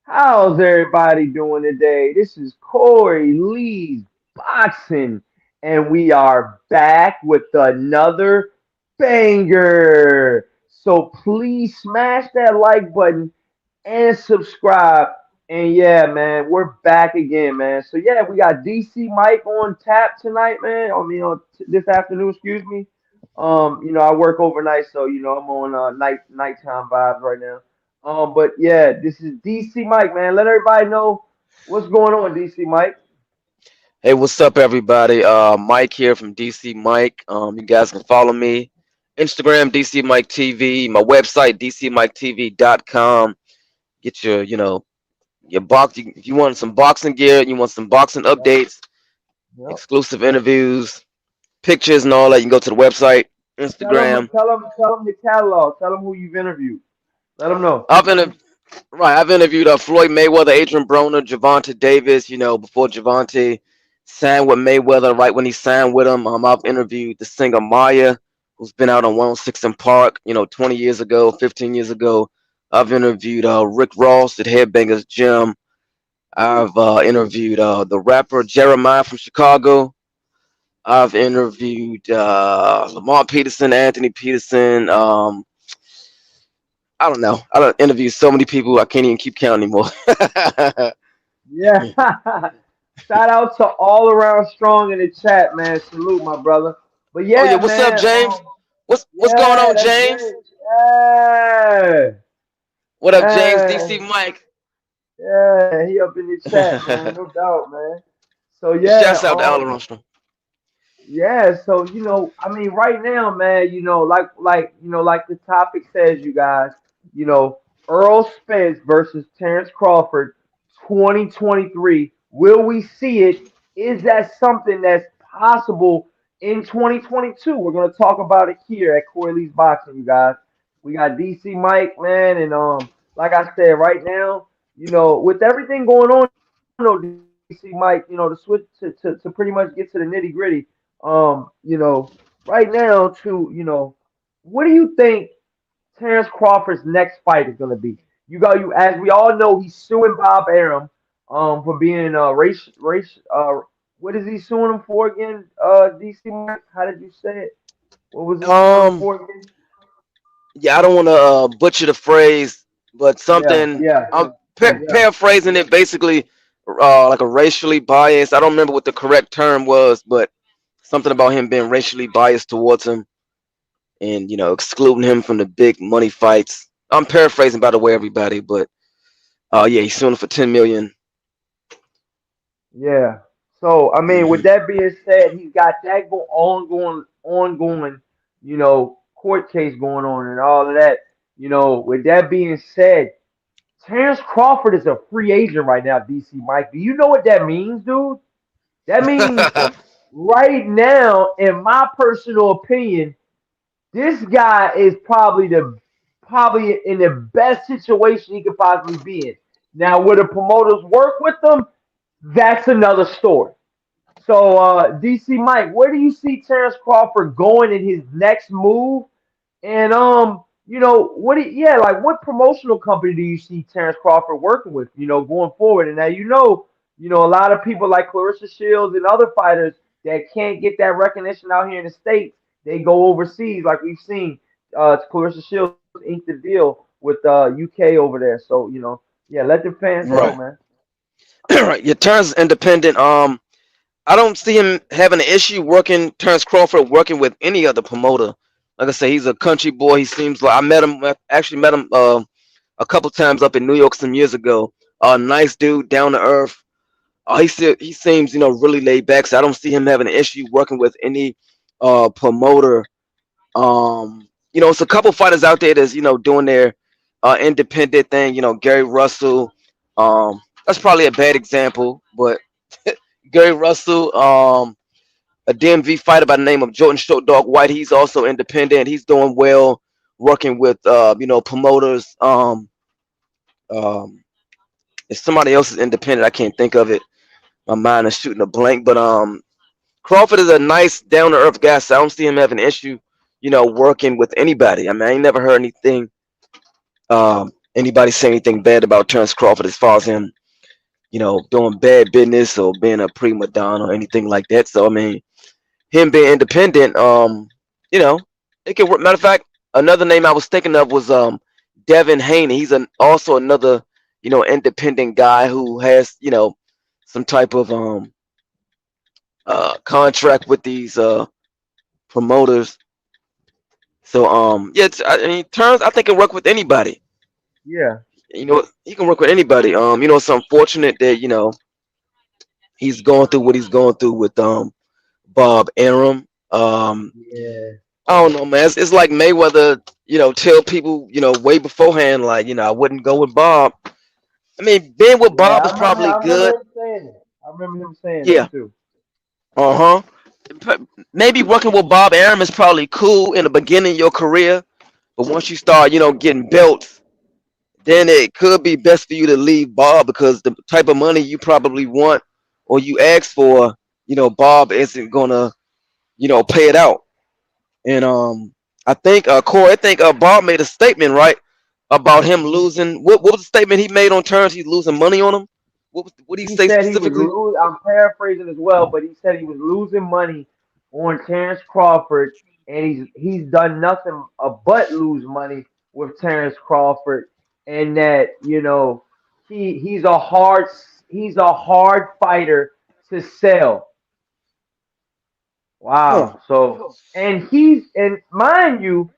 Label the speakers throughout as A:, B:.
A: How's everybody doing today? This is Corey Lee's Boxing, and we are back with another banger. So please smash that like button and subscribe. And yeah, man, we're back again, man. So yeah, we got DC Mike on tap tonight, man. I mean, this afternoon, excuse me. I work overnight, so I'm on nighttime vibes right now. But yeah, this is DC Mike, man. Let everybody know what's going on, DC Mike.
B: Hey, what's up, everybody? Mike here from DC Mike. You guys can follow me Instagram DC Mike TV, my website dcmiketv.com. Get your box. If you want some boxing gear, you want some boxing
A: Yep,
B: updates,
A: yep.
B: exclusive interviews, pictures, and all that. You can go to the website,
A: Tell them,
B: Instagram.
A: tell them, tell them your catalog. Tell them who you've interviewed. Let them know.
B: I've been right. I've interviewed Floyd Mayweather, Adrian Broner, Javante Davis. Before Javante signed with Mayweather, right when he signed with him, I've interviewed the singer Maya, who's been out on 106 in Park. 20 years ago, 15 years ago. I've interviewed Rick Ross at Headbangers Gym. I've interviewed the rapper Jeremiah from Chicago. I've interviewed Lamar Peterson, Anthony Peterson. I don't know. I don't interview so many people I can't even keep count anymore.
A: Yeah. Shout out to all around strong in the chat, man. Salute, my brother. But
B: Oh yeah,
A: yeah,
B: what's up,
A: man.
B: James? What's going
A: Yeah,
B: on,
A: that's
B: James?
A: great. Yeah,
B: What up, James? DC
A: yeah,
B: Mike.
A: yeah. He up in the chat, man. No doubt, man. So yeah,
B: Shouts out to Alan Armstrong.
A: yeah. So I mean, right now, man. Like the topic says, you guys. You know, Earl Spence versus Terence Crawford, 2023. Will we see it? Is that something that's possible in 2022? We're gonna talk about it here at Corey Lee's Boxing, you guys. We got DC Mike, man, and like I said, right now, with everything going on, DC Mike, to switch to pretty much get to the nitty gritty. Right now, what do you think Terence Crawford's next fight is going to be? As we all know, he's suing Bob Arum, for being what is he suing him for again? DC Mike, how did you say it? What was he suing him
B: Um,
A: for again?
B: yeah, I don't want to butcher the phrase, but
A: Yeah,
B: something
A: yeah,
B: I'm
A: yeah.
B: paraphrasing it basically, like a racially biased. I don't remember what the correct term was, but something about him being racially biased towards him and excluding him from the big money fights. I'm paraphrasing, by the way, everybody, but yeah, he's suing for 10 million.
A: Yeah. So I mean, with
B: Mm-hmm.
A: that being said, he's got that ongoing, court case going on and all of that. With that being said, Terrence Crawford is a free agent right now, DC Mike. Do you know what that means, dude? That means right now, in my personal opinion, this guy is probably in the best situation he could possibly be in. Now, will the promoters work with them? That's another story. So, DC Mike, where do you see Terrence Crawford going in his next move? And like what promotional company do you see Terrence Crawford working with? Going forward. And now a lot of people like Clarissa Shields and other fighters that can't get that recognition out here in the states. They go overseas, like we've seen. Clarissa Shields inked the deal with UK over there. So yeah, let the fans know,
B: Right.
A: man.
B: Right. Yeah, Terrence is independent. I don't see him having an issue working Terrence Crawford working with any other promoter. Like I say, he's a country boy. He seems like I actually met him a couple times up in New York some years ago. Nice dude, down to earth. He seems really laid back. So I don't see him having an issue working with any promoter. It's a couple fighters out there that's doing their independent thing. Gary Russell. That's probably a bad example, but Gary Russell. A DMV fighter by the name of Jordan Short Dog White. He's also independent. He's doing well, working with promoters. Um, if somebody else is independent, I can't think of it. My mind is shooting a blank. But Crawford is a nice, down to earth guy, so I don't see him having an issue, working with anybody. I mean, I ain't never heard anything anybody say anything bad about Terence Crawford as far as him, doing bad business or being a prima donna or anything like that. So I mean, him being independent, you know, it could work. Matter of fact, another name I was thinking of was Devin Haney. He's also another, independent guy who has, some type of contract with these promoters. So yeah, I mean, Terrence, I think can work with anybody.
A: Yeah,
B: He can work with anybody. It's unfortunate that he's going through what he's going through with Bob Arum.
A: yeah,
B: I don't know, man. It's like Mayweather, tell people, way beforehand, like, I wouldn't go with Bob. I mean, being with
A: yeah.
B: Bob was probably
A: I remember
B: good.
A: him saying that. I remember him saying
B: Yeah.
A: that too.
B: Uh huh. Maybe working with Bob Arum is probably cool in the beginning of your career, but once you start, getting belts, then it could be best for you to leave Bob because the type of money you probably want or you ask for, Bob isn't gonna, pay it out. And I think Corey, I think Bob made a statement right about him losing. What was the statement he made on terms? He's losing money on him. What did he
A: He
B: say
A: said he was
B: specifically?
A: losing. I'm paraphrasing as well, but he said he was losing money on Terence Crawford, and he's done nothing but lose money with Terence Crawford, and that he's a hard fighter to sell.
B: Huh.
A: Wow. So and mind you,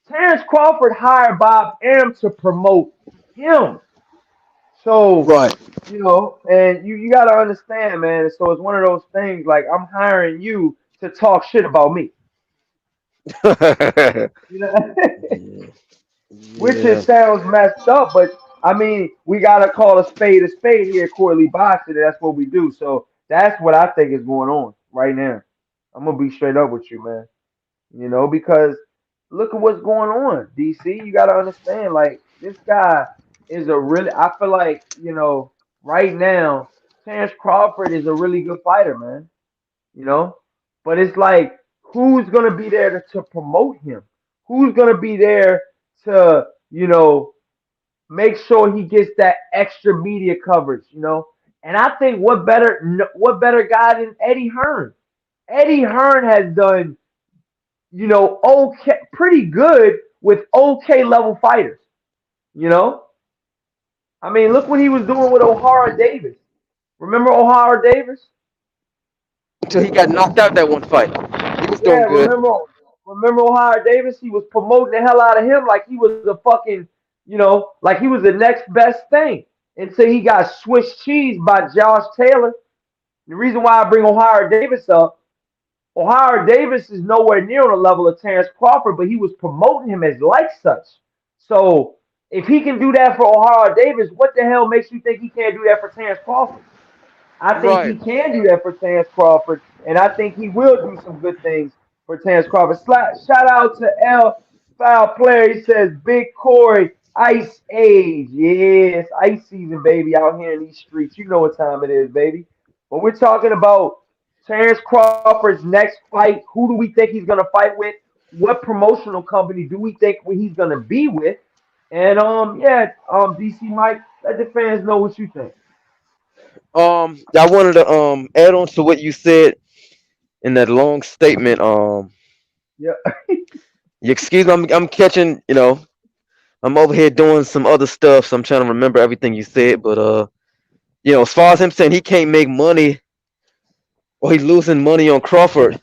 A: Terence Crawford hired Bob Arum to promote him. So,
B: Right.
A: and you got to understand, man. So it's one of those things like I'm hiring you to talk shit about me, you know,
B: Yeah.
A: which
B: Yeah.
A: it sounds messed up, but I mean, we got to call a spade here at Corley Boxing. And that's what we do. So that's what I think is going on right now. I'm gonna be straight up with you, man. Because look at what's going on, DC. You got to understand, like, this guy is a really, I feel like, right now, Terence Crawford is a really good fighter, man, you know? But it's like, who's going to be there to promote him? Who's going to be there to, make sure he gets that extra media coverage, And I think what better guy than Eddie Hearn? Eddie Hearn has done okay, pretty good with okay level fighters. You know, I mean, look what he was doing with O'Hara Davis. Remember O'Hara Davis?
B: Until he got knocked out that one fight, he was doing
A: Yeah,
B: good.
A: remember O'Hara Davis? He was promoting the hell out of him like he was a fucking, like he was the next best thing until he got Swiss cheese by Josh Taylor. The reason why I bring O'Hara Davis up, O'Hara Davis is nowhere near on the level of Terence Crawford, but he was promoting him as like such. So if he can do that for O'Hara Davis, what the hell makes you think he can't do that for Terence Crawford? I think
B: Right.
A: he can do that for Terence Crawford, and I think he will do some good things for Terence Crawford. Shout out to L Foul Player. He says, Big Corey, Ice Age. Yes, ice season, baby, out here in these streets. You know what time it is, baby. But we're talking about Terence Crawford's next fight. Who do we think he's going to fight with? What promotional company do we think he's going to be with? And yeah, DC Mike, let the fans know what you think.
B: I wanted to add on to what you said in that long statement.
A: Yeah,
B: You excuse me, I'm catching. I'm over here doing some other stuff, so I'm trying to remember everything you said. But as far as him saying he can't make money or he's losing money on Crawford,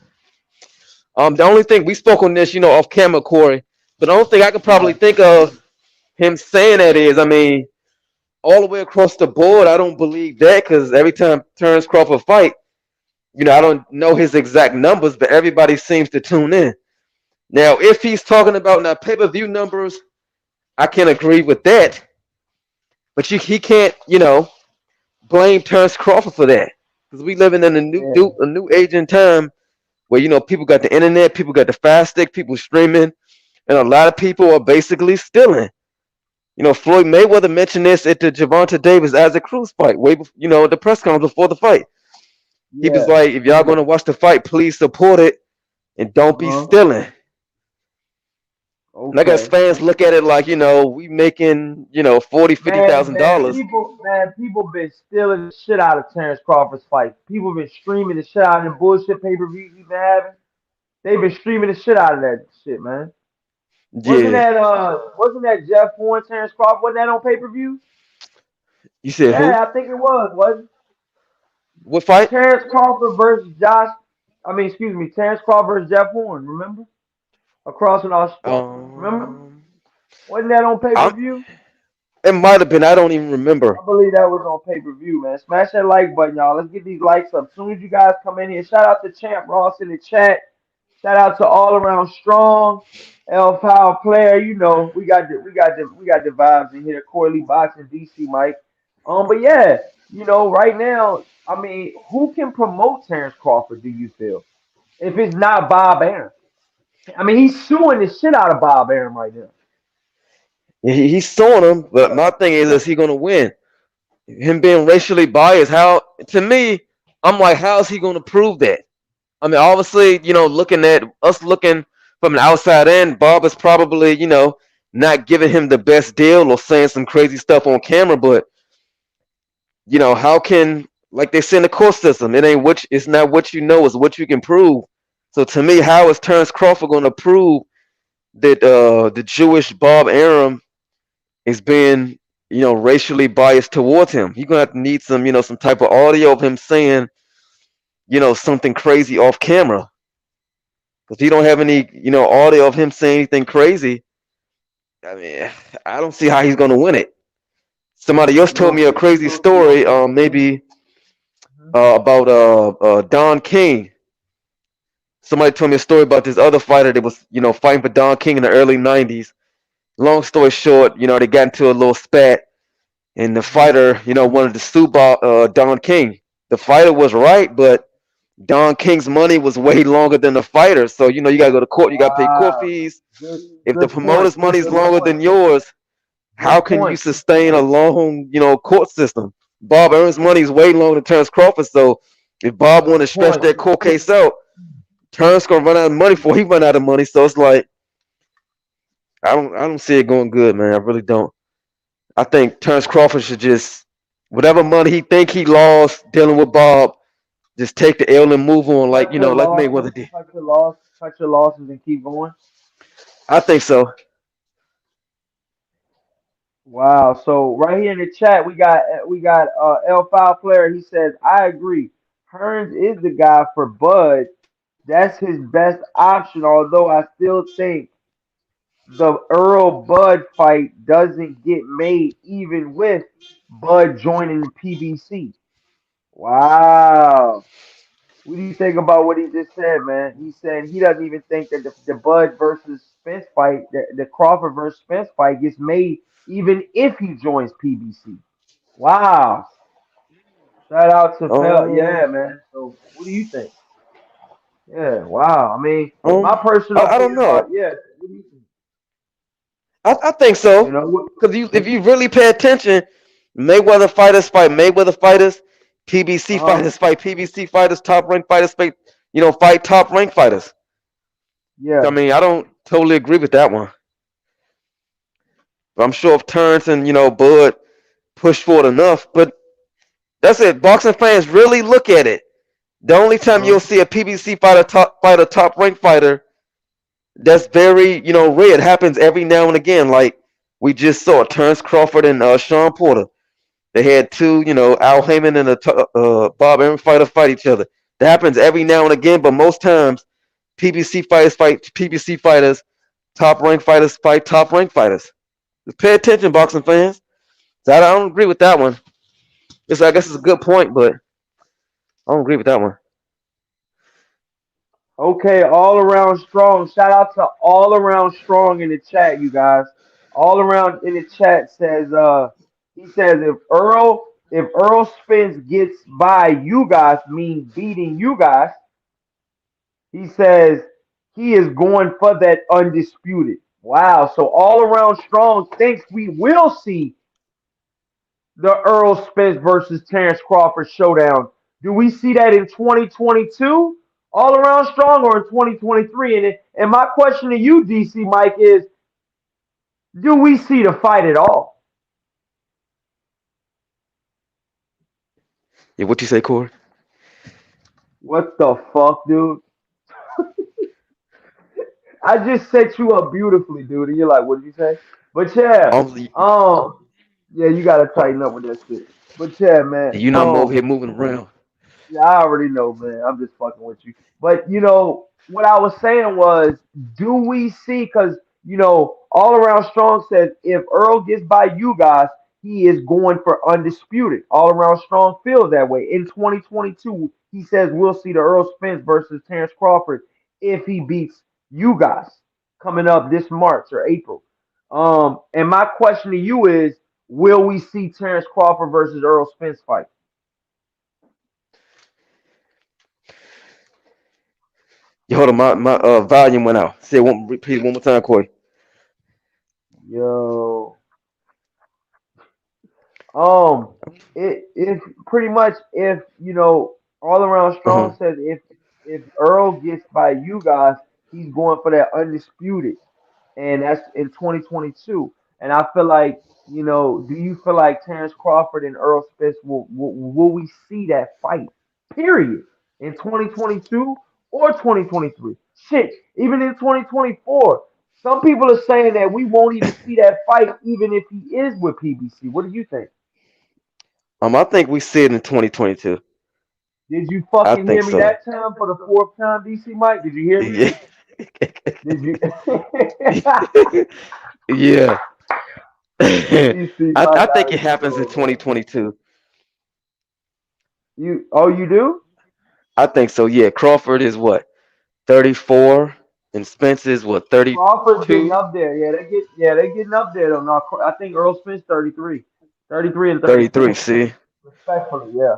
B: the only thing we spoke on this, off camera, Corey. But the only thing I could probably
A: right.
B: think of him saying that is, I mean, all the way across the board, I don't believe that because every time Terence Crawford fight, I don't know his exact numbers, but everybody seems to tune in. Now, if he's talking about now pay-per-view numbers, I can agree with that. But he can't, blame Terence Crawford for that because we living in a
A: Yeah,
B: new age in time where people got the internet, people got the fast stick, people streaming, and a lot of people are basically stealing. Floyd Mayweather mentioned this at the Javante Davis Isaac Cruz fight, way before, at the press conference before the fight. He was
A: yeah,
B: like, "If y'all gonna watch the fight, please support it and don't be
A: uh-huh.
B: stealing." And I guess
A: Okay.
B: fans look at it like, we making, 40, fifty
A: Man,
B: thousand
A: man,
B: dollars.
A: people been stealing the shit out of Terence Crawford's fight. People been streaming the shit out of the bullshit pay-per-views he's been having. They've been streaming the shit out of that shit, man.
B: Yeah.
A: Wasn't that Jeff Horn, Terence Crawford? Wasn't that on pay-per-view?
B: You said who?
A: Yeah, I think it was, wasn't
B: What fight?
A: Terence Crawford versus excuse me, Terence Crawford versus Jeff Horn, remember? Across an Australia. Remember?
B: Um,
A: Wasn't that on
B: I'm,
A: pay-per-view?
B: it might have been. I don't even remember.
A: I believe that was on pay-per-view, man. Smash that like button, y'all. Let's get these likes up. As soon as you guys come in here, shout out to Champ Ross in the chat. Shout out to All Around Strong, L Foul Player. You know, we got the vibes in here. Corey Lee Boxing, DC Mike. But yeah, right now, I mean, who can promote Terence Crawford, do you feel? If it's not Bob Arum. I mean, he's suing the shit out of Bob Arum right now.
B: He's suing him, but my thing is he gonna win? Him being racially biased, how to me, I'm like, how is he gonna prove that? I mean, obviously, looking at us looking from an outside end, Bob is probably, not giving him the best deal or saying some crazy stuff on camera, but how can, like they say in the court system, it's not what you know, it's what you can prove. So to me, how is Terence Crawford going to prove that the Jewish Bob Arum is being, racially biased towards him? You're gonna have to need some, some type of audio of him saying, something crazy off camera. Because if you don't have any, audio of him saying anything crazy, I mean, I don't see how he's gonna win it. Somebody else
A: You
B: told
A: don't
B: me a
A: think
B: crazy story, maybe about Don King. Somebody told me a story about this other fighter that was, fighting for Don King in the early '90s. Long story short, they got into a little spat, and the fighter, wanted to sue Don King. The fighter was right, but Don King's money was way longer than the fighter. So, you got to go to court, you got to pay court
A: Wow.
B: fees.
A: Good
B: If the
A: good point.
B: promoter's money is
A: Good
B: longer
A: point.
B: than yours, how
A: Good
B: can you
A: point.
B: sustain a long, court system? Bob Aaron's money is way longer than Terence Crawford. So if Bob want
A: Good
B: to stretch
A: point.
B: that court case out, Terence gonna run out of money before he run out of money. So it's like I don't see it going good, man. I really don't. I think Terence Crawford should just whatever money he think he lost dealing with Bob, just take the L and move on, like
A: Cut your
B: like
A: losses,
B: Mayweather did.
A: cut your losses and keep going.
B: I think so.
A: Wow. So right here in the chat, we got L File Player. He says, I agree. Hearns is the guy for Bud. That's his best option. Although I still think the Earl Bud fight doesn't get made, even with Bud joining the PBC. Wow. What do you think about what he just said, man? He said he doesn't even think that the Bud versus Spence fight, the Crawford versus Spence fight gets made, even if he joins PBC. Wow. Shout out to Pell.
B: Um,
A: Yeah, man. So what do you think? Yeah, wow. I mean, my
B: um,
A: personal
B: I don't
A: opinion about
B: know.
A: what do you think?
B: I think
A: You
B: so.
A: know what?
B: Because if you really pay attention, Mayweather fighters fight Mayweather fighters, PBC
A: Uh-huh.
B: fighters fight PBC fighters, top ranked fighters fight fight top ranked fighters. So, I
A: Yeah.
B: mean, I don't totally agree with that one. But I'm sure if Terrence and Bud push for it enough, but that's it. Boxing fans really look at it. The only time
A: Uh-huh.
B: you'll see a PBC fighter top ranked fighter, that's very rare. It happens every now and again. Like we just saw Terrence Crawford and Sean Porter. They had two, Al Heyman and Bob Arum fighter fight each other. That happens every now and again, but most times PBC fighters fight PBC fighters, top ranked fighters fight top ranked fighters. Just pay attention, boxing fans. So I don't agree with that one. I guess it's a good point, but I don't agree with that one.
A: Okay, all around strong. Shout out to all around strong in the chat, you guys. All around in the chat says he says if Earl Spence gets by you guys, mean beating you guys, he says he is going for that undisputed. Wow. So all around strong thinks we will see the Earl Spence versus Terence Crawford showdown. Do we see that in 2022, all around strong, or in 2023? And my question to you, DC Mike, is Do we see the fight at all?
B: Yeah, what you say, Corey?
A: What the fuck, dude? I just set you up beautifully, dude. And you're like, what did you say? But yeah,
B: Um,
A: yeah, you gotta tighten up with that shit. But yeah, man,
B: you know I'm over here moving around.
A: yeah, I already know, man. I'm just fucking with you. But what I was saying was, do we see? Because All Around Strong says if Earl gets by you guys, he is going for undisputed. All Around Strong feels that way. In 2022, he says we'll see the Earl Spence versus Terence Crawford if he beats you guys coming up this March or April. And my question to you is, will we see Terence Crawford versus Earl Spence fight?
B: You hold on, my volume went out. Say one, repeat it one more time, Corey.
A: Yo. Um, it if pretty much if All Around
B: Uh huh.
A: Strong says if Earl gets by you guys, he's going for that undisputed, and that's in 2022. And I feel like do you feel like Terrence Crawford and Earl Spence will we see that fight? Period. In 2022 or 2023? Shit, even in 2024. Some people are saying that we won't even see that fight, even if he is with PBC. What do you think?
B: I think we see it in 2022.
A: Did you
B: I
A: fucking
B: think
A: hear me
B: so.
A: that time for the fourth time, DC Mike? Did you hear me?
B: Yeah.
A: Did you?
B: Yeah.
A: DC
B: I
A: Mike, I
B: think it
A: already
B: happens in
A: know, man.
B: 2022.
A: You do?
B: I think so. Yeah. Crawford is what 34, and Spence is what
A: Crawford's getting
B: 32,
A: up there. They getting up there though. No, I think Earl Spence 33, 33 and
B: 33.
A: 32,
B: See.
A: respectfully. Yeah.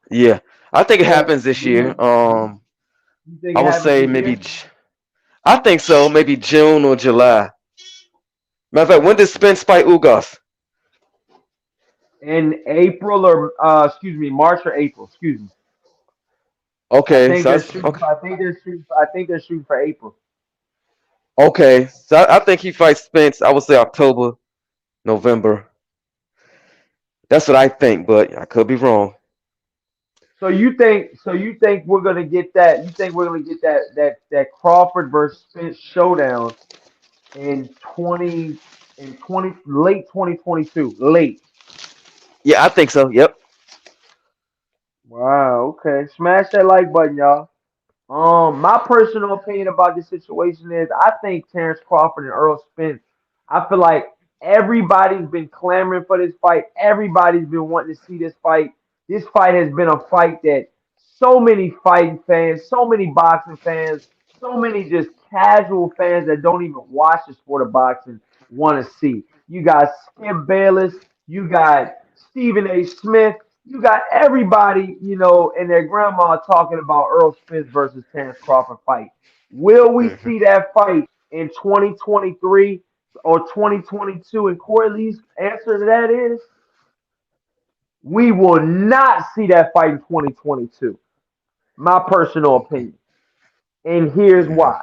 B: Yeah. I think it
A: So
B: happens this
A: do
B: year.
A: you think
B: I
A: it
B: would
A: happens
B: say
A: this
B: maybe.
A: year?
B: I think so. Maybe June or July. Matter of fact, when did Spence fight Ugas?
A: In April or excuse me, March or April? Excuse me. I
B: Okay,
A: think
B: so
A: they're
B: that's
A: shooting.
B: okay.
A: I think they're shooting. I think they're shooting for April.
B: Okay, so I think he fights Spence. I would say October, November. That's what I think, but I could be wrong.
A: So you think we're gonna get that? You think we're gonna get that Crawford versus Spence showdown in 20 late 2022? Late.
B: Yeah, I think so. Yep.
A: Wow. Okay. Smash that like button, y'all. My personal opinion about this situation is I think Terrence Crawford and Earl Spence, I feel like everybody's been clamoring for this fight. Everybody's been wanting to see this fight. This fight has been a fight that so many fighting fans, so many boxing fans, so many just casual fans that don't even watch the sport of boxing want to see. You got Skip Bayless, you got Stephen A. Smith, you got everybody, and their grandma talking about Earl Spence versus Terrence Crawford fight. Will we
B: Hmm.
A: see that fight in 2023 or 2022? And Corey Lee's answer to that is we will not see that fight in 2022. My personal
B: Okay.
A: opinion. And here's
B: Hmm.
A: why.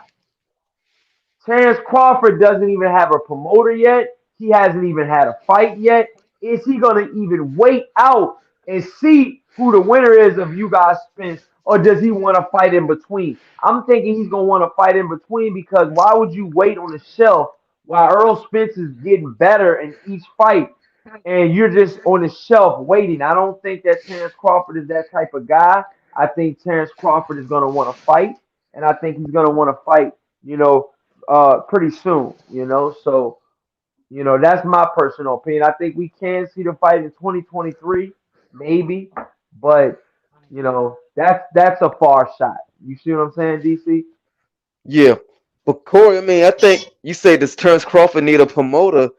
A: Terrence Crawford doesn't even have a promoter yet. He hasn't even had a fight yet. Is he going to even wait out and see who the winner is of you guys Spence, or does he want to fight in between? I'm thinking he's going to want to fight in between because why would you wait on the shelf while Earl Spence is getting better in each fight and you're just on the shelf waiting? I don't think that Terrence Crawford is that type of guy. I think Terrence Crawford is going to want to fight, and I think he's going to want to fight, you know, pretty soon. So, that's my personal opinion. I think we can see the fight in 2023, maybe, but that's a far shot. You see what I'm saying, DC?
B: Yeah, but Corey, I mean, I think you say does Terrence Crawford need a promoter?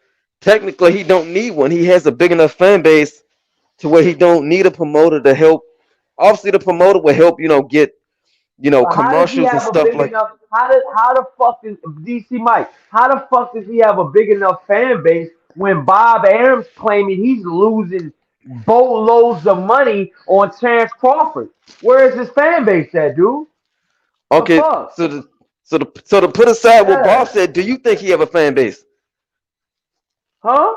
B: Technically, he don't need one. He has a big enough fan base to where he don't need a promoter to help. Obviously, the promoter will help, get
A: But how does he
B: commercials and
A: have a
B: stuff
A: big
B: like.
A: enough? How the fuck is DC Mike? How the fuck does he have a big enough fan base when Bob Arum's claiming he's losing boatloads of money on Terrence Crawford? Where is his fan base at, dude? The
B: Okay,
A: fuck?
B: so to put aside what
A: Yeah.
B: Bob said, do you think he have a fan base?
A: Huh?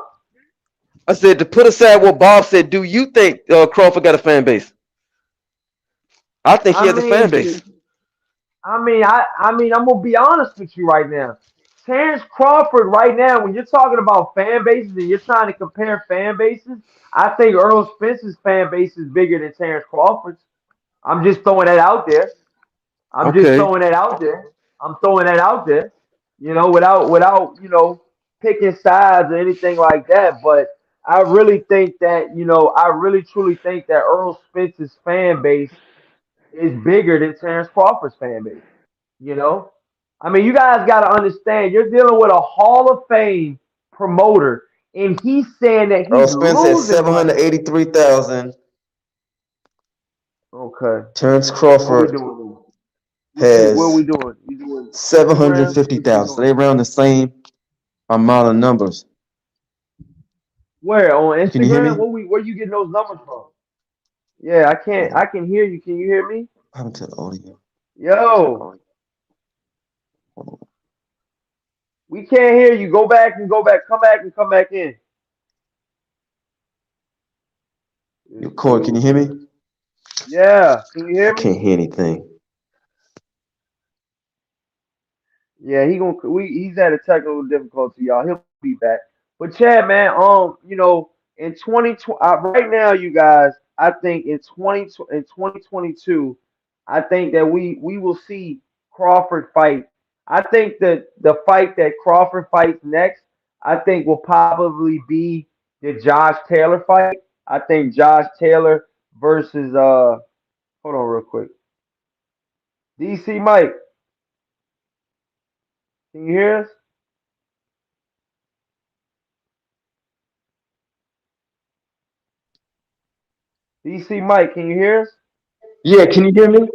B: I said to put aside what Bob said. Do you think Crawford got a fan base? I think he
A: I
B: has a fan
A: mean,
B: base.
A: I'm gonna be honest with you right now. Terence Crawford, right now, when you're talking about fan bases and you're trying to compare fan bases, I think Errol Spence's fan base is bigger than Terence Crawford's. I'm just throwing that out there. I'm just
B: Okay.
A: throwing that out there. I'm throwing that out there. Without picking sides or anything like that. But I really think that I really truly think that Earl Spence's fan base is bigger than Terence Crawford's fan base. You know, I mean, you guys got to understand, you're dealing with a Hall of Fame promoter, and he's saying that
B: Earl
A: he's
B: Spence has
A: losing money.
B: 783,000.
A: Okay,
B: Terrence
A: what we
B: Crawford
A: doing? What
B: has
A: we doing? We doing Instagram? What you
B: 750,000. So
A: doing?
B: they around the same amount of numbers.
A: Where on
B: Can you hear
A: Instagram?
B: me?
A: Where you getting those numbers from? Yeah, I can't. I can hear you. Can you hear me?
B: What happened to the audio?
A: Yo, we can't hear you. Go back and go back. Come back and come back in.
B: Yo,
A: It's
B: Corey, can you
A: two.
B: hear me?
A: Yeah, can you
B: I
A: hear me?
B: can't hear anything.
A: Yeah, he's at a technical difficulty, y'all. He'll be back. But Chad, man, in 2020, right now, you guys, I think in 2022, I think that we will see Crawford fight. I think that the fight that Crawford fights next, I think will probably be the Josh Taylor fight. I think Josh Taylor versus hold on real quick. DC Mike, can you hear us? DC Mike, can you hear us?
B: Yeah, can you hear me?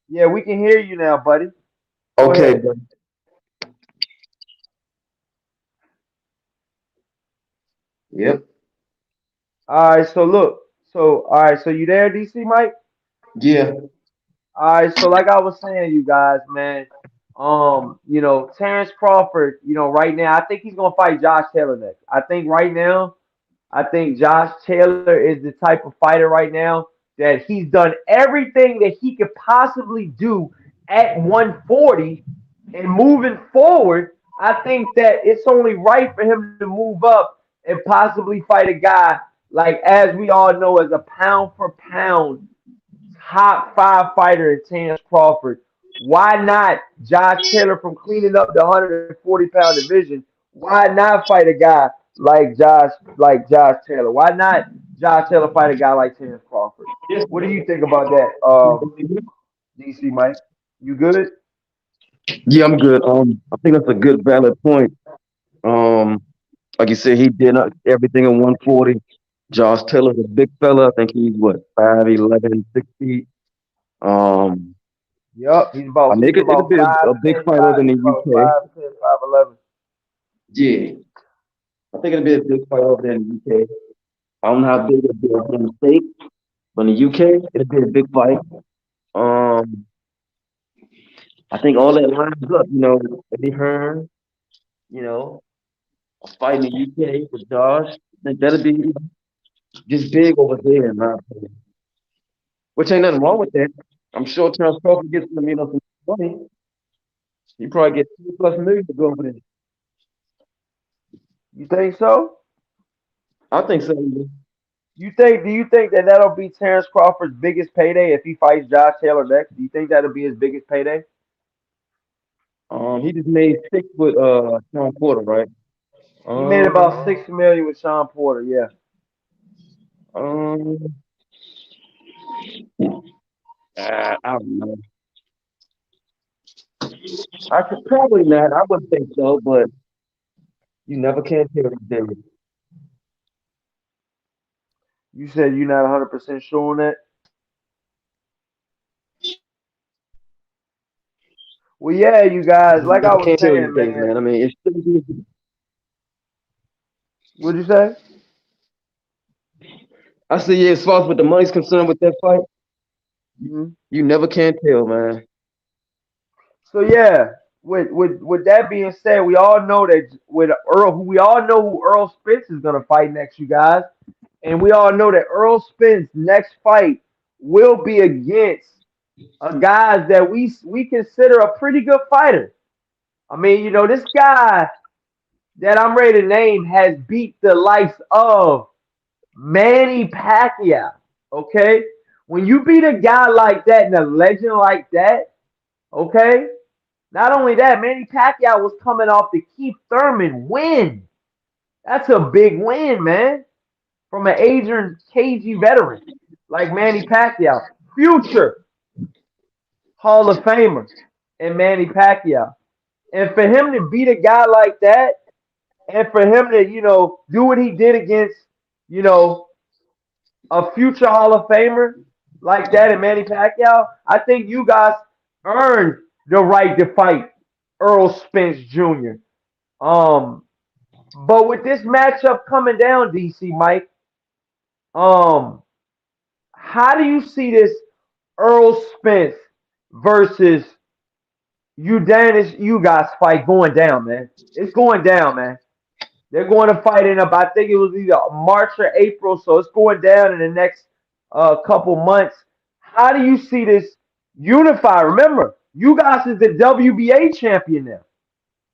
A: Yeah, we can hear you now, buddy. Go
B: Okay,
A: ahead.
B: buddy. Yep.
A: All right, so look. All right, so you there, DC Mike?
B: Yeah.
A: All right, so like I was saying, you guys, man, Terrence Crawford, right now, I think he's gonna fight Josh Taylor next. I think right now, I think Josh Taylor is the type of fighter right now that he's done everything that he could possibly do at 140. And moving forward, I think that it's only right for him to move up and possibly fight a guy like, as we all know, as a pound for pound top five fighter in Terence Crawford. Why not Josh Taylor from cleaning up the 140-pound division? Why not fight a guy like Josh Taylor? Why not Josh Taylor fight a guy like Terence Crawford? What do you think about that, DC Mike? You good?
B: Yeah, I'm good. I think that's a good valid point. Um, like you said, he did everything in 140. Josh Taylor's a big fella. I think he's what, 5'11", 6 feet. Um,
A: Yup. He's
B: I
A: about
B: mean,
A: he's
B: it'll
A: about
B: be a big
A: 5'10",
B: fight over in the
A: he's about
B: UK.
A: 5'10", 5'11".
B: Yeah, I think it'll be a big fight over there in the UK. I don't know how big it'll be over in the States, but in the UK, it'll be a big fight. Um, I think all that lines up, Eddie Hearn, you know, a fight in the UK with Josh. I think that'll be just big over there, in my opinion. Which ain't nothing wrong with that. I'm sure Terence Crawford gets some money. He probably get 2+ million to go over there.
A: You think so?
B: I think so.
A: Do you think that that'll be Terrence Crawford's biggest payday if he fights Josh Taylor next? Do you think that'll be his biggest payday?
B: He just made 6 with Sean Porter, right?
A: He made about
B: Um,
A: 6 million with Sean Porter. Yeah.
B: um, I don't know. I could probably not. I wouldn't think so, but you never can tell these days.
A: You said you're not 100% sure on that. Well, yeah, you guys.
B: You
A: Like I
B: never
A: was
B: can tell these
A: saying,
B: days,
A: man.
B: man. I mean,
A: What'd you say?
B: I say, yeah, as far as with the money's concerned with that fight,
A: Mhm.
B: you never can tell, man.
A: So yeah. with that being said, we all know that with Earl, we all know who Earl Spence is gonna fight next, you guys, and we all know that Earl Spence next fight will be against a guy that we consider a pretty good fighter. I mean, this guy that I'm ready to name has beat the likes of Manny Pacquiao. Okay, when you beat a guy like that and a legend like that, okay. Not only that, Manny Pacquiao was coming off the Keith Thurman win. That's a big win, man, from an Adrian cagey veteran like Manny Pacquiao, future Hall of Famer, and Manny Pacquiao. And for him to beat a guy like that, and for him to, do what he did against, you know, a future Hall of Famer like that and Manny Pacquiao, I think you guys earned the right to fight Earl Spence Jr. Um, but with this matchup coming down, DC Mike, um, how do you see this Earl Spence versus you guys fight going down, man? It's going down, man. They're going to fight in up. I think it was either March or April, so it's going down in the next couple months. How do you see this unify? Remember, you guys is the WBA champion now,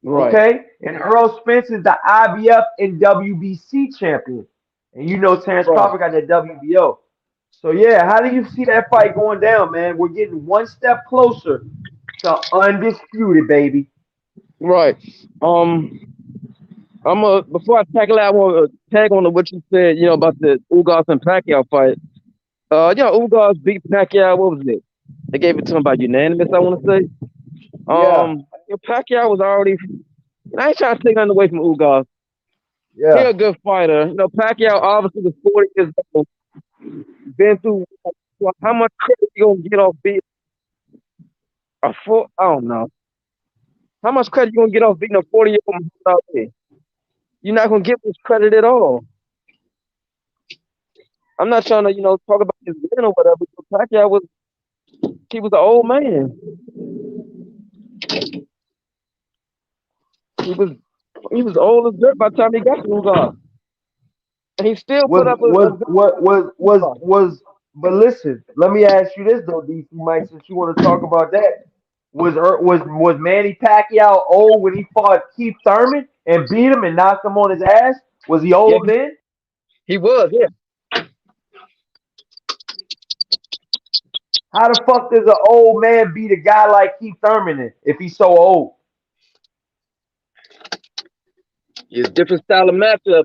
C: Right.
A: okay? And Earl Spence is the IBF and WBC champion, and Terence
C: Right.
A: Crawford got that WBO. So yeah, how do you see that fight going down, man? We're getting one step closer to undisputed, baby.
C: Right. Um, I'm before I tackle that, I want to tag on to what you said, about the Ugas and Pacquiao fight. Ugas beat Pacquiao. What was it? They gave it to him by unanimous, I want to say.
A: Yeah,
C: Pacquiao was already. I ain't trying to take nothing away from Ugas. He
A: yeah.
C: a good fighter. Pacquiao obviously was 40 years old. Been through. How much credit you gonna get off beating a four? I don't know. How much credit you gonna get off beating a 40-year-old man out there? You're not gonna get this credit at all. I'm not trying to, talk about his win or whatever. But Pacquiao he was an old man. He was he was old as dirt by the time he got to Ugas. And he still
A: Was
C: put up a
A: was
C: good
A: what
C: fight. Ugas.
A: was but listen, let me ask you this though, DC Mike, since you want to talk about that. Was Manny Pacquiao old when he fought Keith Thurman and beat him and knocked him on his ass? Was he
C: Yeah,
A: old then?
C: he was. Yeah,
A: How the fuck does an old man beat a guy like Keith Thurman if he's so old?
C: it's a different style of matchup.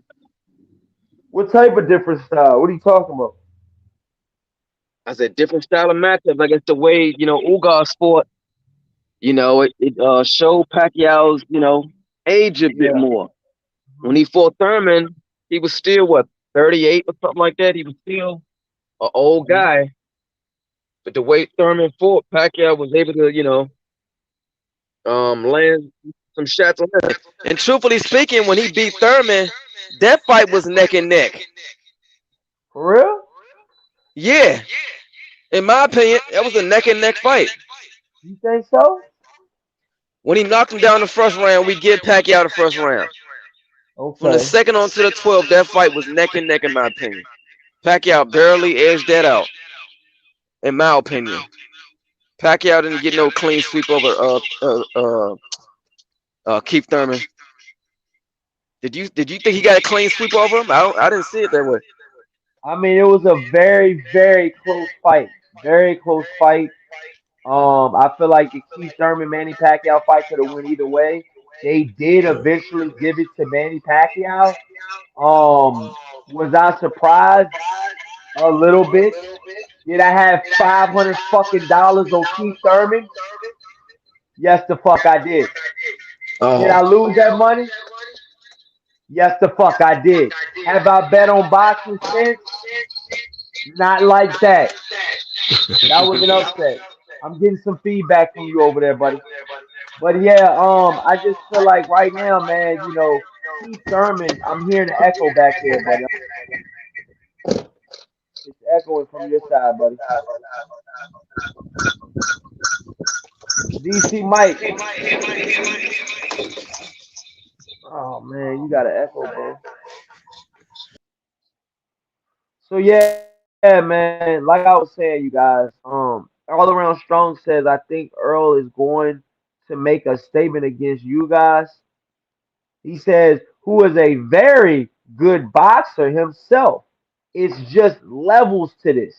A: What type of different style? What are you talking about?
C: I said different style of matchup. Like it's the way Ugas fought. It showed Pacquiao's age a bit
A: Yeah.
C: more. When he fought Thurman, he was still what 38 or something like that. He was still an old
A: Mhm.
C: guy. But the way Thurman fought, Pacquiao was able to land some shots on him.
B: And truthfully speaking, when he beat Thurman, that fight was neck and neck.
A: For real?
B: Yeah, in my opinion, that was a neck and neck fight.
A: You think so?
B: When he knocked him down the first round, we give Pacquiao the first round. From the
A: Okay.
B: second on to the 12th, that fight was neck and neck in my opinion. Pacquiao barely edged that out, in my opinion. Pacquiao didn't get no clean sweep over Keith Thurman. Did you think he got a clean sweep over him? I didn't see it that way.
A: I mean, it was a very, very close fight. Very close fight. I feel like the Keith Thurman Manny Pacquiao fight could have went either way. They did eventually give it to Manny Pacquiao. Was I surprised? A little bit. Did I have $500 on Keith Thurman? Yes, the fuck I did. Did
C: Oh,
A: I lose that money? Yes, the fuck I did. Have I bet on boxing since? Not like that. That was an upset. I'm getting some feedback from you over there, buddy. But yeah, I just feel like right now, man, Keith Thurman, I'm hearing the echo back there, buddy. It's echoing from your side, buddy. DC Mike. Oh man, you got an echo, bro. So yeah, man. Like I was saying, you guys. All around strong says I think Earl is going to make a statement against you guys. He says, who is a very good boxer himself. It's just levels to this.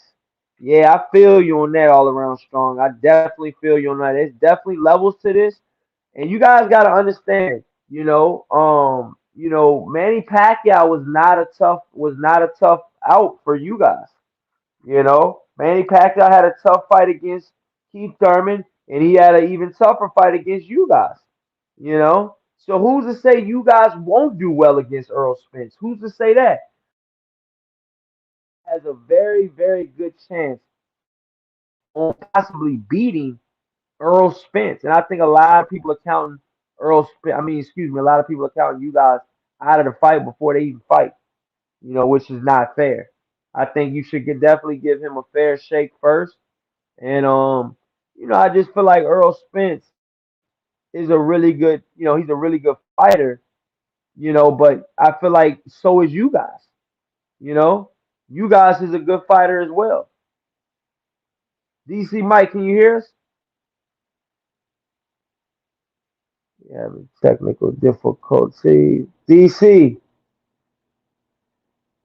A: Yeah, I feel you on that all around strong. I definitely feel you on that. It's definitely levels to this. And you guys gotta understand, Manny Pacquiao was not a tough out for you guys. Manny Pacquiao had a tough fight against Keith Thurman, and he had an even tougher fight against you guys. So who's to say you guys won't do well against Errol Spence? Who's to say that? Has a very, very good chance on possibly beating Errol Spence. And I think a lot of people are counting Errol Spence. I mean, excuse me, a lot of people are counting you guys out of the fight before they even fight, which is not fair. I think you should definitely give him a fair shake first. And I just feel like Errol Spence is a really good, he's a really good fighter, but I feel like so is you guys. You know, you guys is a good fighter as well. DC Mike, can you hear us? Yeah, having technical difficulty. DC,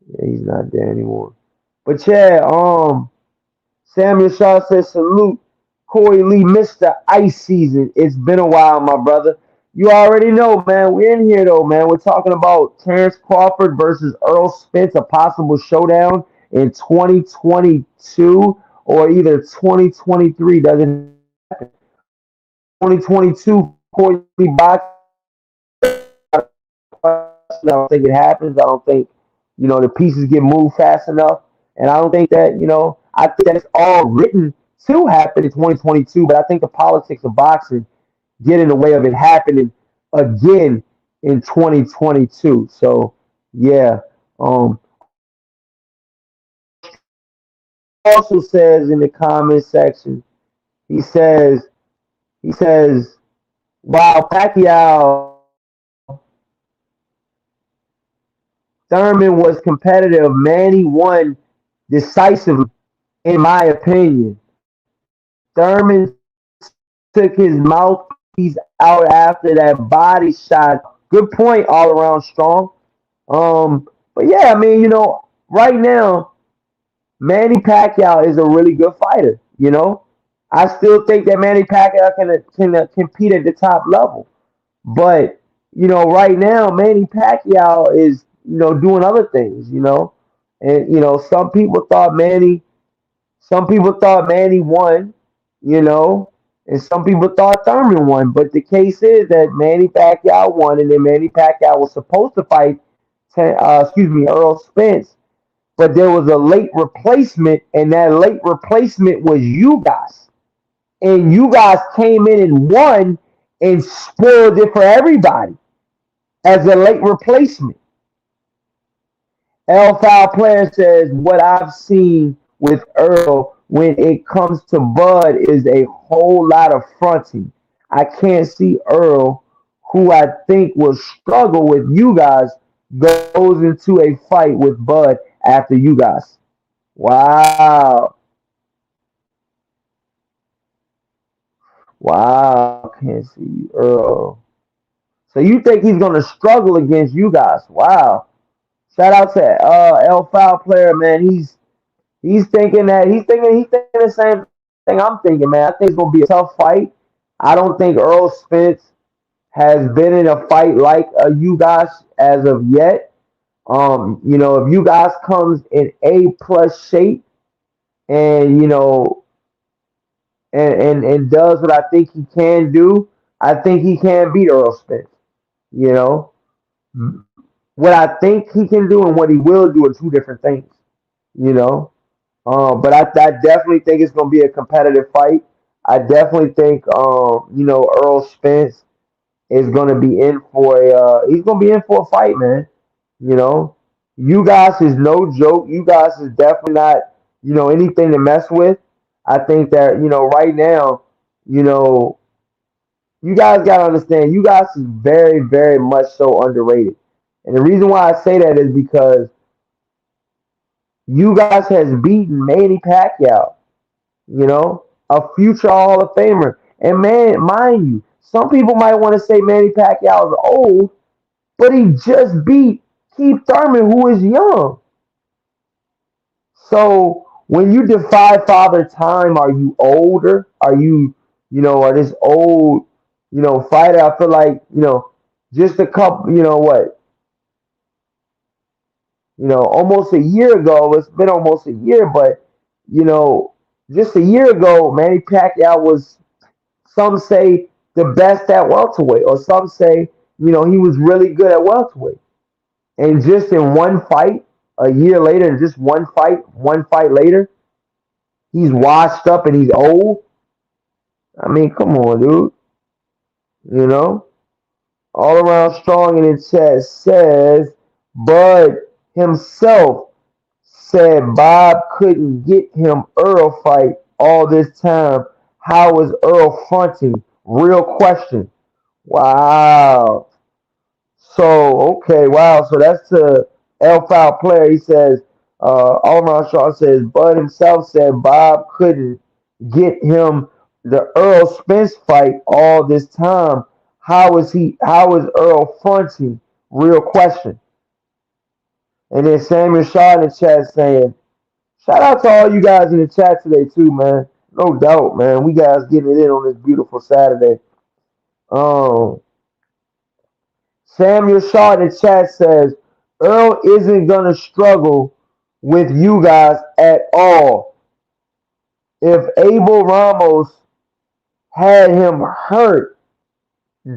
A: yeah, he's not there anymore. But yeah, Samuel Shaw says salute. Corey Lee, Mr. Ice Season. It's been a while, my brother. You already know, man. We're in here though, man. We're talking about Terence Crawford versus Errol Spence, a possible showdown in 2022 or either 2023. Doesn't 2022 Corey Lee box. I don't think it happens. I don't think the pieces get moved fast enough, and I don't think that I think that it's all written to happen in 2022. But I think the politics of boxing get in the way of it happening again in 2022. So yeah. Also says in the comment section, he says he says, while Pacquiao Thurman was competitive, Manny won decisively, in my opinion. Thurman took his mouthpiece out after that body shot. Good point all around strong. But yeah, I mean, right now, Manny Pacquiao is a really good fighter. I still think that Manny Pacquiao can compete at the top level. But right now, Manny Pacquiao is doing other things. And some people thought Manny won. You know, and some people thought Thurman won. But the case is that Manny Pacquiao won, and then Manny Pacquiao was supposed to fight, Earl Spence, but there was a late replacement, and that late replacement was you guys. And you guys came in and won and spoiled it for everybody as a late replacement. L Foul Player says, what I've seen with Earl when it comes to Bud is a whole lot of fronting. I can't see Earl, who I think will struggle with you guys, goes into a fight with Bud after you guys. Wow. Wow. Can't see Earl. So you think he's gonna struggle against you guys? Wow. Shout out to L Foul Player, man. He's thinking the same thing I'm thinking, man. I think it's gonna be a tough fight. I don't think Earl Spence has been in a fight like you guys as of yet. If you guys comes in A plus shape and and does what I think he can do, I think he can beat Earl Spence. You know, what I think he can do and what he will do are two different things. You know, but I definitely think it's going to be a competitive fight. I definitely think Earl Spence is going to be in for he's going to be in for a fight, man. You know, you guys is no joke. You guys is definitely not anything to mess with. I think that right now, you know You guys gotta understand, you guys is very, very much so underrated. And the reason why I say that is because you guys has beaten Manny Pacquiao, a future Hall of Famer. And man, mind you, some people might want to say Manny Pacquiao is old, but he just beat Keith Thurman, who is young. So when you defy father time, are you older? Are you, are this old, fighter? I feel like, just a couple, almost a year ago, it's been almost a year, but, you know, just a year ago, Manny Pacquiao was, some say, the best at welterweight, or some say, he was really good at welterweight. And just in one fight, a year later, and just one fight later, he's washed up and he's old. I mean, come on, dude. You know, all around strong in the chat says Bud himself said Bob couldn't get him Earl fight all this time. How was Earl fronting? Real question. Wow. So okay, wow. So that's the L file player. He says, all around Shaw says Bud himself said Bob couldn't get him the Earl Spence fight all this time. How is Earl fronting? Real question. And then Samuel Shaw in the chat saying, shout out to all you guys in the chat today too, man. No doubt, man. We guys getting it in on this beautiful Saturday. Um Samuel Shaw in the chat says Earl isn't gonna struggle with you guys at all. If Abel Ramos had him hurt,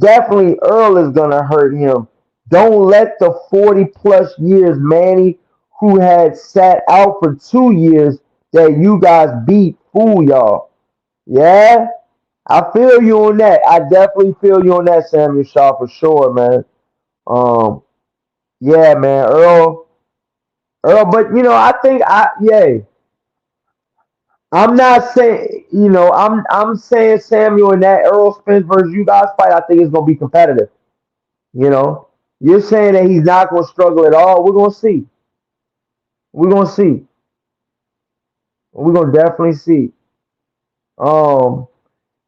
A: definitely Earl is gonna hurt him. Don't let the 40 plus years Manny, who had sat out for 2 years that you guys beat, fool y'all. Yeah, I feel you on that. I definitely feel you on that, Samuel Shaw, for sure, man. Um, yeah, man, Earl, but I think I'm not saying, I'm saying Samuel and that Errol Spence versus you guys fight. I think it's gonna be competitive. You know, you're saying that he's not gonna struggle at all. We're gonna see. We're gonna see. We're gonna definitely see. Um,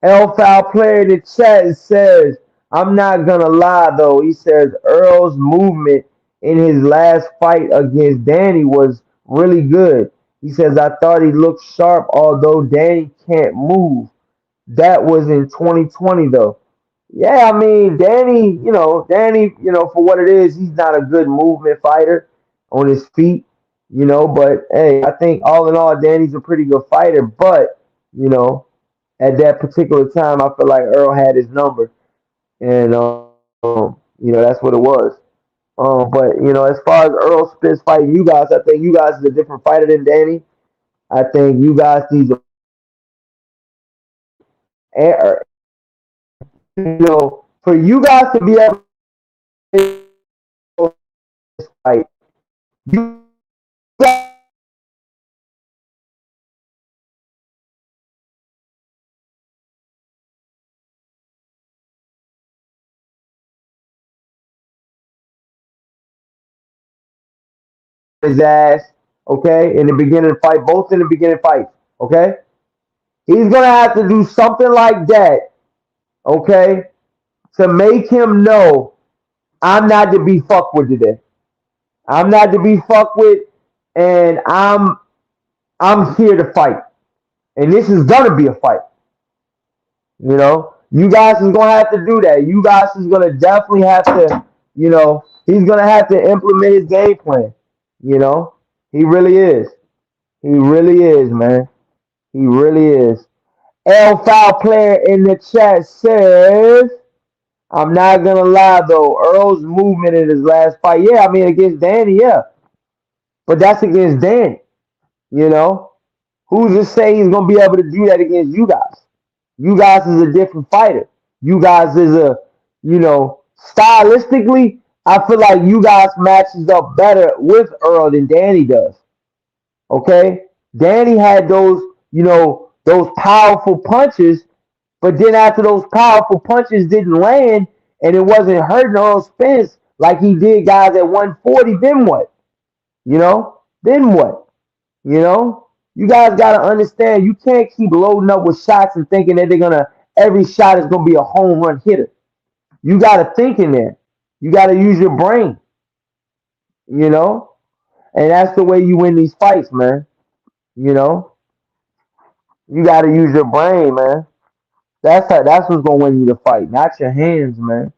A: L Foul player in the chat says, I'm not gonna lie though. He says Earl's movement in his last fight against Danny was really good. He says, I thought he looked sharp, although Danny can't move. That was in 2020 though. Yeah, I mean, Danny, for what it is, he's not a good movement fighter on his feet, but hey, I think all in all, Danny's a pretty good fighter, but, you know, at that particular time, I feel like Earl had his number, and that's what it was. But as far as Earl Spence fighting you guys, I think you guys is a different fighter than Danny. I think you guys need to, for you guys to be able to fight, you guys his ass, okay, in the beginning fight, both in the beginning fights, okay. He's gonna have to do something like that, okay, to make him know I'm not to be fucked with today. I'm not to be fucked with, and I'm here to fight. And this is gonna be a fight. You guys is gonna have to do that. You guys is gonna definitely have to, he's gonna have to implement his game plan. You know, he really is. He really is, man. He really is. L Foul player in the chat says, I'm not gonna lie though, Earl's movement in his last fight, yeah, I mean against Danny, yeah. But that's against Danny, you know. Who's to say he's gonna be able to do that against you guys? You guys is a different fighter. You guys is stylistically, I feel like you guys matches up better with Earl than Danny does. Okay? Danny had those powerful punches, But then after those powerful punches didn't land and it wasn't hurting Earl Spence like he did guys at 140, then what? You know? Then what? You know? You guys gotta understand you can't keep loading up with shots and thinking that they're gonna every shot is gonna be a home run hitter. You gotta think in there. You gotta use your brain, you know? And that's the way you win these fights, man. You know? You gotta use your brain, man. That's what's gonna win you the fight, not your hands, man.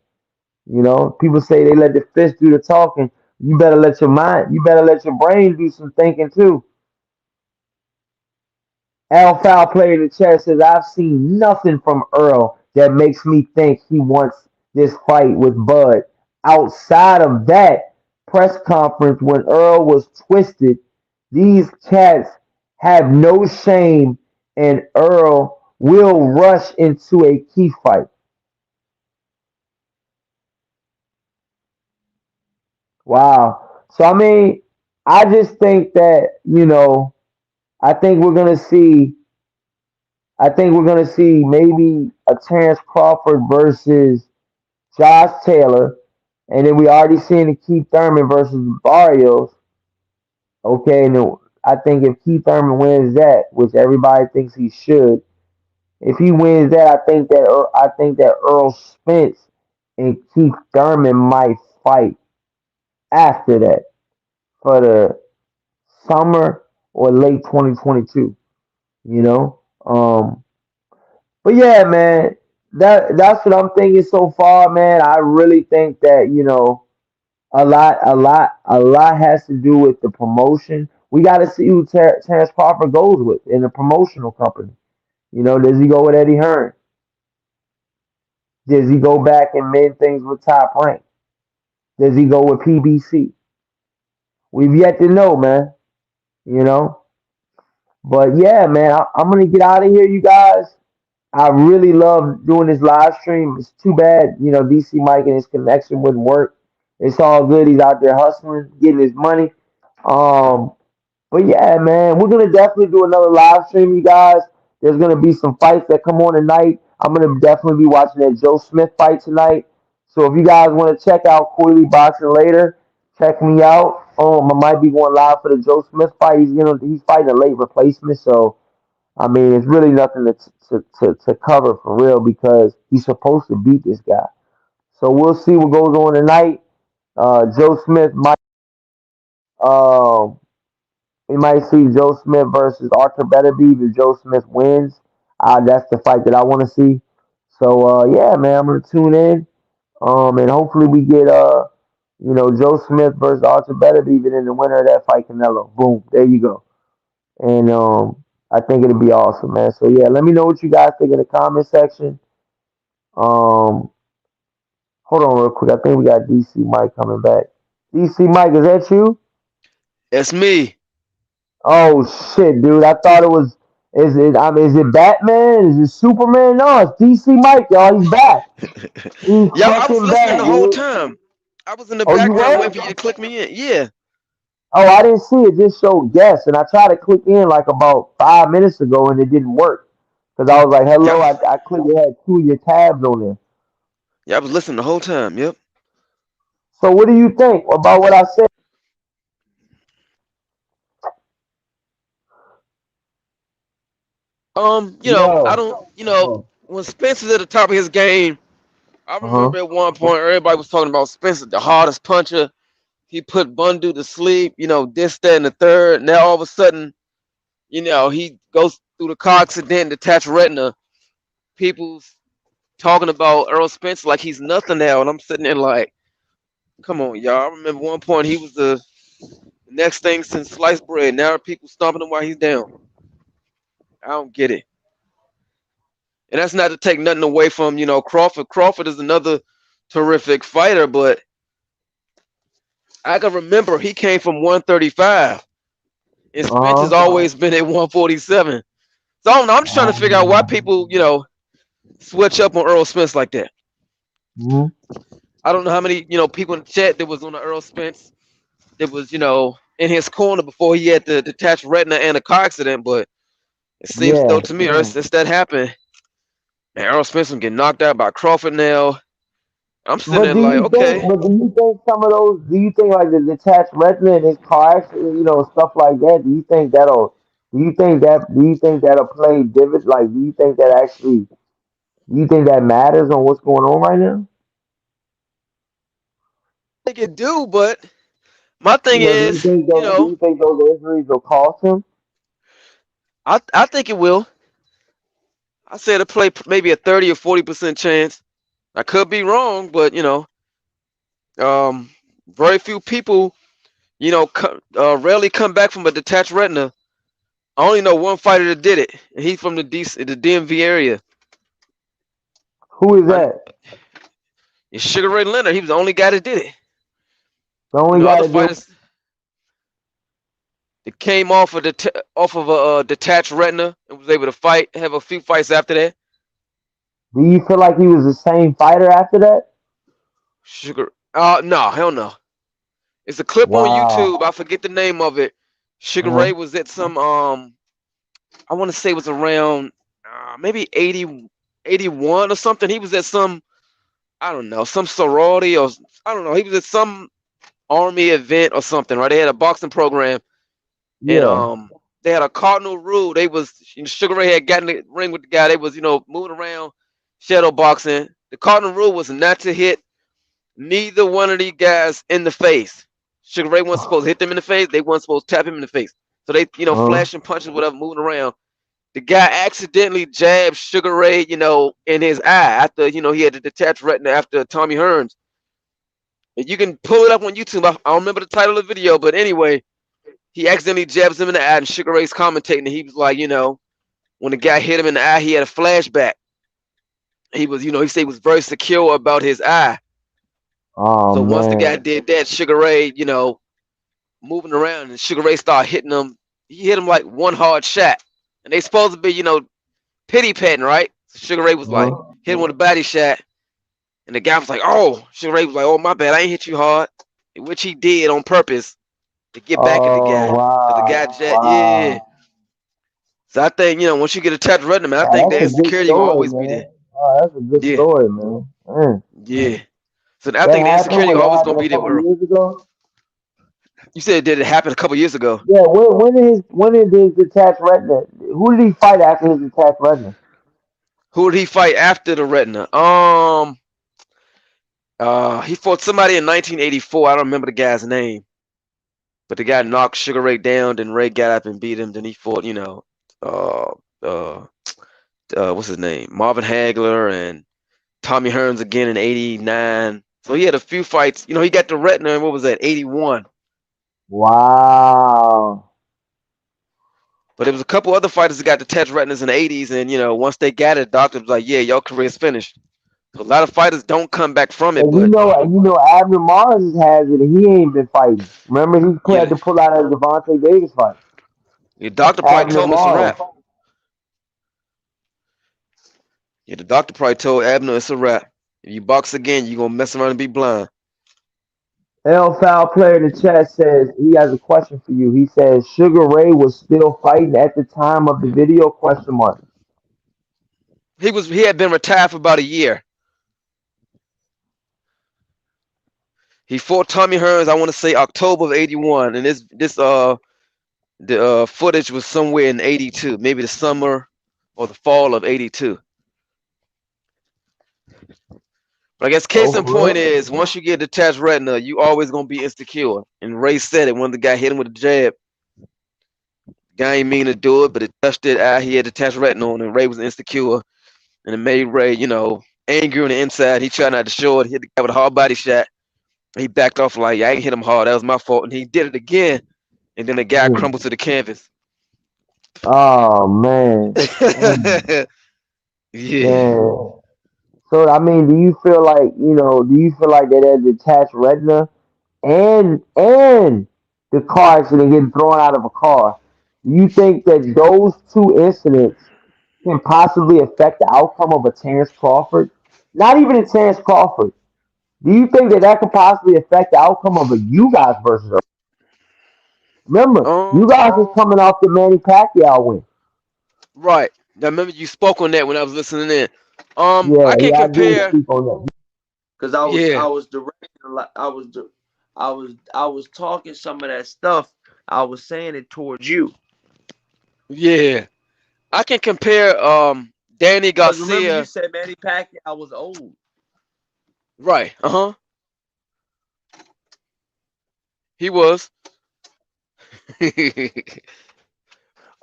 A: You know, people say they let the fist do the talking. You better let your mind, you better let your brain do some thinking too. Al Foul player in the chat says, I've seen nothing from Earl that makes me think he wants this fight with Bud. Outside of that press conference when Earl was twisted, these cats have no shame and Earl will rush into a key fight. Wow. So I mean, I just think that, I think we're gonna see maybe a Terence Crawford versus Josh Taylor, and then we already seen the Keith Thurman versus Barrios. Okay, and I think if Keith Thurman wins that, which everybody thinks he should, if he wins that, I think that Earl Spence and Keith Thurman might fight after that for the summer or late 2022. You know, but yeah, man, that's what I'm thinking so far, man. I really think that a lot has to do with the promotion. We got to see who Terrence Crawford goes with in the promotional company. Does he go with Eddie Hearn? Does he go back and mend things with Top Rank? Does he go with PBC? We've yet to know, man. You know, but yeah, man, I'm gonna get out of here, you guys. I really love doing this live stream. It's too bad, DC Mike and his connection wouldn't work. It's all good. He's out there hustling, getting his money. Um, but yeah, man, we're gonna definitely do another live stream, you guys. There's gonna be some fights that come on tonight. I'm gonna definitely be watching that Joe Smith fight tonight. So if you guys want to check out Coily Boxing later, check me out. I might be going live for the Joe Smith fight. He's fighting a late replacement, so I mean it's really nothing to cover for real because he's supposed to beat this guy. So we'll see what goes on tonight. Joe Smith might. Um, We might see Joe Smith versus Arthur Beterbiev if Joe Smith wins. That's the fight that I want to see. So yeah, man, I'm gonna tune in. And hopefully we get Joe Smith versus Arthur Beterbiev and then the winner of that fight, Canelo. Boom, there you go. And I think it'll be awesome, man. So yeah, let me know what you guys think in the comment section. Um, Hold on real quick. I think we got DC Mike coming back. DC Mike, is that you?
B: It's me.
A: Oh shit, dude! I thought it was. Is it Batman? Is it Superman? No, it's DC Mike, y'all. He's back. He's
B: Yeah, I was
A: fucking
B: listening
A: back,
B: the whole
A: dude.
B: time. I was in the
A: Oh, you
B: background
A: were?
B: waiting for you to click me in. Yeah.
A: Oh, I didn't see it. Just showed guests, and I tried to click in like about 5 minutes ago, and it didn't work because I was like,
B: Yeah, I
A: "Hello."
B: was,
A: I clicked. It had two of your tabs on there.
B: yeah, I was listening the whole time. Yep.
A: So, what do you think about what I said?
B: I
A: Yo.
B: don't,
A: Oh.
B: when Spencer's at the top of his game, I
A: Uh huh.
B: remember at one point everybody was talking about Spencer, the hardest puncher. He put Bundu to sleep, this, that, and the third. Now all of a sudden, he goes through the car accident, detached retina. People's talking about Earl Spence like he's nothing now, and I'm sitting there like, come on, y'all. I remember one point he was the next thing since sliced bread. Now are people stomping him while he's down. I don't get it. And that's not to take nothing away from, Crawford. Crawford is another terrific fighter, but I can remember he came from 135, and Spence has
A: Uh
B: always been at 147. So I don't know. I'm just trying to figure out why
A: huh.
B: people, switch up on Earl Spence like that.
A: Mhm.
B: I don't know how many, people in the chat that was on the Earl Spence that was, in his corner before he had the detached retina and a car accident, but it seems though
A: Yeah.
B: to me, or since that happened, And Errol Spence getting knocked out by Crawford now. I'm sitting
A: But
B: there
A: do
B: like,
A: you think?
B: okay.
A: But do you think some of those? Do you think like the detached retina in his car accident, stuff like that? Do you think that'll? Do you think that? Do you think that'll play divid? Like, do you think that actually? Do you think that matters on what's going on right now?
B: I think it do, but my thing
A: Do you
B: is,
A: think those? Do you think those injuries will cost him?
B: I think it will. I said to play maybe a 30 or 40% chance. I could be wrong, but um, very few people, rarely come back from a detached retina. I only know one fighter that did it, and he's from the DMV area.
A: Who is
B: I,
A: that?
B: it's Sugar Ray Leonard. He was the only guy that did it.
A: The only guy
B: Other
A: that did.
B: fighters that came off of a detached retina and was able to fight, have a few fights after that.
A: Do you feel like he was the same fighter after that?
B: Sugar, no, hell no. It's a clip on YouTube.
A: Wow.
B: I forget the name of it. Sugar Ray
A: Uh-huh.
B: was at some I want to say it was around maybe 80, 81 or something. He was at some, I don't know, some sorority, or I don't know. He was at some army event or something, right? They had a boxing program, and
A: Yeah.
B: they had a cardinal rule. They was, Sugar Ray had gotten in the ring with the guy. They was, moving around, shadow boxing. The cardinal rule was not to hit neither one of these guys in the face. Sugar Ray wasn't supposed to hit them in the face. They weren't supposed to tap him in the face. So they,
A: Uh-huh.
B: flashing punches, whatever, moving around. The guy accidentally jabbed Sugar Ray, in his eye after, he had the detached retina after Tommy Hearns. And you can pull it up on YouTube. I don't remember the title of the video, but anyway, he accidentally jabs him in the eye, and Sugar Ray's commentating, and he was like, when the guy hit him in the eye, he had a flashback. He was, he said he was very secure about his eye.
A: Oh
B: So once the guy
A: man.
B: did that, Sugar Ray, moving around, and Sugar Ray started hitting him. He hit him like one hard shot. And they supposed to be, pity patting, right? So Sugar Ray was like,
A: Uh-huh.
B: hit him with a body shot. And the guy was like, oh, Sugar Ray was like, oh, my bad, I ain't hit you hard. Which he did on purpose to get back at the
A: Oh
B: guy. Because the guy,
A: wow.
B: yeah.
A: Wow.
B: So I think, once you get a touch retina, man, I think
A: Oh,
B: the
A: that's a good
B: insecurity will
A: story,
B: always be
A: man.
B: there.
A: Oh, that's a good
B: Yeah,
A: story, man. Man.
B: yeah. So I
A: That
B: think the
A: happened
B: insecurity
A: when
B: will
A: that
B: always going
A: happened
B: to
A: a
B: be there with
A: couple
B: her.
A: years ago.
B: You said, did it happen a couple years ago?
A: Yeah, when did his detached retina? Who did he fight after his detached retina?
B: Who did he fight after the retina? He fought somebody in 1984. I don't remember the guy's name. But the guy knocked Sugar Ray down, then Ray got up and beat him. Then he fought, uh, uh, what's his name? Marvin Hagler and Tommy Hearns again in '89. So he had a few fights. He got the retina in, what was that, '81.
A: Wow.
B: But there was a couple other fighters that got the touch retinas in the '80s, and once they got it, doctor was like, "Yeah, your career's finished." So a lot of fighters don't come back from it,
A: And
B: but
A: Abner Mars has it, and he ain't been fighting. Remember, he had
B: yeah,
A: to pull out of the Devontae Davis fight.
B: the doctor probably
A: Abner
B: told him it's a
A: Mars.
B: wrap. Yeah, the doctor probably told Abner it's a wrap. If you box again, you're gonna mess around and be blind.
A: L Foul Player in the chat says he has a question for you. He says Sugar Ray was still fighting at the time of the video? Question mark.
B: He had been retired for about a year. He fought Tommy Hearns, I want to say October of '81, and the footage was somewhere in '82, maybe the summer or the fall of '82. But I guess
A: Oh,
B: case in
A: for
B: point
A: real?
B: is once you get detached retina, you always gonna be insecure. And Ray said it when the guy hit him with a jab. Guy ain't mean to do it, but it touched it eye. He had detached retina on, and Ray was insecure, and it made Ray, angry on the inside. He tried not to show it. He hit the guy with a hard body shot. He backed off like, yeah, I ain't hit him hard. That was my fault. And he did it again. And then the guy
A: Mm.
B: crumbled to the canvas.
A: Oh man. Mm.
B: Yeah.
A: Man. So I mean, do you feel like that detached retina and the car accident getting thrown out of a car? Do you think that those two incidents can possibly affect the outcome of a Terence Crawford? Not even a Terence Crawford. Do you think that could possibly affect the outcome of a you guys versus a? Remember, you
B: Um,
A: guys is coming off the Manny Pacquiao win.
B: right. I remember you spoke on that when I was listening in.
A: Yeah,
B: I can
A: yeah, I did
B: compare.
A: speak on that. Cause
B: Yeah,
A: I was directing a lot. I was talking some of that stuff. I was saying it towards you.
B: yeah. I can compare Danny
A: Cause remember you
B: Garcia.
A: said Manny Pacquiao was old.
B: Right. Uh-huh. He was.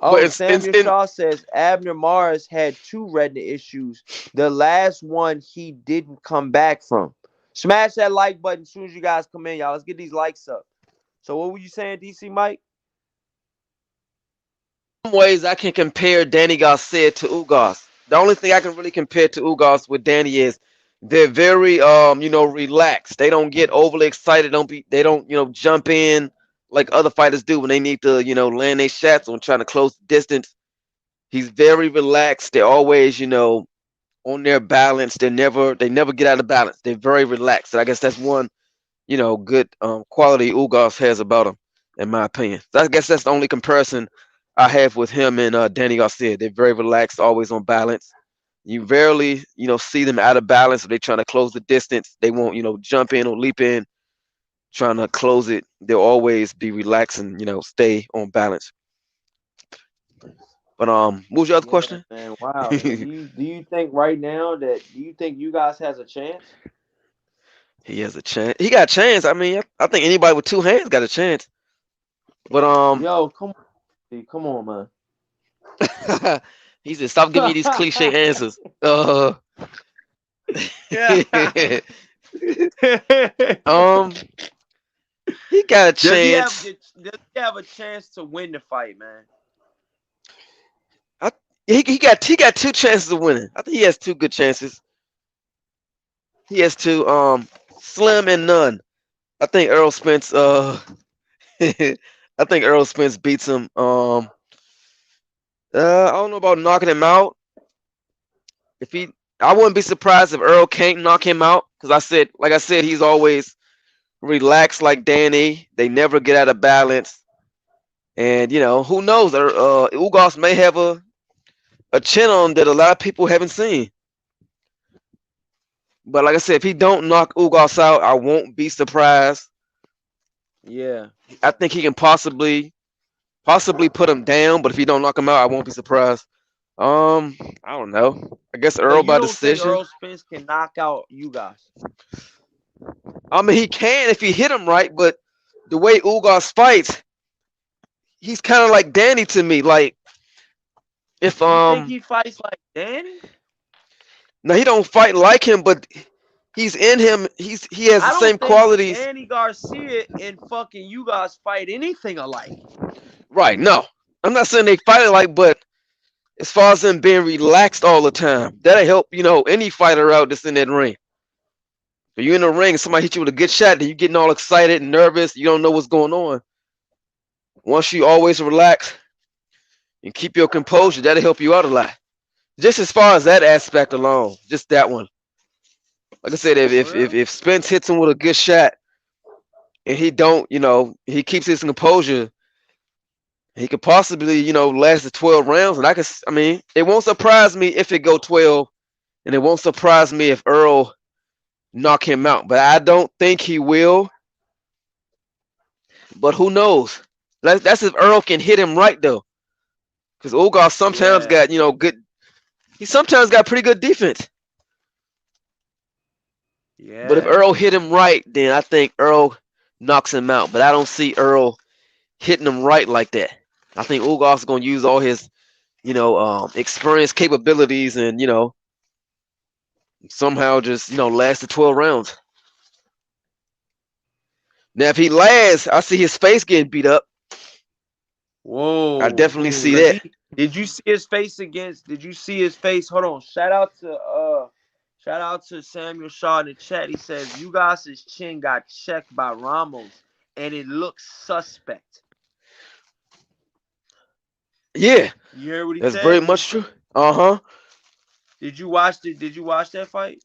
B: But
A: Oh, Samuel
B: in
A: Shaw says Abner Morris had two retina issues. The last one he didn't come back from. Smash that like button as soon as you guys come in, y'all. Let's get these likes up. So what were you saying, DC Mike?
B: some ways I can compare Danny Garcia to Ugas. The only thing I can really compare to Ugas with Danny is they're very relaxed. They don't get overly excited. They don't jump in like other fighters do when they need to land their shots on trying to close the distance. He's very relaxed. They're always on their balance. They never get out of balance. They're very relaxed. And I guess that's one good quality Ugas has about him, in my opinion. So I guess that's the only comparison I have with him and Danny Garcia. They're very relaxed, always on balance. You rarely, see them out of balance if they're trying to close the distance. They won't, jump in or leap in trying to close it. They'll always be relaxed and, stay on balance. But what was your other
A: Yeah,
B: question?
A: man. Wow. So do you think right now do you think you guys has a chance?
B: He has a chance. He got a chance. I mean, I think anybody with two hands got a chance. But
A: Yo, come on, man.
B: he said, "Stop giving me these cliche answers."
A: Yeah.
B: Um, he got a chance.
A: Does he have a chance to win the fight, man?
B: I, he got two chances of winning. I think he has two good chances. He has two slim and none. I think Errol Spence I think Errol Spence beats him. I don't know about knocking him out. If he I wouldn't be surprised if Earl can't knock him out because like I said, he's always relaxed like Danny. They never get out of balance. And who knows? Ugas may have a chin on that a lot of people haven't seen. But like I said, if he don't knock Ugas out, I won't be surprised.
A: Yeah.
B: I think he can possibly put him down, but if he don't knock him out, I won't be surprised. I don't know. I guess
A: So
B: Earl
A: you
B: by
A: don't think
B: decision.
A: Errol Spence can knock out you guys?
B: I mean, he can if he hit him right, but the way Ugas fights, he's kind of like Danny to me. Like if
A: You think he fights like Danny?
B: now he don't fight like him, but he's in him. He has the
A: I
B: same
A: don't think
B: qualities.
A: Danny Garcia and fucking you guys fight anything alike.
B: Right? No, I'm not saying they fight alike, but as far as them being relaxed all the time, that'll help any fighter out that's in that ring. If you're in the ring and somebody hit you with a good shot, then you're getting all excited and nervous. You don't know what's going on. Once you always relax and keep your composure, that'll help you out a lot. Just as far as that aspect alone, just that one. Like I said, if Spence hits him with a good shot and he don't, he keeps his composure, he could possibly, last the 12 rounds. And I mean, it won't surprise me if it go 12, and it won't surprise me if Earl knock him out. But I don't think he will. But who knows? That's if Earl can hit him right though, because Ugas sometimes
A: Yeah.
B: got good. He sometimes got pretty good defense. But if
A: Yeah.
B: Earl hit him right, then I think Earl knocks him out. But I don't see Earl hitting him right like that. I think Ugas is going to use all his, experience, capabilities, and somehow just last the 12 rounds. Now, if he lasts, I see his face getting beat up. I
A: Whoa.
B: definitely see
A: 'Cause
B: that.
A: did you see his face against? Did you see his face? Hold on. Shout out to Samuel Shaw in the chat. He says you guys' chin got checked by Ramos, and it looks suspect.
B: Yeah,
A: You hear what he
B: that's very
A: said?
B: much true. Uh huh.
A: Did you watch Did you watch that fight?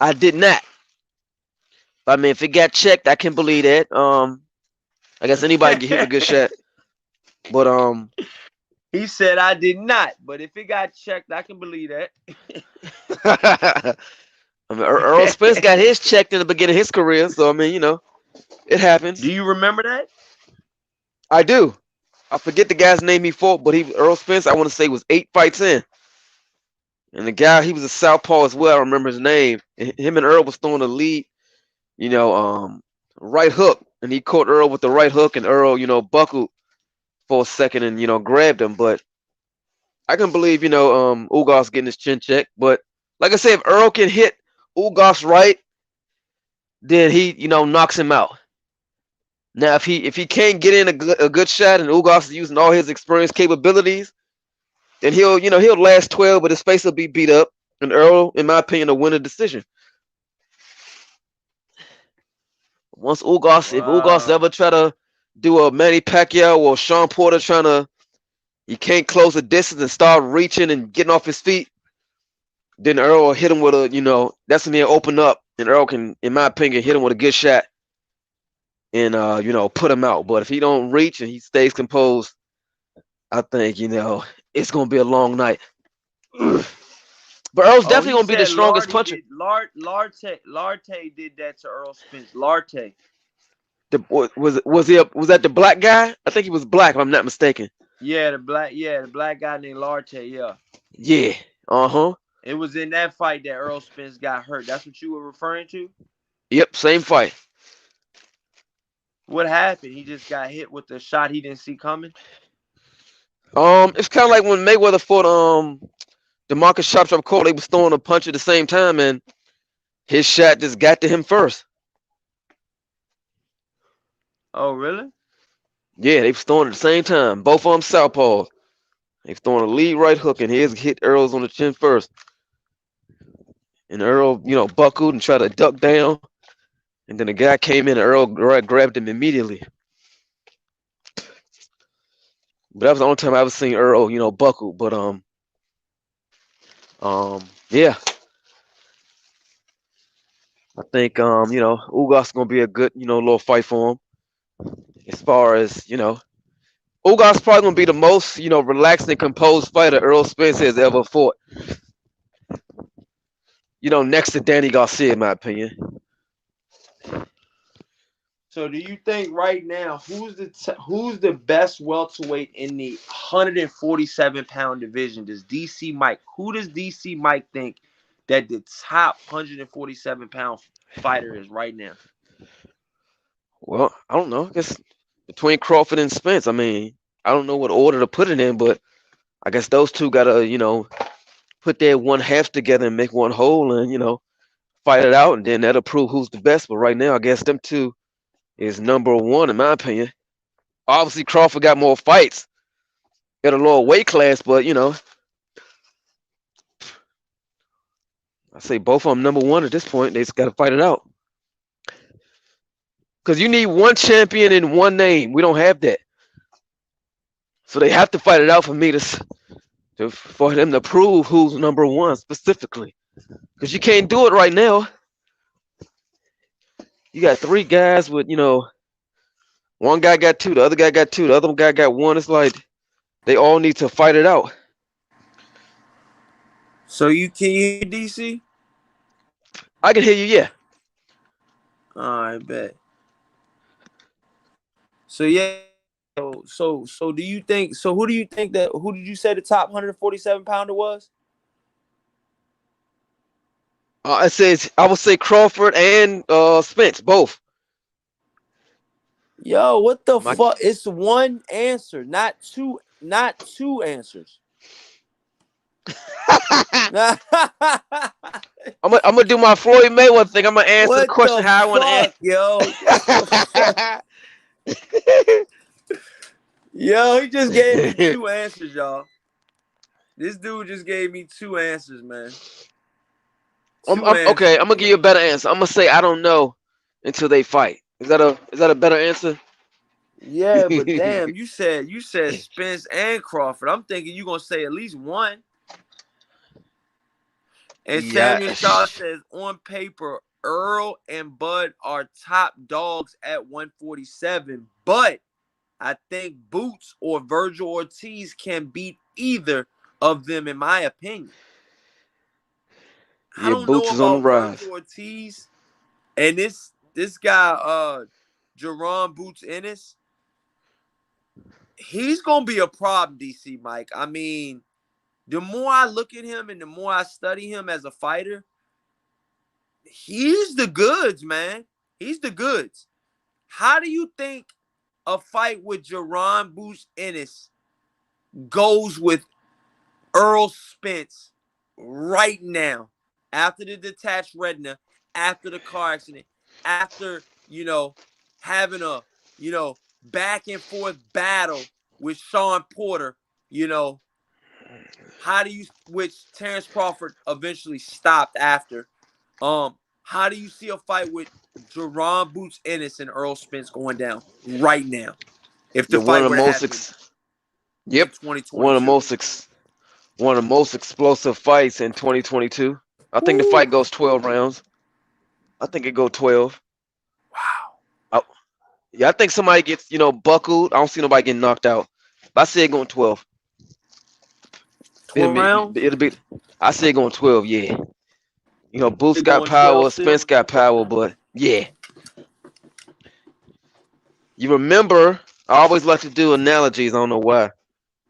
B: I did not. I mean, if it got checked, I can believe that. I guess anybody can hit a good shot, but
A: He said I did not, but if it got checked, I can believe that.
B: I mean, Earl Spence got his checked in the beginning of his career, so I mean, it happens.
A: Do you remember that?
B: I do. I forget the guy's name he fought, but Earl Spence, I want to say, was 8 fights in. And the guy, he was a southpaw as well. I remember his name. Him and Earl was throwing a lead, right hook, and he caught Earl with the right hook, and Earl, buckled for a second and grabbed him. But I can believe, Ugas getting his chin checked. But like I said, if Earl can hit Ugas right, then he, knocks him out. Now, if he can't get in a good shot and Ugas is using all his experience capabilities, then he'll last 12, but his face will be beat up. And Earl, in my opinion, will win a decision. Once Ugas, if Ugas ever try to do a Manny Pacquiao or Sean Porter he can't close the distance and start reaching and getting off his feet, then Earl will hit him with that's when he'll open up, and Earl can, in my opinion, hit him with a good shot and put him out. But if he don't reach and he stays composed, I think it's gonna be a long night. But Earl's definitely gonna be the strongest puncher.
A: Larte did that to Earl Spence. Larte.
B: Was that the black guy? I think he was black, if I'm not mistaken.
A: Yeah, the black guy named Larte. Yeah.
B: Yeah.
A: It was in that fight that Earl Spence got hurt. That's what you were referring to?
B: Yep, same fight.
A: What happened? He just got hit with a shot he didn't see coming?
B: It's kind of like when Mayweather fought DeMarcus Chop Cole. They was throwing a punch at the same time, and his shot just got to him first.
A: Oh, really?
B: Yeah, they was throwing at the same time. Both of them southpaws. They was throwing a lead right hook, and his hit Earl's on the chin first. And Earl, buckled and tried to duck down. And then the guy came in and Earl grabbed him immediately. But that was the only time I ever seen Earl, buckle. But yeah. I think Ugas gonna be a good, little fight for him. As far as, Ugas probably gonna be the most, relaxed and composed fighter Earl Spence has ever fought. Next to Danny Garcia, in my opinion.
A: So, do you think right now who's the best welterweight in the 147-pound division? Who does DC Mike think that the top 147-pound fighter is right now?
B: Well, I don't know. I guess between Crawford and Spence, I mean, I don't know what order to put it in, but I guess those two gotta, put their one half together and make one whole and, fight it out, and then that'll prove who's the best. But right now, I guess them two is number one, in my opinion. Obviously, Crawford got more fights at a lower weight class, but, I say both of them number one at this point. They just got to fight it out. Because you need one champion in one name. We don't have that. So they have to fight it out for me for them to prove who's number one specifically. Because you can't do it right now. You got three guys with, one guy got two, the other guy got two, the other guy got one. It's like they all need to fight it out.
A: So can you hear DC?
B: I can hear you, yeah.
A: I bet. So yeah. So do you think? So who did you say the top 147-pounder was?
B: I would say Crawford and Spence, both.
A: Yo, what the fuck? It's one answer, not two answers.
B: I'm gonna do my Floyd Mayweather thing. I'm gonna answer the question how I want
A: to answer. Yo, he just gave me two answers, y'all. This dude just gave me two answers, man.
B: Okay, I'm gonna give you a better answer. I'm gonna say I don't know until they fight. Is that a better answer?
A: Yeah, but damn, you said Spence and Crawford. I'm thinking you're gonna say at least one. And Samuel Shaw says on paper, Earl and Bud are top dogs at 147, but I think Boots or Virgil Ortiz can beat either of them, in my opinion.
D: I
B: Yeah,
D: don't know
B: Boots is on the
D: about
B: rise.
D: Virgil Ortiz and this guy, Jerron Boots Ennis. He's gonna be a problem, DC Mike. I mean, the more I look at him and the more I study him as a fighter, he's the goods, man. He's the goods. How do you think a fight with Jerron Boots Ennis goes with Errol Spence right now, after the detached retina, after the car accident, after, having a, back and forth battle with Sean Porter, how do you, which Terence Crawford eventually stopped after. How do you see a fight with Jerron Boots Ennis and Errol Spence going down right now? If the
B: Yeah,
D: fight were to happen in
B: Yep, one of the
D: 2022.
B: one of the most explosive fights in 2022. I think the
D: Woo.
B: fight goes 12 rounds. I think it go 12.
D: Wow.
B: I, yeah, I think somebody gets, buckled. I don't see nobody getting knocked out. But I say it going 12.
D: 12 rounds?
B: It'll be. I say it going 12. Yeah. Boots
D: They're
B: got
D: going 12
B: power,
D: still?
B: Spence got power, but yeah. You remember? I always like to do analogies. I don't know why,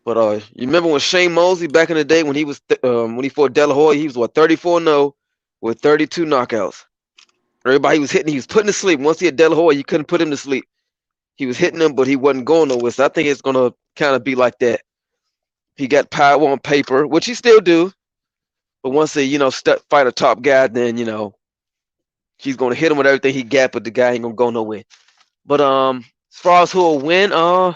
B: but you remember when Shane Mosley back in the day when he was when he fought De La Hoya, he was what 34-0 with 32 knockouts. Everybody he was hitting, he was putting to sleep. Once he had De La Hoya, you couldn't put him to sleep. He was hitting him, but he wasn't going nowhere. So I think it's gonna kind of be like that. He got power on paper, which he still do, but once he fight a top guy, then he's gonna hit him with everything he got, but the guy ain't gonna go nowhere. But as far as who will win, I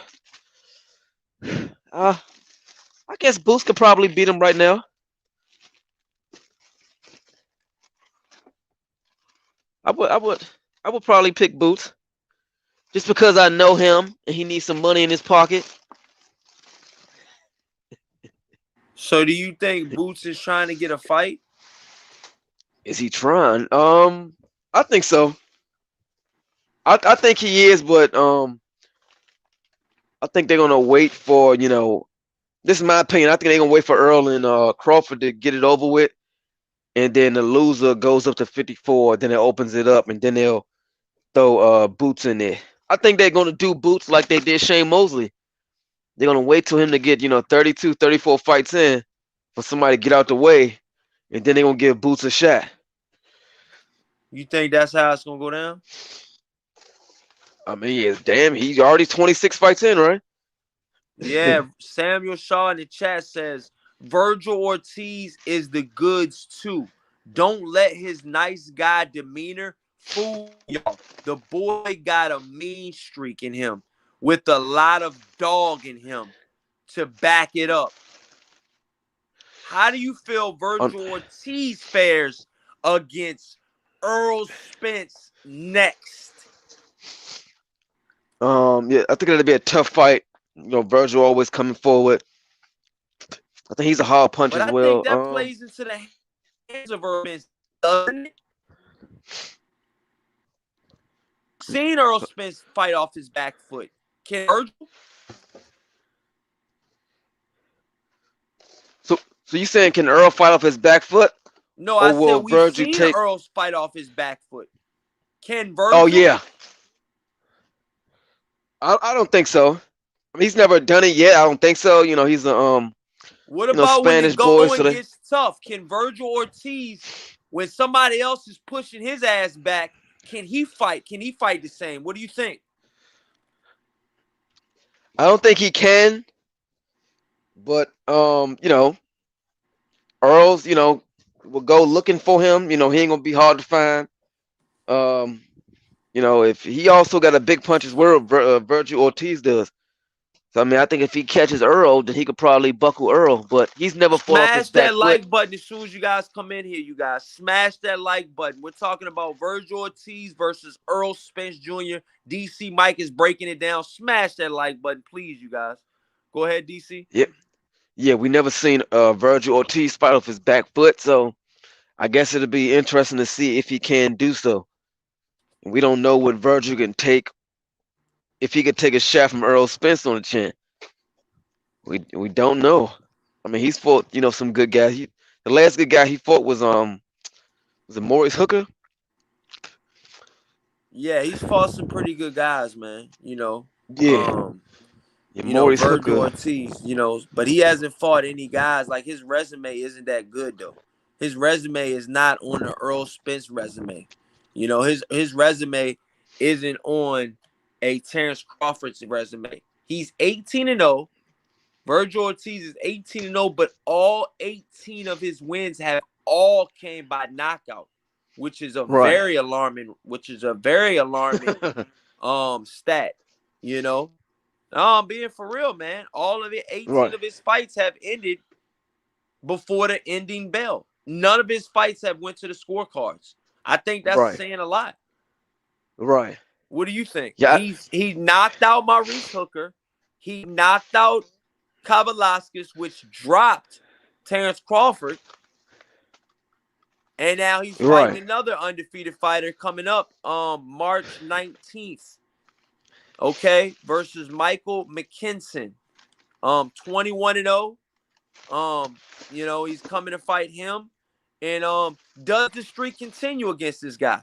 B: guess Boots could probably beat him right now. I would probably pick Boots just because I know him and he needs some money in his pocket.
D: So do you think Boots is trying to get a fight?
B: Is he trying? I think so. I think he is, but I think they're gonna wait for This is my opinion. I think they're gonna wait for Earl and Crawford to get it over with, and then the loser goes up to 54. Then it opens it up, and then they'll throw Boots in there. I think they're gonna do Boots like they did Shane Mosley. They're gonna wait till him to get 32, 34 fights in for somebody to get out the way, and then they're gonna give Boots a shot.
D: You think that's how it's gonna go down?
B: I mean, yes, damn, he's already 26 fights in, right?
D: Yeah, Samuel Shaw in the chat says Virgil Ortiz is the goods too. Don't let his nice guy demeanor fool y'all. The boy got a mean streak in him with a lot of dog in him to back it up. How do you feel Virgil Ortiz fares against Errol Spence next?
B: Yeah, I think it'll be a tough fight. Virgil always coming forward. I think he's a hard punch
D: But
B: as
D: I
B: well.
D: think that plays into the hands of Errol Spence, doesn't it? Seen Errol Spence fight off his back foot. Can Virgil?
B: So you saying can Earl fight off his back foot?
D: No, I said we've
B: Virgil
D: seen
B: take...
D: Earl fight off his back foot. Can Virgil?
B: Oh yeah. I don't think so. I mean, he's never done it yet. I don't think so. He's a
D: What about
B: Spanish
D: when
B: boy?
D: the going gets tough? Can Virgil Ortiz, when somebody else is pushing his ass back, can he fight? Can he fight the same? What do you think?
B: I don't think he can. But Earl's will go looking for him. He ain't gonna be hard to find. If he also got a big punch as well, Virgil Ortiz does. So I mean, I think if he catches Earl, then he could probably buckle Earl. But he's never fought off his back
D: Smash that
B: foot.
D: like button as soon as you guys come in here, you guys. Smash that like button. We're talking about Virgil Ortiz versus Errol Spence Jr. DC Mike is breaking it down. Smash that like button, please, you guys. Go ahead, DC.
B: Yep. Yeah, we never seen Virgil Ortiz fight off his back foot, so I guess it'll be interesting to see if he can do so. And we don't know what Virgil can take, if he could take a shot from Errol Spence on the chin. We don't know. I mean, he's fought some good guys. The last good guy he fought was Was it Maurice Hooker?
D: Yeah, he's fought some pretty good guys, man.
B: Yeah, yeah, Maurice
D: Virgil
B: Hooker.
D: Ortiz, but he hasn't fought any guys. Like, his resume isn't that good though. His resume is not on the Errol Spence resume. His resume isn't on a Terence Crawford's resume. He's 18-0. Virgil Ortiz is 18-0, but all 18 of his wins have all came by knockout, which is a
B: Right.
D: very alarming, stat, you know. No, I'm being for real, man. All of it, 18
B: Right.
D: of his fights have ended before the ending bell. None of his fights have went to the scorecards. I think that's
B: Right.
D: saying a lot.
B: Right.
D: What do you think?
B: Yeah.
D: He knocked out Maurice Hooker. He knocked out Kavalauskas, which dropped Terence Crawford. And now he's fighting
B: Right.
D: another undefeated fighter coming up March 19th. Okay, versus Michael McKinson. 21-0. He's coming to fight him. And does the streak continue against this guy?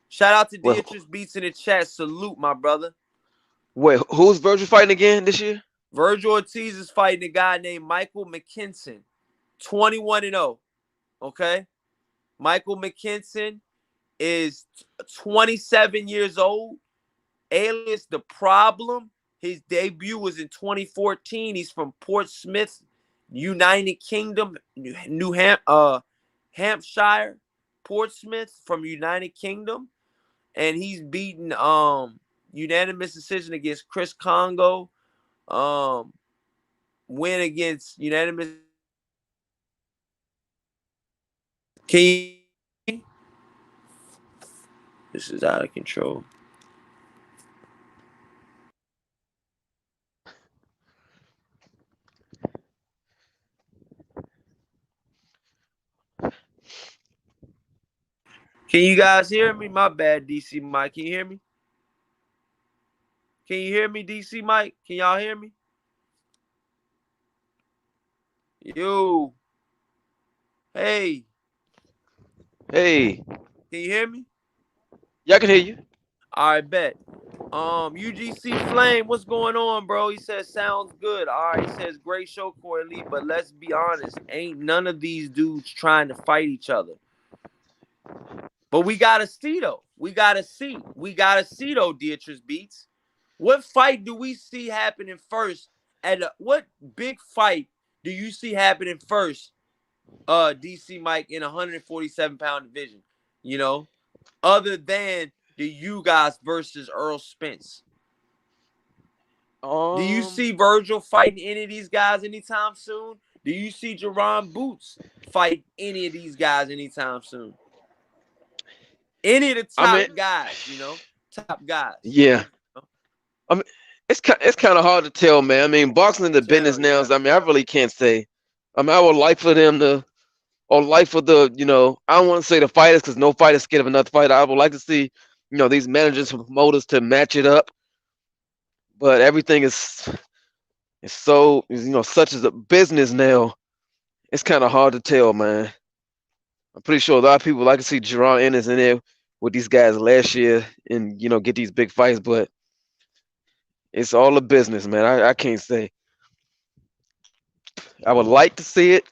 D: Shout out to
B: Well,
D: Dietrich Beats in the chat. Salute, my brother.
B: wait, who's Virgil fighting again this year?
D: Virgil Ortiz is fighting a guy named Michael McKinson. 21-0. Okay? Michael McKinson is 27 years old. Alias The Problem. His debut was in 2014. He's from Portsmouth, United Kingdom, Hampshire, Portsmouth from United Kingdom. And he's beaten unanimous decision against Chris Congo. Win against unanimous. Can you... This is out of control. Can you guys hear me? My bad, DC Mike. Can you hear me? Can you hear me, DC Mike? Can y'all hear me? Yo. Hey.
B: Hey.
D: Can you hear me?
B: Yeah, I can hear you.
D: All right, bet. UGC Flame, what's going on, bro? He says, sounds good. All right, he says, great show, Corey Lee, but let's be honest, ain't none of these dudes trying to fight each other. But we got to see, though. We got to see, though, Dietrich Beats. What fight do we see happening first? What big fight do you see happening first, DC Mike, in 147-pound division? Other than the you guys versus Errol Spence. Do you see Virgil fighting any of these guys anytime soon? Do you see Jerron Boots fight any of these guys anytime soon? Any of the top guys, top guys.
B: Yeah. I mean, it's kind of hard to tell, man. I mean, boxing is the business now.
D: Yeah.
B: I mean, I really can't say. I mean, I would like for them to, or like for the, I don't want to say the fighters because no fighter's scared of another fighter. I would like to see, these managers and promoters to match it up. But everything is so, such as a business now. It's kind of hard to tell, man. I'm pretty sure a lot of people like to see Jerron Ennis in there with these guys last year and, get these big fights, but it's all a business, man. I can't say. I would like to see it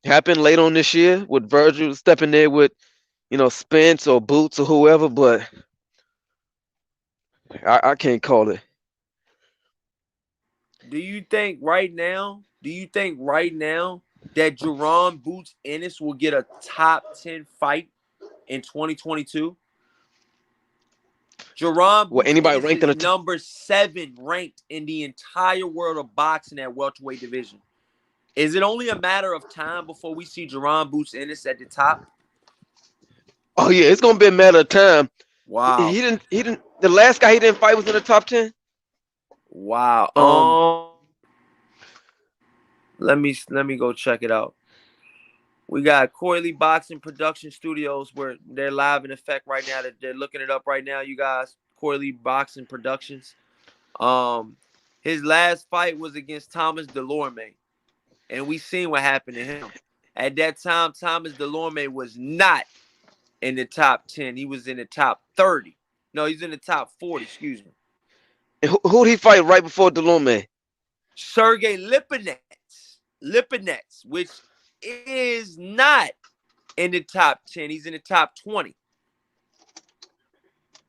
B: happen late on this year with Virgil stepping there with, Spence or Boots or whoever, but I can't call it.
D: Do you think right now that Jerron Boots Ennis will get a top 10 fight in 2022? Jerron Boots
B: Anybody
D: Ennis
B: ranked in
D: is
B: the
D: number 7 ranked in the entire world of boxing at welterweight division. Is it only a matter of time before we see Jerron Boots Ennis at the top?
B: Oh yeah, it's gonna be a matter of time.
D: Wow.
B: He didn't. The last guy he didn't fight was in the top 10.
D: Wow. Let me go check it out. We got CORYLEEBOXING Production Studios where they're live in effect right now. They're looking it up right now, you guys. CORYLEEBOXING Productions. His last fight was against Thomas Delorme, and we seen what happened to him. At that time, Thomas Delorme was not in the top 10. He was in the top 30. No, he's in the top 40. Excuse me.
B: And who'd he fight right before Delorme?
D: Sergey Lipinets, which is not in the top 10. He's in the top 20.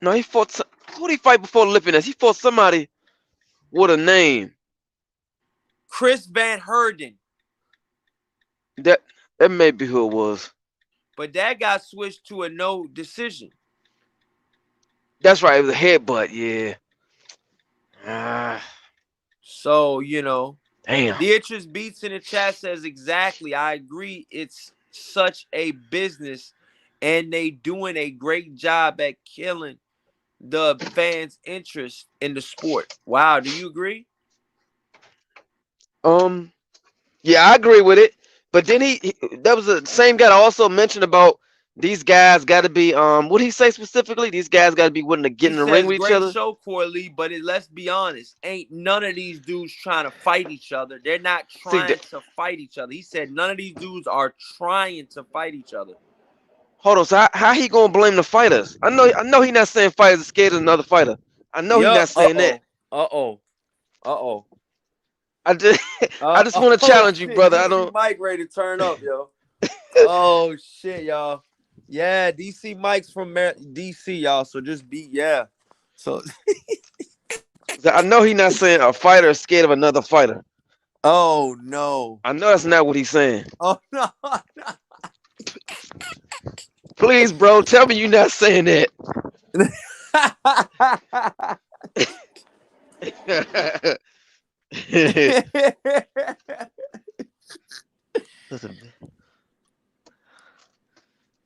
B: No, he fought. Who'd he fight before Lipinets? He fought somebody with a name.
D: Chris Van Herden.
B: That may be who it was.
D: But that got switched to a no decision.
B: That's right. It was a headbutt. Yeah.
D: So, you know.
B: Damn.
D: Beatrice Beats in the chat says exactly. I agree. It's such a business, and they doing a great job at killing the fans' interest in the sport. Wow, do you agree?
B: Yeah, I agree with it. But then that was the same guy that also mentioned about these guys got to be what did he say specifically? These guys got to be willing to get in the ring with each other.
D: Great show, CORYLEE, but let's be honest, ain't none of these dudes trying to fight each other. They're not trying to fight each other. He said none of these dudes are trying to fight each other.
B: Hold on, so how he gonna blame the fighters? I know he not saying fighters are scared of another fighter. I know he not saying that. I just want to challenge you, brother. I don't.
D: Mike ready to turn up, yo. Oh shit, y'all. Yeah, DC Mike's from DC, y'all. So just be So
B: I know he not saying a fighter is scared of another fighter.
D: Oh no.
B: I know that's not what he's saying.
D: Oh no.
B: Please, bro, tell me you're not saying that.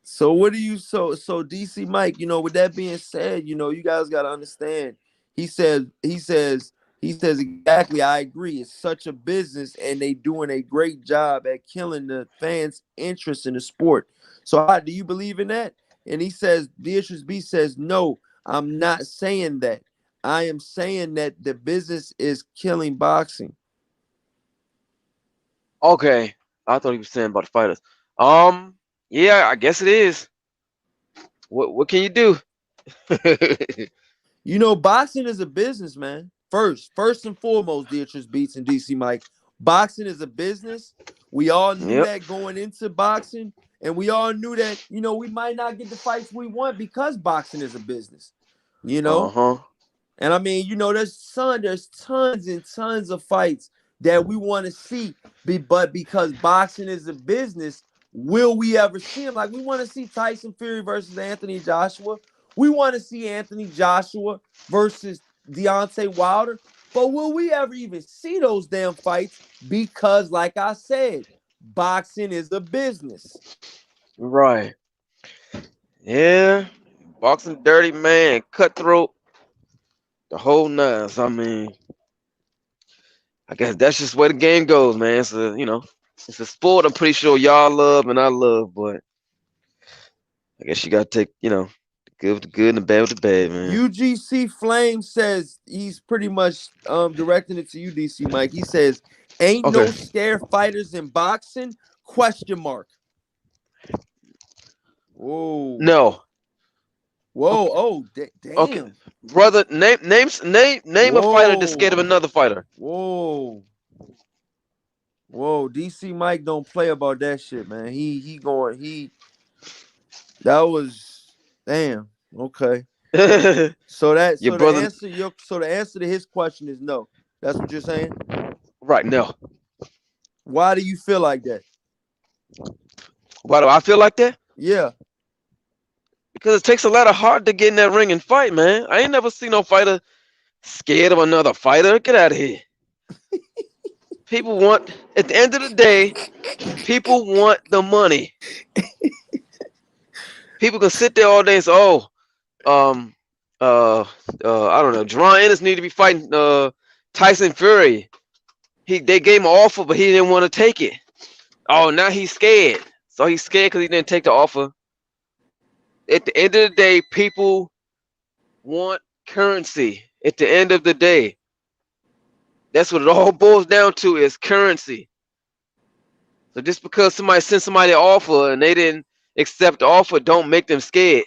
D: So what do you so DC Mike, you know, with that being said, you know, you guys got to understand. He says exactly, I agree. It's such a business and they doing a great job at killing the fans' interest in the sport. So do you believe in that? And he says, Beatrice B says, no, I'm not saying that. I am saying that the business is killing boxing.
B: Okay. I thought he was saying about the fighters. Yeah, I guess it is. What can you do?
D: You know, boxing is a business, man. First and foremost, Beatrice Beats and DC Mike. Boxing is a business. We all knew that going into boxing, and we all knew that, you know, we might not get the fights we want because boxing is a business. You know? And I mean, you know, there's tons and tons of fights that we want to see, but because boxing is a business, will we ever see them? Like, we want to see Tyson Fury versus Anthony Joshua. We want to see Anthony Joshua versus Deontay Wilder. But will we ever even see those damn fights? Because, like I said, boxing is a business.
B: Right. Yeah. Boxing dirty, man. Cutthroat. The whole nines. I mean, I guess that's just where the game goes, man. So, you know, it's a sport I'm pretty sure y'all love and I love, but I guess you gotta take, you know, the good with the good and the bad with the bad, man.
D: UGC Flame says he's pretty much directing it to you, DC Mike. He says, ain't no scare fighters in boxing? ? Whoa.
B: No.
D: Whoa. Oh, damn.
B: Okay. Brother, name a fighter that's scared of another fighter.
D: Whoa, DC Mike don't play about that shit, man. That was damn. Okay. So the answer to his question is no. That's what you're saying?
B: Right, no.
D: Why do you feel like that?
B: Why do I feel like that?
D: Yeah.
B: Because it takes a lot of heart to get in that ring and fight, man. I ain't never seen no fighter scared of another fighter. Get out of here. People want, at the end of the day, people want the money. People can sit there all day and say, oh, I don't know, Jerron Ennis need to be fighting Tyson Fury. They gave him an offer, but he didn't want to take it. Oh, now he's scared. So he's scared because he didn't take the offer. At the end of the day, people want currency. At the end of the day, that's what it all boils down to, is currency. So just because somebody sent somebody an offer and they didn't accept the offer, don't make them scared,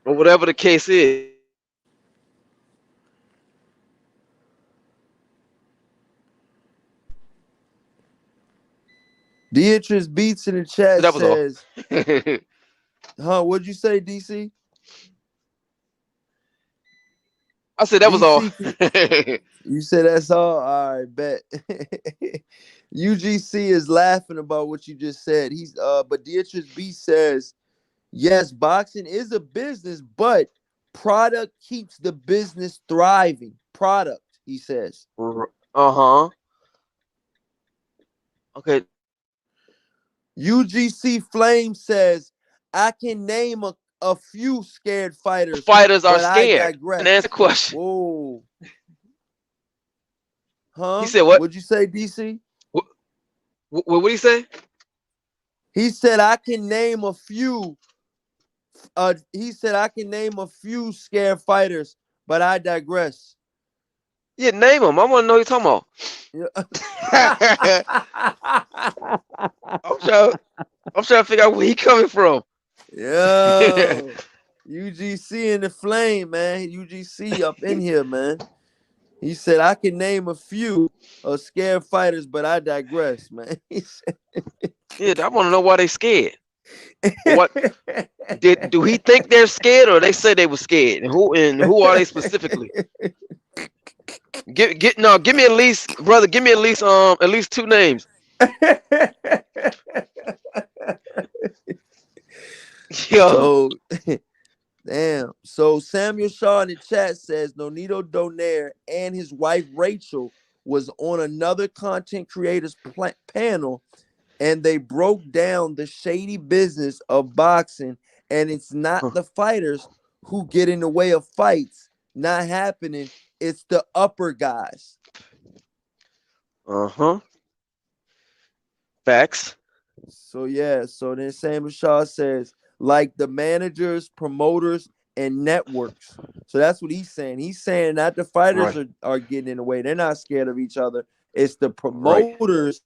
B: or whatever the case is.
E: Beatrice Beats in the chat
B: That was all.
E: says, huh, what'd you say, DC?
B: I said that was all.
E: DC, you said that's all? All right, bet. UGC is laughing about what you just said. But Beatrice B says, yes, boxing is a business, but product keeps the business thriving. Product, he says.
B: Uh-huh. Okay.
E: UGC Flame says, I can name a few scared fighters.
B: Fighters are
E: but
B: scared.
E: I digress.
B: And answer the question.
E: Whoa. Huh?
B: He said what?
E: What'd you say, DC?
B: What did he say?
E: He said, I can name a few. He said, I can name a few scared fighters, but I digress.
B: Yeah, name them. I want to know what you're talking about. I'm trying to figure out where he coming from.
E: Yo, UGC in the flame, man. UGC up in here, man. He said, I can name a few scared fighters, but I digress, man.
B: Yeah, I want to know why they scared. What do he think they're scared, or they say they were scared? And who are they specifically? Give me at least, brother. Give me at least two names. Yo.
E: So, damn. So Samuel Shaw in the chat says Nonito Donaire and his wife Rachel was on another content creators panel, and they broke down the shady business of boxing, and it's not the fighters who get in the way of fights not happening. It's the upper guys.
B: Uh-huh. Facts.
E: So yeah, so then Samuel Shaw says, like the managers, promoters, and networks. So that's what he's saying. He's saying not the fighters are getting in the way. They're not scared of each other. It's the promoters.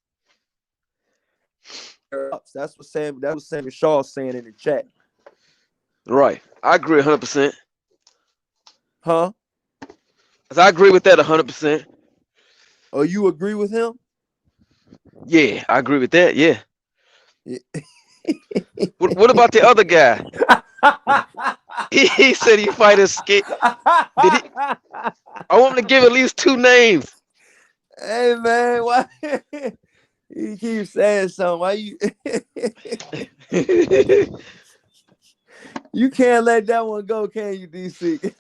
E: Right. That's what Samuel Shaw is saying in the chat.
B: Right. I agree 100%.
E: Huh?
B: I agree with that 100%.
E: Oh, you agree with him?
B: Yeah, I agree with that. Yeah. What about the other guy? He said he fighters scared. Did he? I want him to give at least two names.
E: Hey man, why you keep saying something? Why you? You can't let that one go, can you, DC?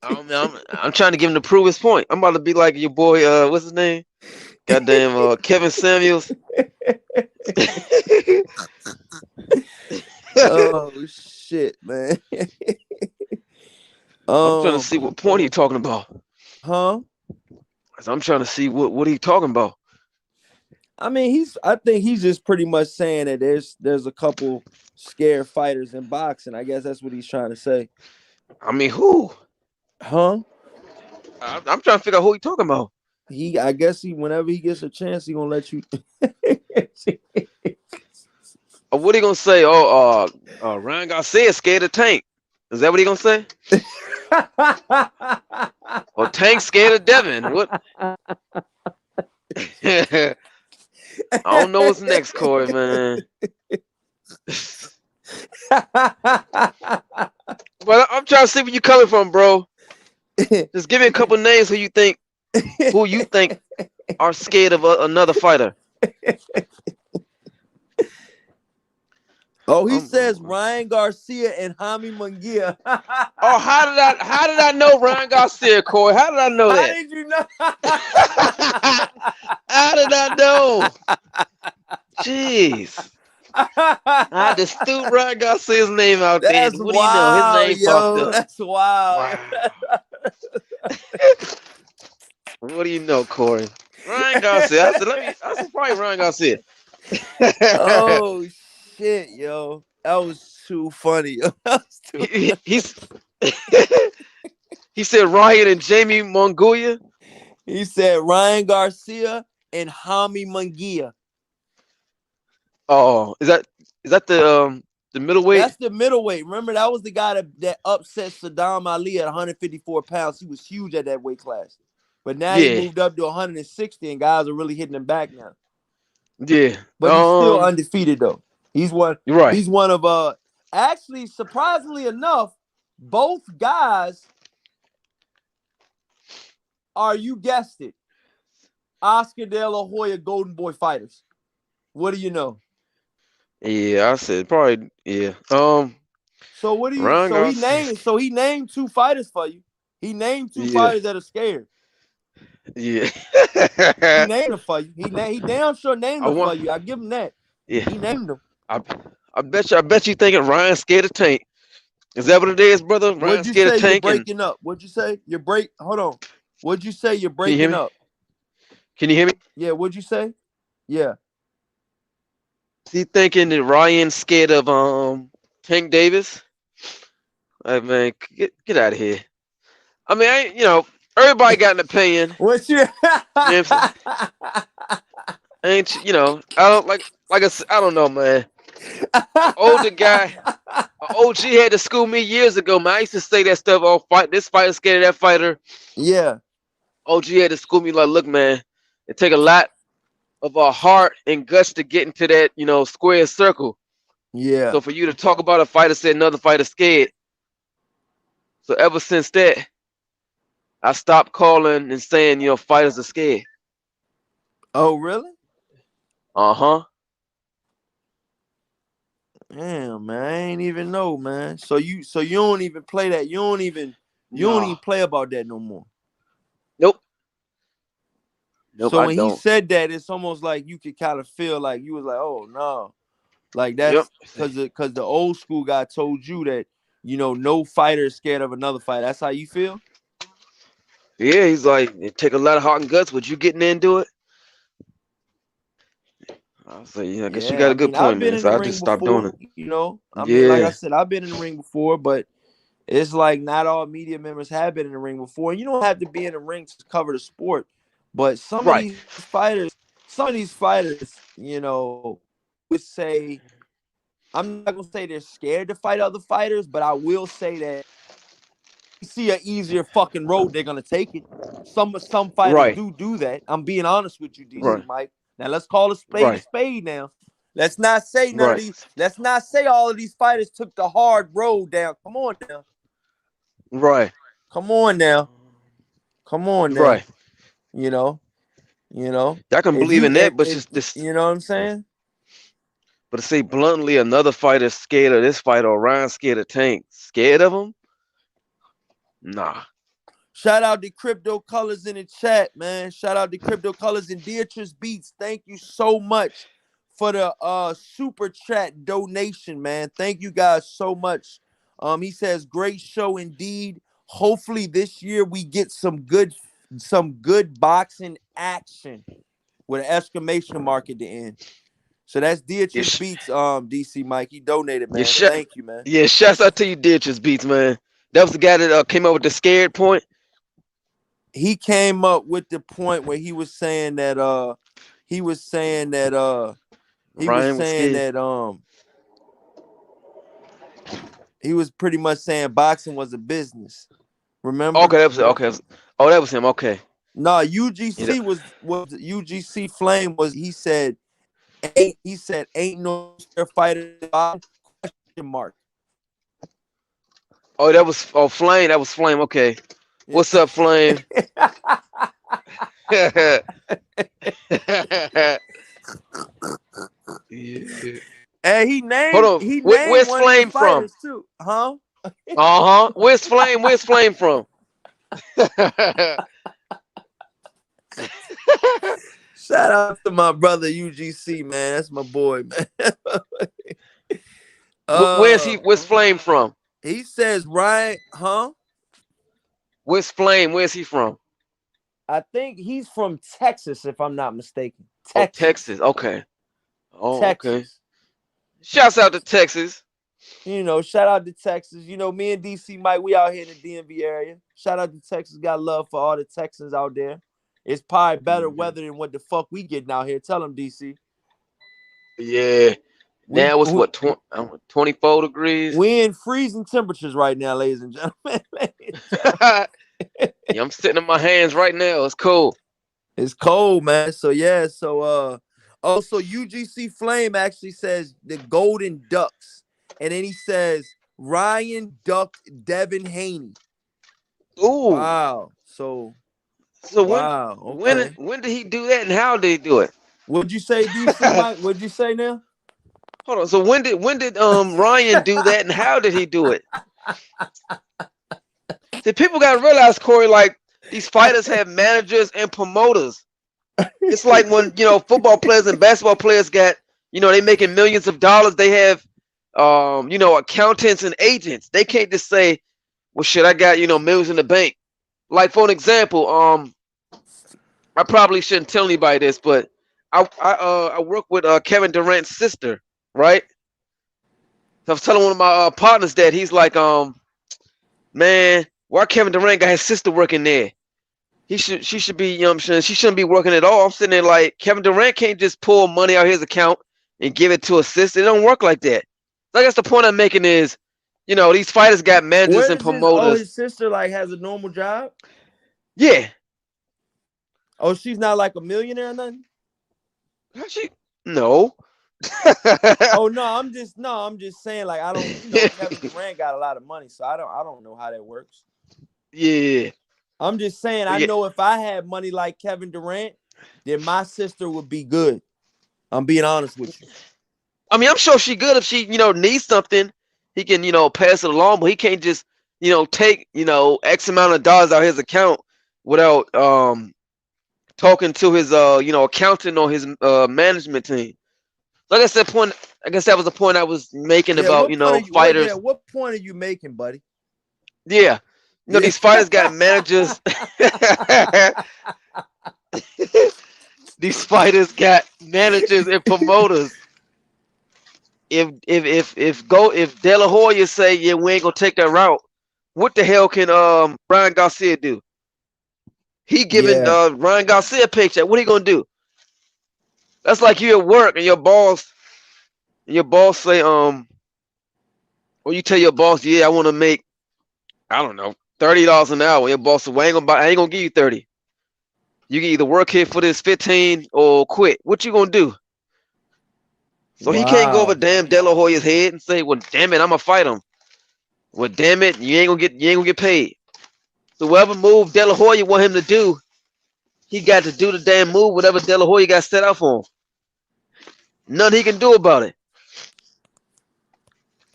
B: I'm trying to get him to prove his point. I'm about to be like your boy. What's his name? Goddamn, Kevin Samuels.
E: Oh shit, man.
B: I'm trying to see what point he's talking about.
E: Huh?
B: I'm trying to see what he talking about.
E: I mean, I think he's just pretty much saying that there's a couple scared fighters in boxing. I guess that's what he's trying to say.
B: I mean, who?
E: Huh?
B: I'm trying to figure out who he talking about.
E: I guess whenever he gets a chance, he gonna let you.
B: What he gonna say? Ryan Garcia scared of Tank. Is that what he gonna say? Or Tank scared of Devin? What? I don't know what's next, Corey, man. Well, I'm trying to see where you coming from, bro. Just give me a couple names who you think are scared of another fighter.
E: Oh, he says Ryan Garcia and Jaime Munguia.
B: Oh, how did I know Ryan Garcia, Corey? How did I know that?
E: How did you know?
B: How did I know? Jeez. I just threw Ryan Garcia's name out there.
E: That's
B: What
E: wild,
B: do you know? His name popped up.
E: That's wild.
B: Wow. What do you know, Corey? Ryan Garcia. I said probably Ryan Garcia.
E: Oh shit, yo. That was too funny.
B: He said Ryan and Jamie Munguia.
E: He said Ryan Garcia and Jaime Munguia.
B: Oh, is that the middleweight?
E: That's the middleweight. Remember, that was the guy that upset Saddam Ali at 154 pounds. He was huge at that weight class. But now he
B: Yeah,
E: moved up to 160, and guys are really hitting him back now.
B: yeah.
E: But he's still undefeated though. He's one.
B: You're right.
E: He's one of actually, surprisingly enough, both guys are, you guessed it, Oscar De La Hoya Golden Boy fighters. What do you know?
B: Yeah, I said probably. Yeah.
E: So what do you?
B: Ryan
E: So he
B: Garcia.
E: named. So he named two fighters for you. He named two
B: Yeah,
E: fighters that are scared.
B: yeah.
E: He named them for you. He damn sure named
B: I
E: them for
B: want.
E: you. I give him that.
B: Yeah.
E: He named them.
B: I I bet you thinking Ryan scared of Tank. Is that what it is, brother? Ryan
E: What'd you
B: scared of
E: say? You're
B: Tank, and
E: breaking up. What'd you say? Hold on. What'd you say? You're
B: can you hear
E: breaking
B: me?
E: up.
B: Can you hear me?
E: Yeah. What'd you say? Yeah.
B: Is he thinking that Ryan scared of Tank Davis? Hey man, get out of here. I mean, everybody got an opinion.
E: What you?
B: You know what I'm saying? I don't I don't know, man. Older guy, a OG had to school me years ago, man. I used to say that stuff. Oh, this fighter scared of that fighter.
E: Yeah.
B: OG had to school me like, look, man, it take a lot of our heart and guts to get into that, square circle.
E: Yeah.
B: So for you to talk about a fighter said another fighter scared. So ever since that, I stopped calling and saying, fighters are scared.
E: Oh, really?
B: Uh-huh.
E: Damn, man. I ain't even know, man. So you don't even play that. You don't even
B: No.
E: play about that no more.
B: Nope. Nope,
E: So
B: I
E: when he
B: don't.
E: said that, it's almost like you could kind of feel like you was like, oh no. Like
B: Yep.
E: that's because the old school guy told you that, no fighter is scared of another fighter. That's how you feel?
B: Yeah, he's like, it take a lot of heart and guts. Would you getting into it? I was like, yeah, I guess you
E: Yeah,
B: got
E: I
B: a good
E: mean, I've
B: point,
E: been
B: man.
E: in
B: So
E: the
B: I just
E: ring
B: stopped doing
E: before,
B: it.
E: I mean, like I
B: Yeah.
E: said, I've been in the ring before, but it's like not all media members have been in the ring before. And you don't have to be in the ring to cover the sport. But
B: Right.
E: some of these fighters, would say, I'm not gonna say they're scared to fight other fighters, but I will say that see an easier fucking road, they're gonna take it. Some fighters
B: Right.
E: do that. I'm being honest with you, DC
B: Right.
E: Mike. Now let's call a
B: Right.
E: spade now. Let's not say none of
B: Right.
E: these. Let's not say all of these fighters took the hard road down. Come on now.
B: Right.
E: Come on now. Come on now.
B: Right.
E: You know.
B: I can
E: If
B: believe
E: you
B: in that, but
E: if
B: just this.
E: you know what I'm saying?
B: But to say bluntly, another fighter scared of this fighter, or Ryan scared of Tank, scared of him? Nah.
E: Shout out to Crypto Colors in the chat, man. Shout out to Crypto Colors and Beatrice Beats. Thank you so much for the super chat donation, man. Thank you guys so much. He says, great show indeed. Hopefully this year we get some good boxing action with an exclamation mark at the end. So that's Beatrice Beats, DC Mike. He donated, man. Thank you, man.
B: Yeah, shouts out to you, Beatrice Beats, man. That was the guy that came up with the scared point.
E: He came up with the point where he was saying that he was saying that he was pretty much saying boxing was a business. Remember?
B: Okay, okay. Oh, that was him. Okay.
E: No, UGC was UGC Flame was he said ain't no fighter question mark.
B: Oh, that was Flame. That was Flame. Okay. What's up, Flame? Yeah.
E: And he named
B: Where's
E: one of the
B: Flame from?
E: fighters too, huh?
B: Where's Flame? Where's Flame from?
E: Shout out to my brother UGC, man. That's my boy, man.
B: Where's Flame from?
E: He says Ryan, huh?
B: Where's Flame? Where's he from?
E: I think he's from Texas, if I'm not mistaken.
B: Texas. Okay. Oh,
E: Texas.
B: okay. Shouts out to Texas.
E: Shout out to Texas. Me and DC Mike, we out here in the DMV area. Shout out to Texas. Got love for all the Texans out there. It's probably better weather than what the fuck we getting out here. Tell them, DC.
B: Yeah.
E: We,
B: Now it's
E: we
B: what 24 degrees.
E: we in freezing temperatures right now, ladies and gentlemen.
B: Yeah, I'm sitting in my hands right now. It's cold.
E: It's cold, man. So yeah, also UGC Flame actually says the Golden Ducks, and then he says Ryan ducked Devin Haney.
B: Ooh.
E: Wow. So
B: So
E: wow. Okay.
B: when did he do that and how did he do it?
E: What'd you say, DC Mike? What'd you say now?
B: Hold on. So when did Ryan do that and how did he do it? See, people gotta realize, Corey, like these fighters have managers and promoters. It's like when football players and basketball players got they making millions of dollars. They have accountants and agents. They can't just say, well, shit, I got millions in the bank. Like for an example, I probably shouldn't tell anybody this, but I work with Kevin Durant's sister, right? So I was telling one of my partners that he's like, man, why Kevin Durant got his sister working there? She should be, she shouldn't be working at all. I'm sitting there like Kevin Durant can't just pull money out of his account and give it to a sister. It don't work like that. So I guess the point I'm making is, these fighters got managers and promoters.
E: His sister like has a normal job?
B: Yeah.
E: Oh, she's not like a millionaire or nothing?
B: No.
E: Oh no, I'm just saying, like, I don't Kevin Durant got a lot of money, so I don't know how that works.
B: Yeah.
E: I'm just saying, I know if I had money like Kevin Durant, then my sister would be good. I'm being honest with you.
B: I mean, I'm sure she good if she, needs something. He can, pass it along, but he can't just, take, X amount of dollars out of his account without talking to his, accountant or his management team. So I guess that was the point I was making about, fighters.
E: What point are you making, buddy?
B: Yeah. These fighters got managers. These fighters got managers and promoters. If De La Hoya say, yeah, we ain't gonna take that route, what the hell can Ryan Garcia do? He giving Ryan Garcia a paycheck. What are you gonna do? That's like you at work and your boss say, or you tell your boss, yeah, I want to make, I don't know, $30 an hour. Your boss said, well, I ain't gonna give you 30. You can either work here for this 15 or quit. What you gonna do? So he can't go over damn De La Hoya's head and say, well, damn it, I'm gonna fight him. Well, damn it, you ain't gonna get paid. So whatever move De La Hoya want him to do, he got to do the damn move, whatever De La Hoya got set out for him. Nothing he can do about it.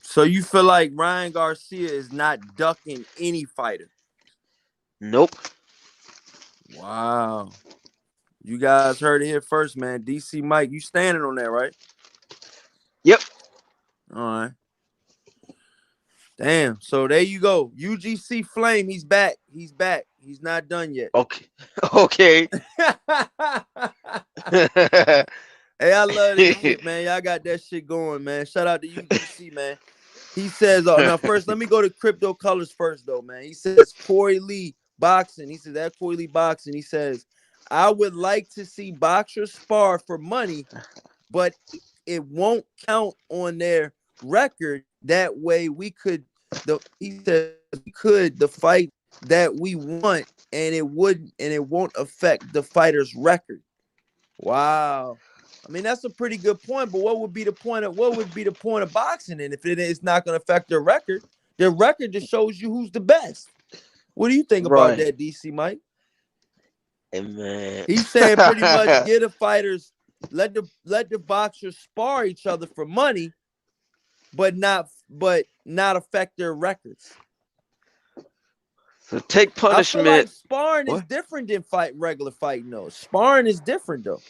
E: So you feel like Ryan Garcia is not ducking any fighter?
B: Nope.
E: Wow. You guys heard it here first, man. DC Mike, you standing on that, right?
B: Yep.
E: All right. Damn. So there you go. UGC Flame, he's back. He's back. He's not done yet.
B: Okay. Okay.
E: Hey, I love this shit, man. Y'all got that shit going, man. Shout out to UGC, man. He says, now first, let me go to Crypto Colors first, though, man. He says, CORYLEEBOXING. He says, that CORYLEEBOXING. He says, I would like to see boxers spar for money, but it won't count on their record. That way we could, the fight that we want, and it won't affect the fighter's record. Wow. I mean, that's a pretty good point, but what would be the point of boxing? And if it is not going to affect their record just shows you who's the best. What do you think about that, DC Mike?
B: Hey, man.
E: He's saying pretty much get the fighters, let the boxers spar each other for money, but not affect their records.
B: So take punishment.
E: I feel like sparring is different than regular fighting, though. Sparring is different, though.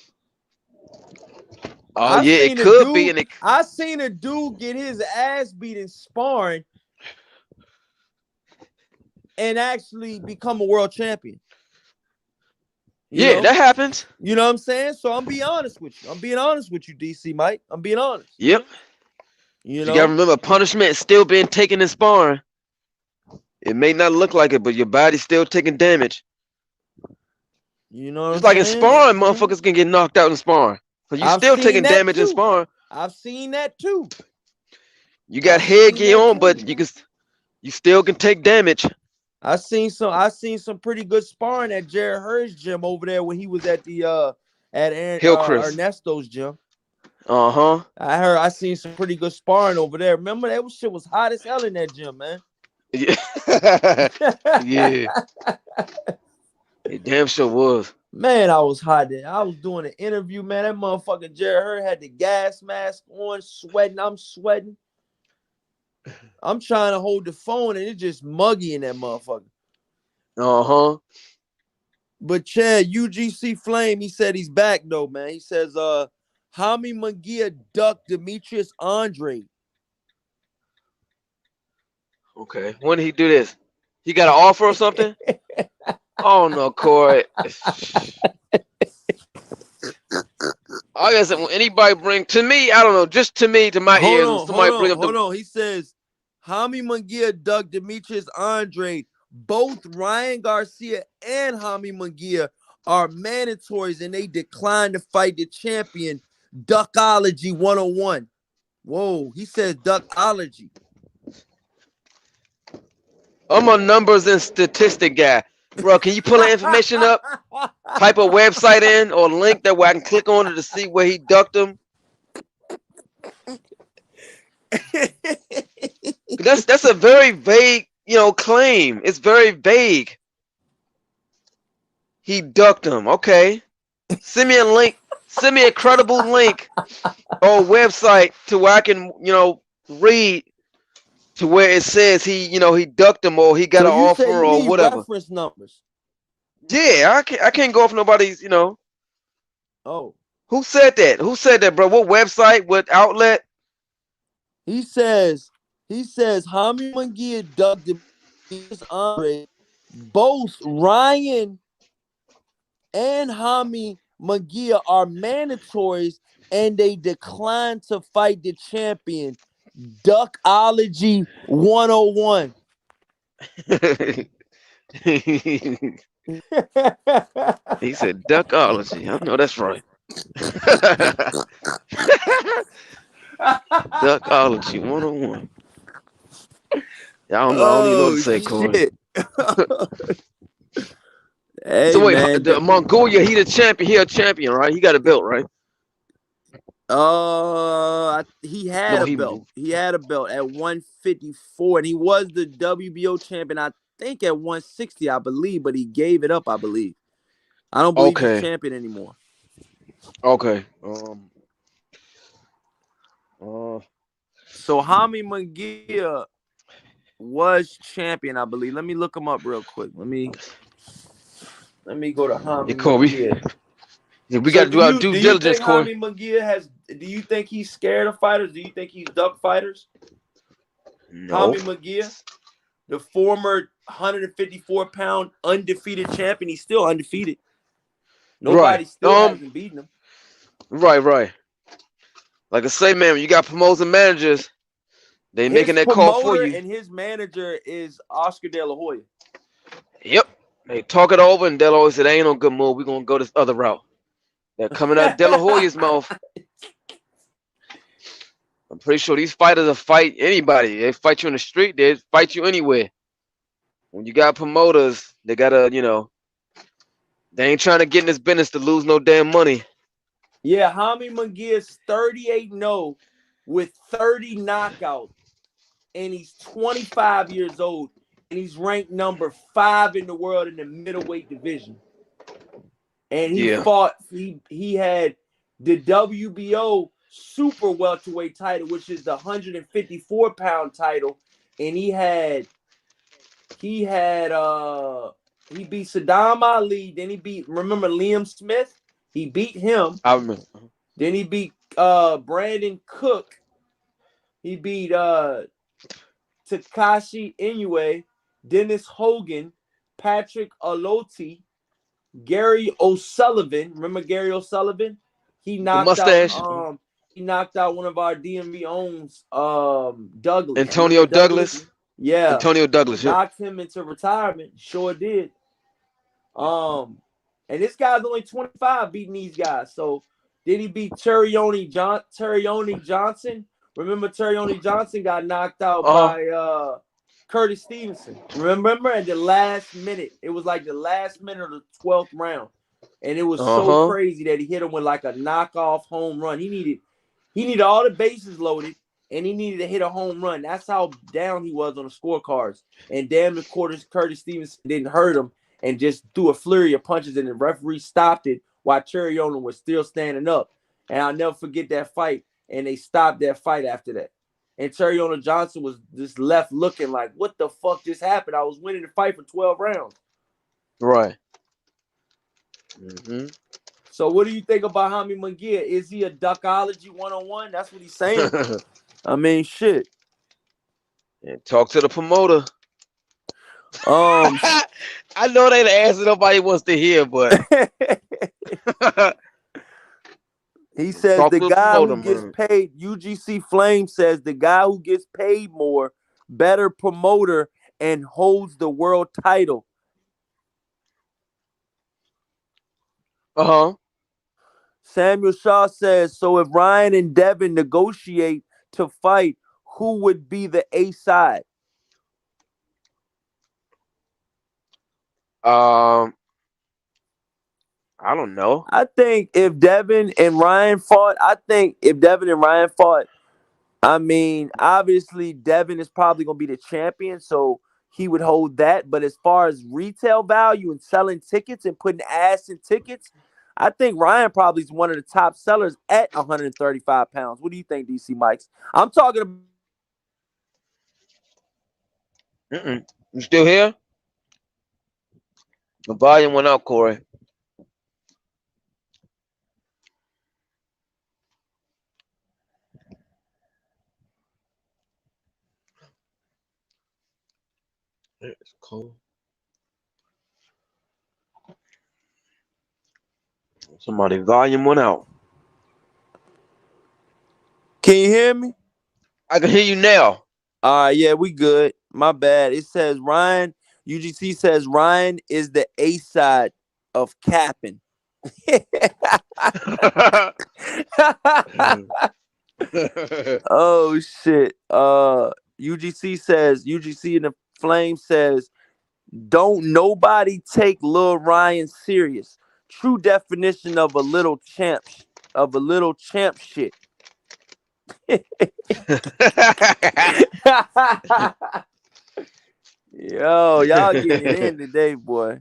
B: Oh, yeah, it could be.
E: I seen a dude get his ass beat in sparring and actually become a world champion. You know?
B: That happens.
E: You know what I'm saying? So I'm being honest with you. DC Mike. I'm being honest.
B: Yep.
E: You
B: gotta remember, punishment is still being taken in sparring. It may not look like it, but your body's still taking damage.
E: You know what
B: it's like in sparring, motherfuckers can get knocked out in sparring. So you're still taking damage in sparring.
E: I've seen that too.
B: You got
E: I've
B: head
E: seen
B: gear
E: that
B: on,
E: too.
B: but you still can take damage.
E: I seen some pretty good sparring at Jared Hurd's gym over there when he was at the
B: Hillcrest.
E: Ernesto's gym.
B: Uh-huh.
E: I seen some pretty good sparring over there. Remember that shit was hot as hell in that gym, man.
B: Yeah. Yeah. It damn sure was.
E: Man, I was hot there. I was doing an interview, man. That motherfucker Jared Hurd had the gas mask on, sweating. I'm sweating. I'm trying to hold the phone and it's just muggy in that motherfucker.
B: Uh-huh.
E: But Chad, UGC Flame, he said he's back though, man. He says Hami Munguia ducked Demetrius Andre.
B: Okay. When did he do this? He got an offer or something? Oh no, Corey. I guess when anybody bring to me, I don't know, just to me, to my ears, when somebody bring up
E: hold on. He says Hami Munguia ducked Demetrius Andre. Both Ryan Garcia and Hami Munguia are mandatories and they declined to fight the champion. Duckology 101. Whoa, he says duckology.
B: I'm a numbers and statistic guy. Bro, can you pull the information up? Type a website in or link that way I can click on it to see where he ducked him. That's a very vague, claim. It's very vague. He ducked him. Okay. Send me a link. Send me a credible link or website to where I can, read to where it says he ducked him or he got an offer or whatever.
E: Reference numbers.
B: Yeah, I can't go off nobody's,
E: Oh.
B: Who said that? Who said that, bro? What website? What outlet?
E: He says Hami Munguia ducked Andre. Both Ryan and Hami Munguia are mandatories and they declined to fight the champion. Duckology 101.
B: He said duckology. I know that's right. Duckology 101. I don't even know what to say, Corey.
E: Hey,
B: so wait,
E: man,
B: Mongolia, he the champion. He a champion, right? He got a belt, right?
E: he had a belt. He had a belt at 154, and he was the WBO champion. I think at 160, I believe, but he gave it up. I believe. I don't believe he's champion anymore.
B: Okay.
E: So Hami Munguia was champion, I believe. Let me look him up real quick. Let me go to Hami Munguia.
B: Yeah, we got to do our due diligence, Corey.
E: Hami Munguia do you think he's scared of fighters? Do you think he's ducked fighters?
B: No.
E: Hami Munguia, the former 154-pound undefeated champion. He's still undefeated. Nobody still hasn't beaten him.
B: Right. Like I say, man, when you got promoters and managers, they making that call for you.
E: And his manager is Oscar De La Hoya.
B: Yep. They talk it over, and De La Hoya said, ain't no good move. We're going to go this other route. They're coming out De La Hoya's mouth. I'm pretty sure these fighters will fight anybody. They fight you in the street. They fight you anywhere. When you got promoters, they got to, they ain't trying to get in this business to lose no damn money.
E: Yeah, Hami Munguia's 38-0 with 30 knockouts, and he's 25 years old, and he's ranked number 5 in the world in the middleweight division. And he fought. He had the WBO super welterweight title, which is the 154-pound title, and he beat Saddam Ali. Then he beat Liam Smith. He beat him.
B: I remember.
E: Then he beat Brandon Cook. He beat Takashi Inoue, Dennis Hogan, Patrick Aloti, Gary O'Sullivan. Remember Gary O'Sullivan? He knocked out one of our DMV owns, Douglas.
B: Antonio Douglas.
E: Yeah.
B: Antonio Douglas.
E: Knocked him into retirement. Sure did. And this guy's only 25 beating these guys. So
D: Then he beat Terrione Johnson. Remember, Terrione Johnson got knocked out by Curtis Stevenson. Remember? At the last minute. It was like the last minute of the 12th round. And it was so crazy that he hit him with like a knockoff home run. He needed all the bases loaded, and he needed to hit a home run. That's how down he was on the scorecards. And damn, the Curtis Stevenson didn't hurt him and just threw a flurry of punches, and the referee stopped it while Terrione was still standing up. And I'll never forget that fight. And they stopped that fight after that. And Terrione Johnson was just left looking like, what the fuck just happened? I was winning the fight for 12 rounds.
B: Right. Mm-hmm.
D: So what do you think about Jaime Munguia? Is he a duckology 101? That's what he's saying. I mean, shit.
B: And talk to the promoter.
D: I
B: know they the answer nobody wants to hear, but
D: he says the guy who gets paid, UGC Flame says the guy who gets paid more, better promoter, and holds the world title. Samuel Shaw says, so if Ryan and Devin negotiate to fight, who would be the A side?
B: I don't know.
D: I think if Devin and Ryan fought, I mean, obviously Devin is probably going to be the champion, so he would hold that. But as far as retail value and selling tickets and putting ass in tickets, I think Ryan probably is one of the top sellers at 135 pounds. What do you think, DC Mikes? I'm talking about.
B: You still here? The volume went out, Corey. It's cold. Somebody volume went out.
D: Can you hear me?
B: I can hear you now.
D: Yeah, we good. My bad. It says Ryan. UGC says Ryan is the A side of capping. Oh shit. UGC in the Flame says, don't nobody take Lil Ryan serious. True definition of a little champ shit. Yo, y'all getting it in today, boy.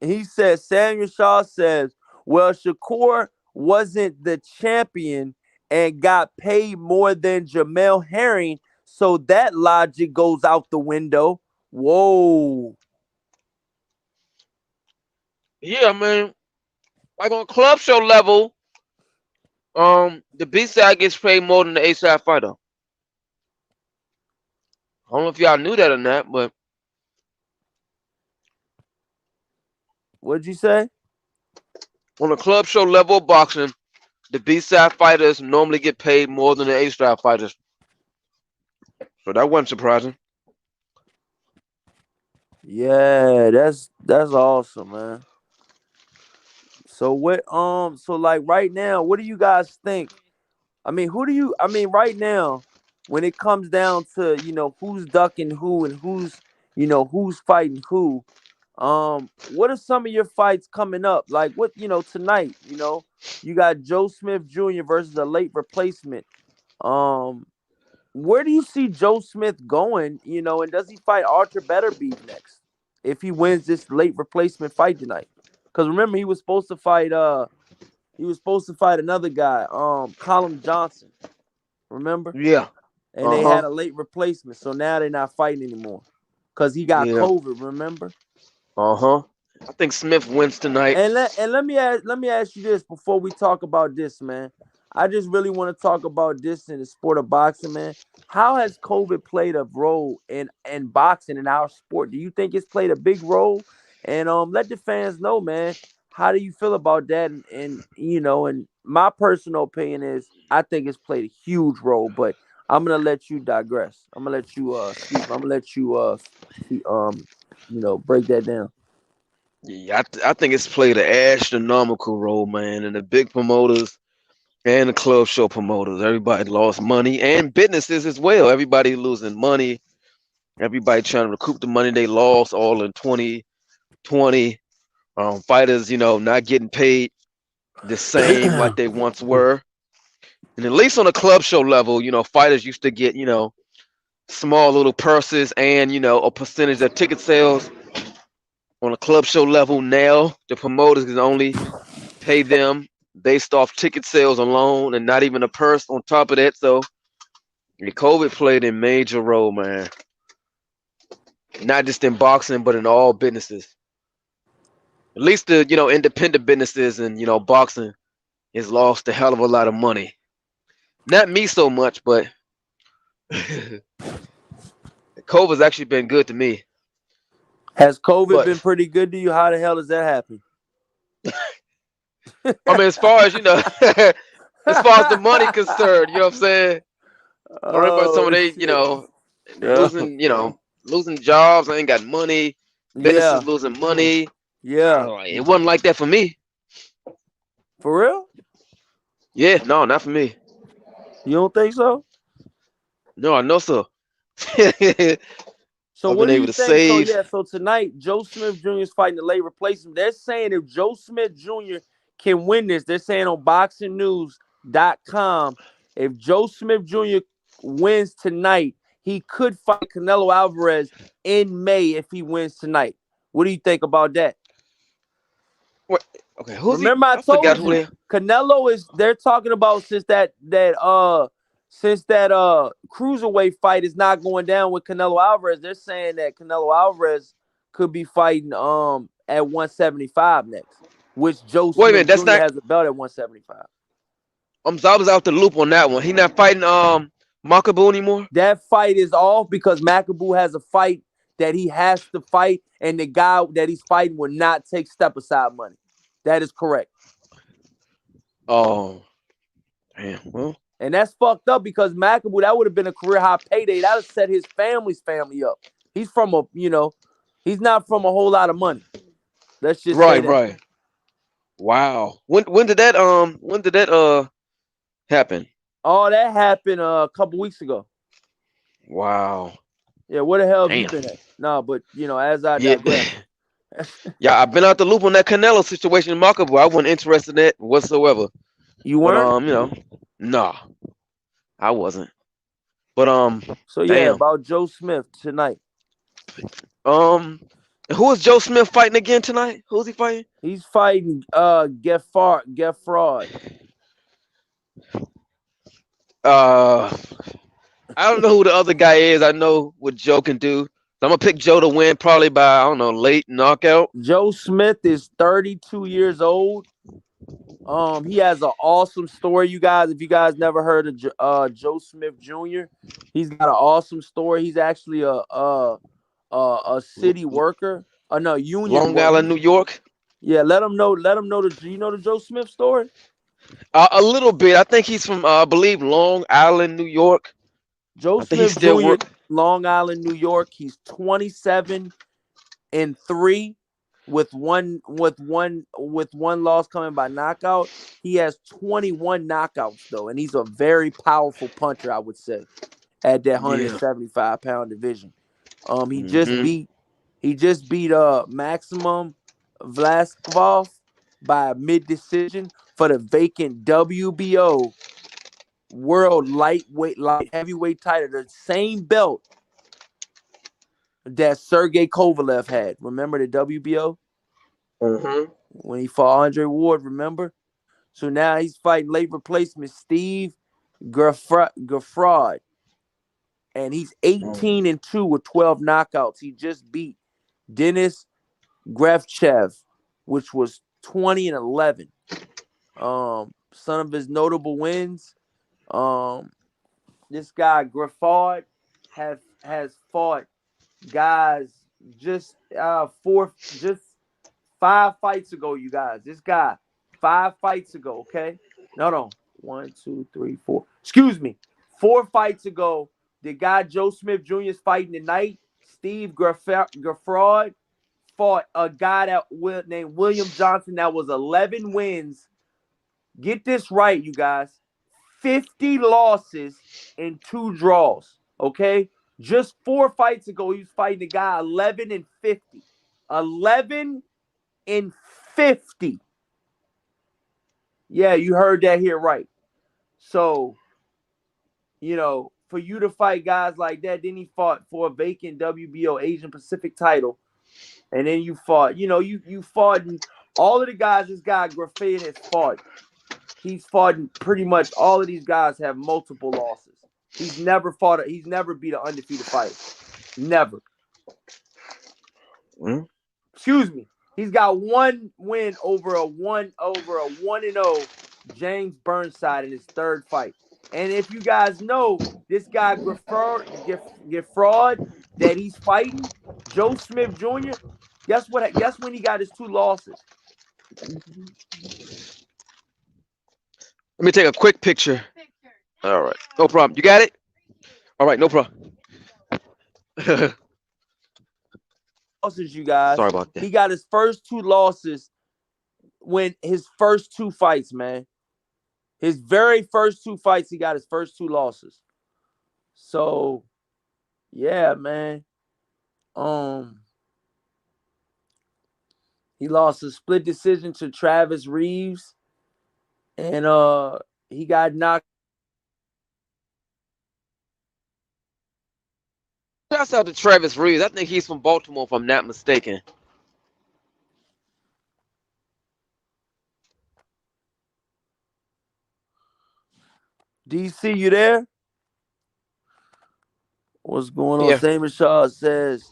D: He says, Samuel Shaw says, well, Shakur wasn't the champion and got paid more than Jamel Herring, so that logic goes out the window. Whoa.
B: Yeah, man. Like on club show level, the B side gets paid more than the A side fighter. I don't know if y'all knew that or not, but
D: what'd you say?
B: On the club show level of boxing, the B side fighters normally get paid more than the A side fighters. So that wasn't surprising.
D: Yeah, that's awesome, man. So what so like right now, what do you guys think? I mean, right now, when it comes down to, who's ducking who and who's fighting who, what are some of your fights coming up? Like what, tonight, you got Joe Smith Jr. versus a late replacement. Where do you see Joe Smith going, and does he fight Archer Betterbeef next if he wins this late replacement fight tonight? Because remember, he was supposed to fight another guy, Colin Johnson. Remember?
B: Yeah.
D: And they had a late replacement, so now they're not fighting anymore because he got COVID. Remember?
B: I think Smith wins tonight.
D: And let me ask you this before we talk about this, man. I just really want to talk about this in the sport of boxing, man. How has COVID played a role in boxing in our sport? Do you think it's played a big role? And let the fans know, man. How do you feel about that? And my personal opinion is I think it's played a huge role, but I'm gonna let you digress. I'm gonna let you speak. I'm gonna let you break that down.
B: Yeah, I think it's played an astronomical role, man, and the big promoters and the club show promoters. Everybody lost money and businesses as well. Everybody losing money. Everybody trying to recoup the money they lost all in 2020. Fighters, not getting paid the same like they once were. And at least on the club show level, fighters used to get, small little purses and, a percentage of ticket sales on a club show level. Now the promoters can only pay them based off ticket sales alone and not even a purse on top of that. So yeah, COVID played a major role, man. Not just in boxing, but in all businesses. At least the, independent businesses and, boxing has lost a hell of a lot of money. Not me so much, but COVID's actually been good to me.
E: Has COVID
B: But
E: been pretty good to you? How the hell does that happen?
B: I mean, as far as as far as the money concerned, you know what I'm saying? Or everybody, some of
E: Oh
B: they,
E: shit! Yeah,
B: losing jobs. I ain't got money.
E: yeah,
B: Businesses losing money.
E: yeah.
B: It wasn't like that for me.
E: For real?
B: Yeah, no, not for me.
E: You don't think so?
B: No, I know so.
E: So
B: I've
E: what
B: been
E: do
B: able
E: you
B: to
E: think? So
B: save.
E: yeah, so tonight Joe Smith Jr. is fighting the late replacement. They're saying if Joe Smith Jr. can win this, they're saying on BoxingNews.com, if Joe Smith Jr. wins tonight, he could fight Canelo Alvarez in May if he wins tonight. What do you think about that?
B: What? Okay, who's he?
E: Remember, I
B: I forgot
E: told
B: who
E: you
B: they.
E: Canelo is. They're talking about since that cruiserweight fight is not going down with Canelo Alvarez. They're saying that Canelo Alvarez could be fighting at 175 next, which Joe
B: Wait a minute,
E: Smith
B: that's
E: Jr.
B: not.
E: has a belt at 175.
B: I was out the loop on that one. He not fighting Makabu anymore.
E: That fight is off because Makabu has a fight that he has to fight, and the guy that he's fighting will not take step aside money. That is correct.
B: Oh, damn. Well,
E: And that's fucked up because Makabu, that would have been a career high payday. That would set his family's family up. He's from he's not from a whole lot of money. Let's just say
B: right,
E: that.
B: right. Wow. When did that happen?
E: All that happened a couple weeks ago.
B: Wow.
E: Yeah, where the hell have you
B: Damn.
E: been at? No, but as I
B: Yeah.
E: digress.
B: Yeah, I've been out the loop on that Canelo situation in Makabu. I wasn't interested in that whatsoever.
E: You
B: But
E: weren't?
B: nah, I wasn't. But
E: So yeah,
B: damn.
E: about Joe Smith tonight.
B: Um, who is Joe Smith fighting again tonight? Who's he fighting?
E: He's fighting Fraud.
B: Uh, I don't know who the other guy is. I know what Joe can do. So I'm gonna pick Joe to win, probably by I don't know, late knockout.
E: Joe Smith is 32 years old. He has an awesome story, you guys. If you guys never heard of Joe Smith Jr., he's got an awesome story. He's actually a city worker. No, union
B: Long
E: worker.
B: Island, New York.
E: Yeah, let him know. Let him know the Joe Smith story.
B: A little bit. I think he's from, I believe, Long Island, New York.
E: Joe
B: I think he's
E: Smith
B: still
E: Jr.,
B: work.
E: Long Island, New York. He's 27-3 with one loss coming by knockout. He has 21 knockouts though, and he's a very powerful puncher, I would say, at that
B: Yeah.
E: 175-pound division. He just
B: Hmm.
E: beat Maximum Vlaskov by mid decision for the vacant WBO world light heavyweight title, the same belt that Sergey Kovalev had. Remember the WBO
B: Hmm.
E: when he fought Andre Ward? Remember? So now he's fighting late replacement Steve Gaffrod, and he's 18-2 with 12 knockouts. He just beat Denis Grevchev, which was 20-11. Some of his notable wins. This guy Graffard has fought guys just 5 fights ago, you guys. This guy 5 fights ago, okay? No. 1, 2, 3, 4. Excuse me. 4 fights ago, the guy Joe Smith Jr. is fighting tonight, Steve Gaffrod,
A: fought a guy named William Johnson that was 11 wins. Get this right, you guys. 50 losses and 2 draws. Okay? Just 4 fights ago, he was fighting a guy 11 and 50. 11 and 50. Yeah, you heard that here right. So, you know, for you to fight guys like that, then he fought for a vacant WBO Asian Pacific title. And then you fought, you fought all of the guys this guy Graffitt has fought. He's fought pretty much all of these guys have multiple losses. He's never beat an undefeated fighter. Never. Excuse me. He's got 1 win over a 1-0 James Burnside in his 3rd fight. And if you guys know, this guy Gifford that he's fighting, Joe Smith Jr., guess when he got his 2 losses?
B: Let me take a quick picture. All right. No problem. You got it? All right. No problem.
A: Losses, you guys.
B: Sorry about that.
A: He got his first 2 losses when his first 2 fights, man. His very first 2 fights, he got his first 2 losses. So, yeah, man. He lost a split decision to Travis Reeves. And he got knocked.
B: Shouts out to Travis Reeves. I think he's from Baltimore, if I'm not mistaken.
A: DC, you there? What's going on?
B: Yeah.
A: Samuel Shaw says,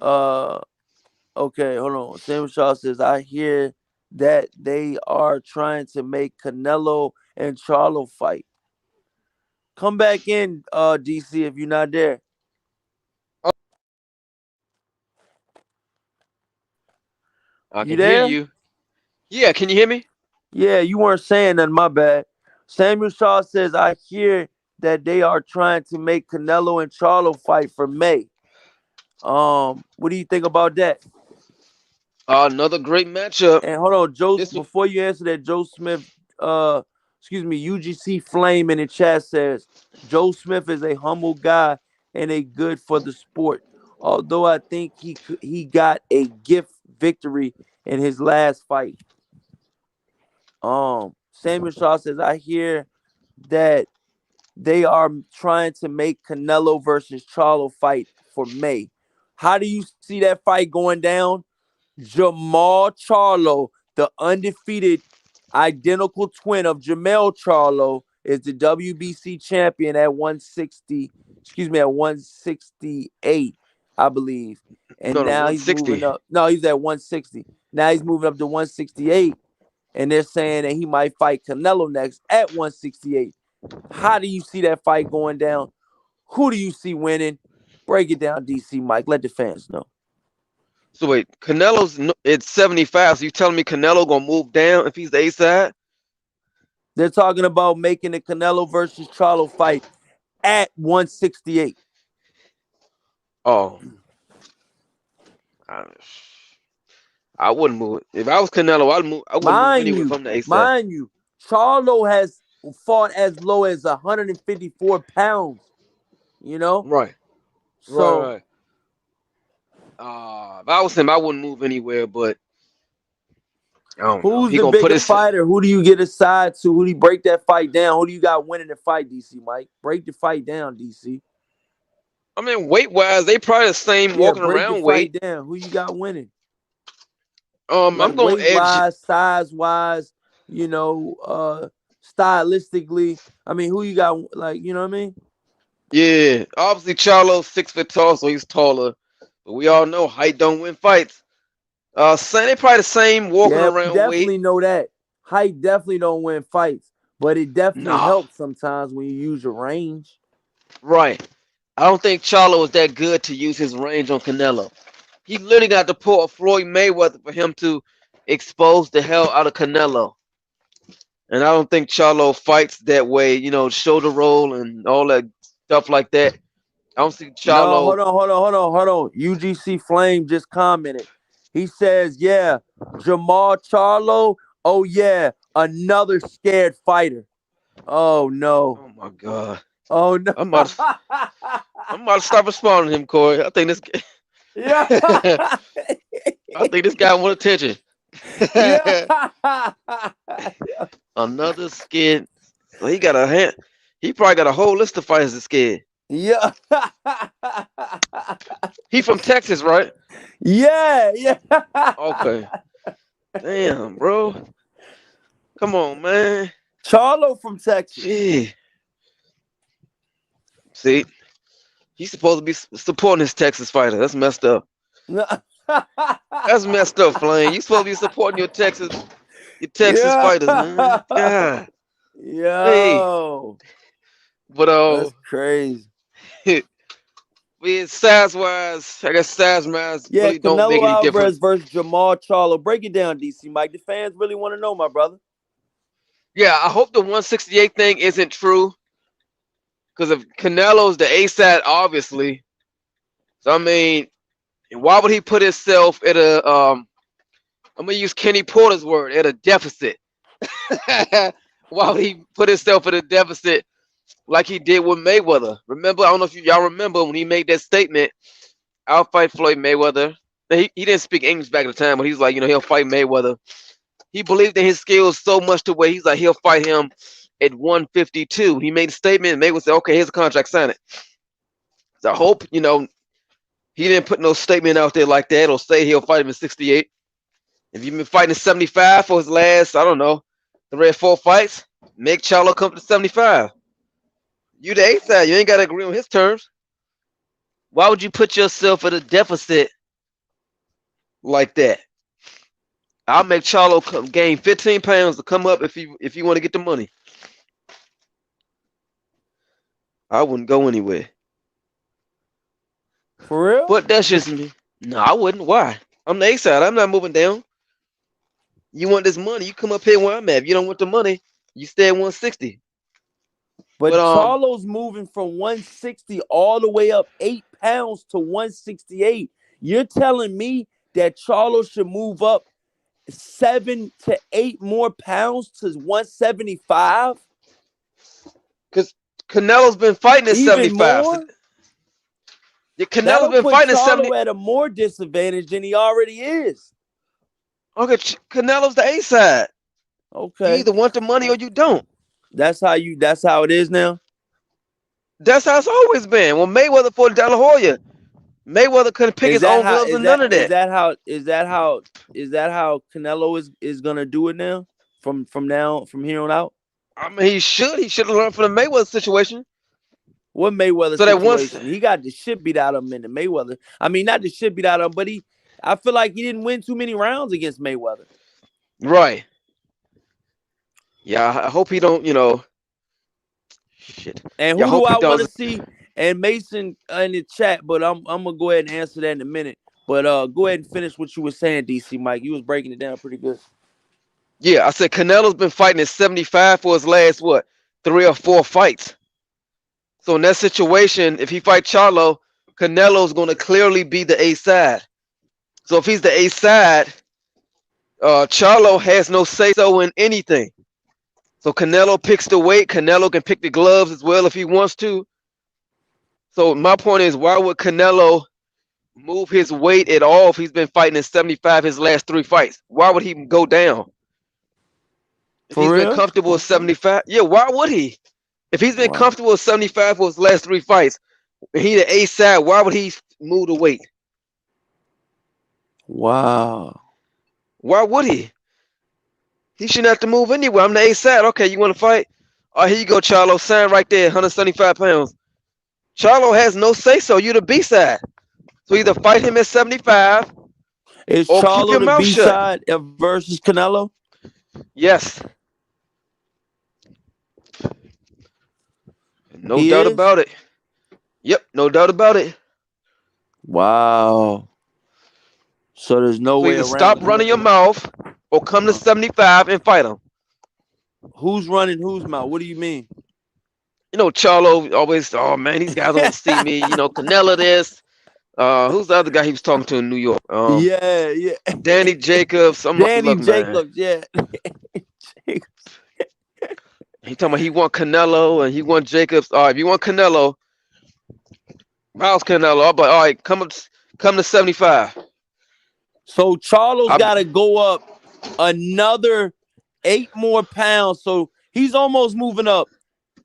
A: okay, hold on. Samuel Shaw says, I hear that they are trying to make Canelo and Charlo fight. Come back in, DC, if you're not there.
B: I can
A: You there?
B: hear you. Yeah, can you hear me?
A: Yeah, you weren't saying nothing, my bad. Samuel Shaw says, I hear that they are trying to make Canelo and Charlo fight for May. What do you think about that?
B: Another great matchup.
A: And hold on, Joe,
B: This one-
A: before you answer that, Joe Smith, UGC Flame in the chat says, Joe Smith is a humble guy and a good for the sport. Although I think he got a gift victory in his last fight. Samuel Shaw says, I hear that they are trying to make Canelo versus Charlo fight for May. How do you see that fight going down? Jamal Charlo, the undefeated identical twin of Jamal Charlo, is the WBC champion at 168, I believe. And
B: No,
A: now he's
B: 160.
A: moving up. No, he's at 160. Now he's moving up to 168. And they're saying that he might fight Canelo next at 168. How do you see that fight going down? Who do you see winning? Break it down, DC Mike. Let the fans know.
B: So wait, it's 75. So you telling me Canelo gonna move down if he's the A side?
A: They're talking about making the Canelo versus Charlo fight at 168.
B: Oh, I wouldn't move it. If I was Canelo, I'd move. I wouldn't move anyway from the A side.
A: Mind you, Charlo has fought as low as 154 pounds. You know,
B: Right.
A: So
B: Right. If I was him, I wouldn't move anywhere. But I don't know.
A: who's
B: He
A: the
B: gonna put
A: biggest
B: his
A: fighter? Who do you get aside to? Who do you break that fight down? Who do you got winning the fight, DC Mike? Break the fight down, DC.
B: I mean, weight wise, they probably the same walking
A: break the
B: around weight.
A: fight down. Who you got winning?
B: I'm going
A: weight
B: edge.
A: wise, size wise, stylistically. I mean, who you got? Like, you know what I mean?
B: Yeah, obviously Charlo's 6 foot tall, so he's taller. But we all know height don't win fights. They probably the same walking around
A: we definitely
B: weight.
A: know that. Height definitely don't win fights, but it definitely
B: Nah.
A: helps sometimes when you use your range.
B: Right. I don't think Charlo was that good to use his range on Canelo. He literally got to pull a Floyd Mayweather for him to expose the hell out of Canelo. And I don't think Charlo fights that way, shoulder roll and all that stuff like that. I don't see Charlo.
A: No, hold on. UGC Flame just commented.
E: He says, yeah, Jamal Charlo. Oh, yeah, another scared fighter. Oh, no.
B: Oh my God.
E: Oh, no.
B: I'm about to stop responding to him, Corey. I think this
E: Yeah.
B: I think this guy want attention.
E: Yeah.
B: Another scared. So he got a hand. He probably got a whole list of fighters that's scared.
E: Yeah.
B: He from Texas, right?
E: Yeah. Yeah.
B: Okay. Damn, bro. Come on, man.
E: Charlo from Texas.
B: Gee. See, he's supposed to be supporting his Texas fighter. That's messed up. That's messed up, Flame. You supposed to be supporting your Texas
E: Yeah.
B: fighters, man. God.
E: Yo.
B: But
E: That's crazy.
B: size wise, I guess size wise
E: Yeah,
B: really don't make
E: Canelo
B: any difference.
E: Alvarez versus Jamal Charlo. Break it down, DC Mike. The fans really want to know, my brother.
B: Yeah, I hope the 168 thing isn't true. Because if Canelo's the A side, obviously. So I mean, why would he put himself at a I'm gonna use Kenny Porter's word, at a deficit? Why would he put himself at a deficit like he did with Mayweather? Remember, I don't know if y'all remember when he made that statement, I'll fight Floyd Mayweather. He didn't speak English back at the time, but he's like, he'll fight Mayweather. He believed in his skills so much to where he's like, he'll fight him at 152. He made a statement, and Mayweather said, okay, here's a contract, sign it. So I hope, he didn't put no statement out there like that or say he'll fight him in 68. If you've been fighting 75 for his last, I don't know, 3 or 4 fights, make Charlo come to 75. You the A side, you ain't got to agree on his terms. Why would you put yourself at a deficit like that? I'll make Charlo gain 15 pounds to come up if you want to get the money. I wouldn't go anywhere.
E: For real?
B: But that's just me. No, I wouldn't. Why? I'm the A side. I'm not moving down. You want this money, you come up here where I'm at. If you don't want the money, you stay at 160.
E: But Charlo's moving from 160 all the way up 8 pounds to 168. You're telling me that Charlo should move up 7 to 8 more pounds to 175?
B: Because Canelo's been fighting at
E: Even
B: 75.
E: more?
B: Yeah, Canelo's
E: That'll
B: been
E: put
B: fighting at
E: Charlo
B: 70.
E: at a more disadvantage than he already is.
B: Okay, Canelo's the A side.
E: Okay.
B: You either want the money or you don't.
E: That's how it is now.
B: That's how it's always been. When Mayweather fought De La Hoya, Mayweather couldn't pick his own gloves and none of that.
E: Is that how Canelo is gonna do it now? From here on out?
B: I mean, he should have learned from the Mayweather situation.
E: What Mayweather
B: So that once
E: situation? He got the shit beat out of him in the Mayweather. I mean, not the shit beat out of him, but I feel like he didn't win too many rounds against Mayweather.
B: Right. Yeah, I hope he don't, Shit.
E: And who do I want to see? And Mason in the chat, but I'm gonna go ahead and answer that in a minute. But go ahead and finish what you were saying, DC Mike. You was breaking it down pretty good.
B: Yeah, I said Canelo's been fighting at 75 for his last 3 or 4 fights. So in that situation, if he fights Charlo, Canelo's gonna clearly be the A side. So if he's the A side, Charlo has no say so in anything. So Canelo picks the weight. Canelo can pick the gloves as well if he wants to. So my point is, why would Canelo move his weight at all if he's been fighting in 75 his last 3 fights? Why would he go down? If he's been comfortable with 75, yeah, why would he? If he's been comfortable with 75 for his last 3 fights, and he the A side, why would he move the weight?
E: Wow.
B: Why would he? He shouldn't have to move anywhere. I'm the A side. Okay, you want to fight? Oh, here you go, Charlo. Sign right there, 175 pounds. Charlo has no say-so. You the B side. So either fight him at 75
E: Is
B: or
E: Charlo
B: keep your
E: the
B: mouth
E: B
B: shut.
E: side versus Canelo?
B: Yes. No doubt about it. Yep, no doubt about it.
E: Wow. So there's no way
B: either
E: around.
B: Stop running your mouth or come to 75 and fight him.
E: Who's running whose mouth? What do you mean?
B: Charlo always, oh man, these guys don't see me. Canelo this. Who's the other guy he was talking to in New York?
E: Yeah.
B: Danny Jacobs.
E: Danny
B: Look, man.
E: Jacobs, yeah.
B: He talking about he want Canelo and he want Jacobs. All right, if you want Canelo, how's Canelo? I'm like, all right, come to 75.
E: So Charlo's
B: I,
E: got to go up another 8 more pounds. So he's almost moving up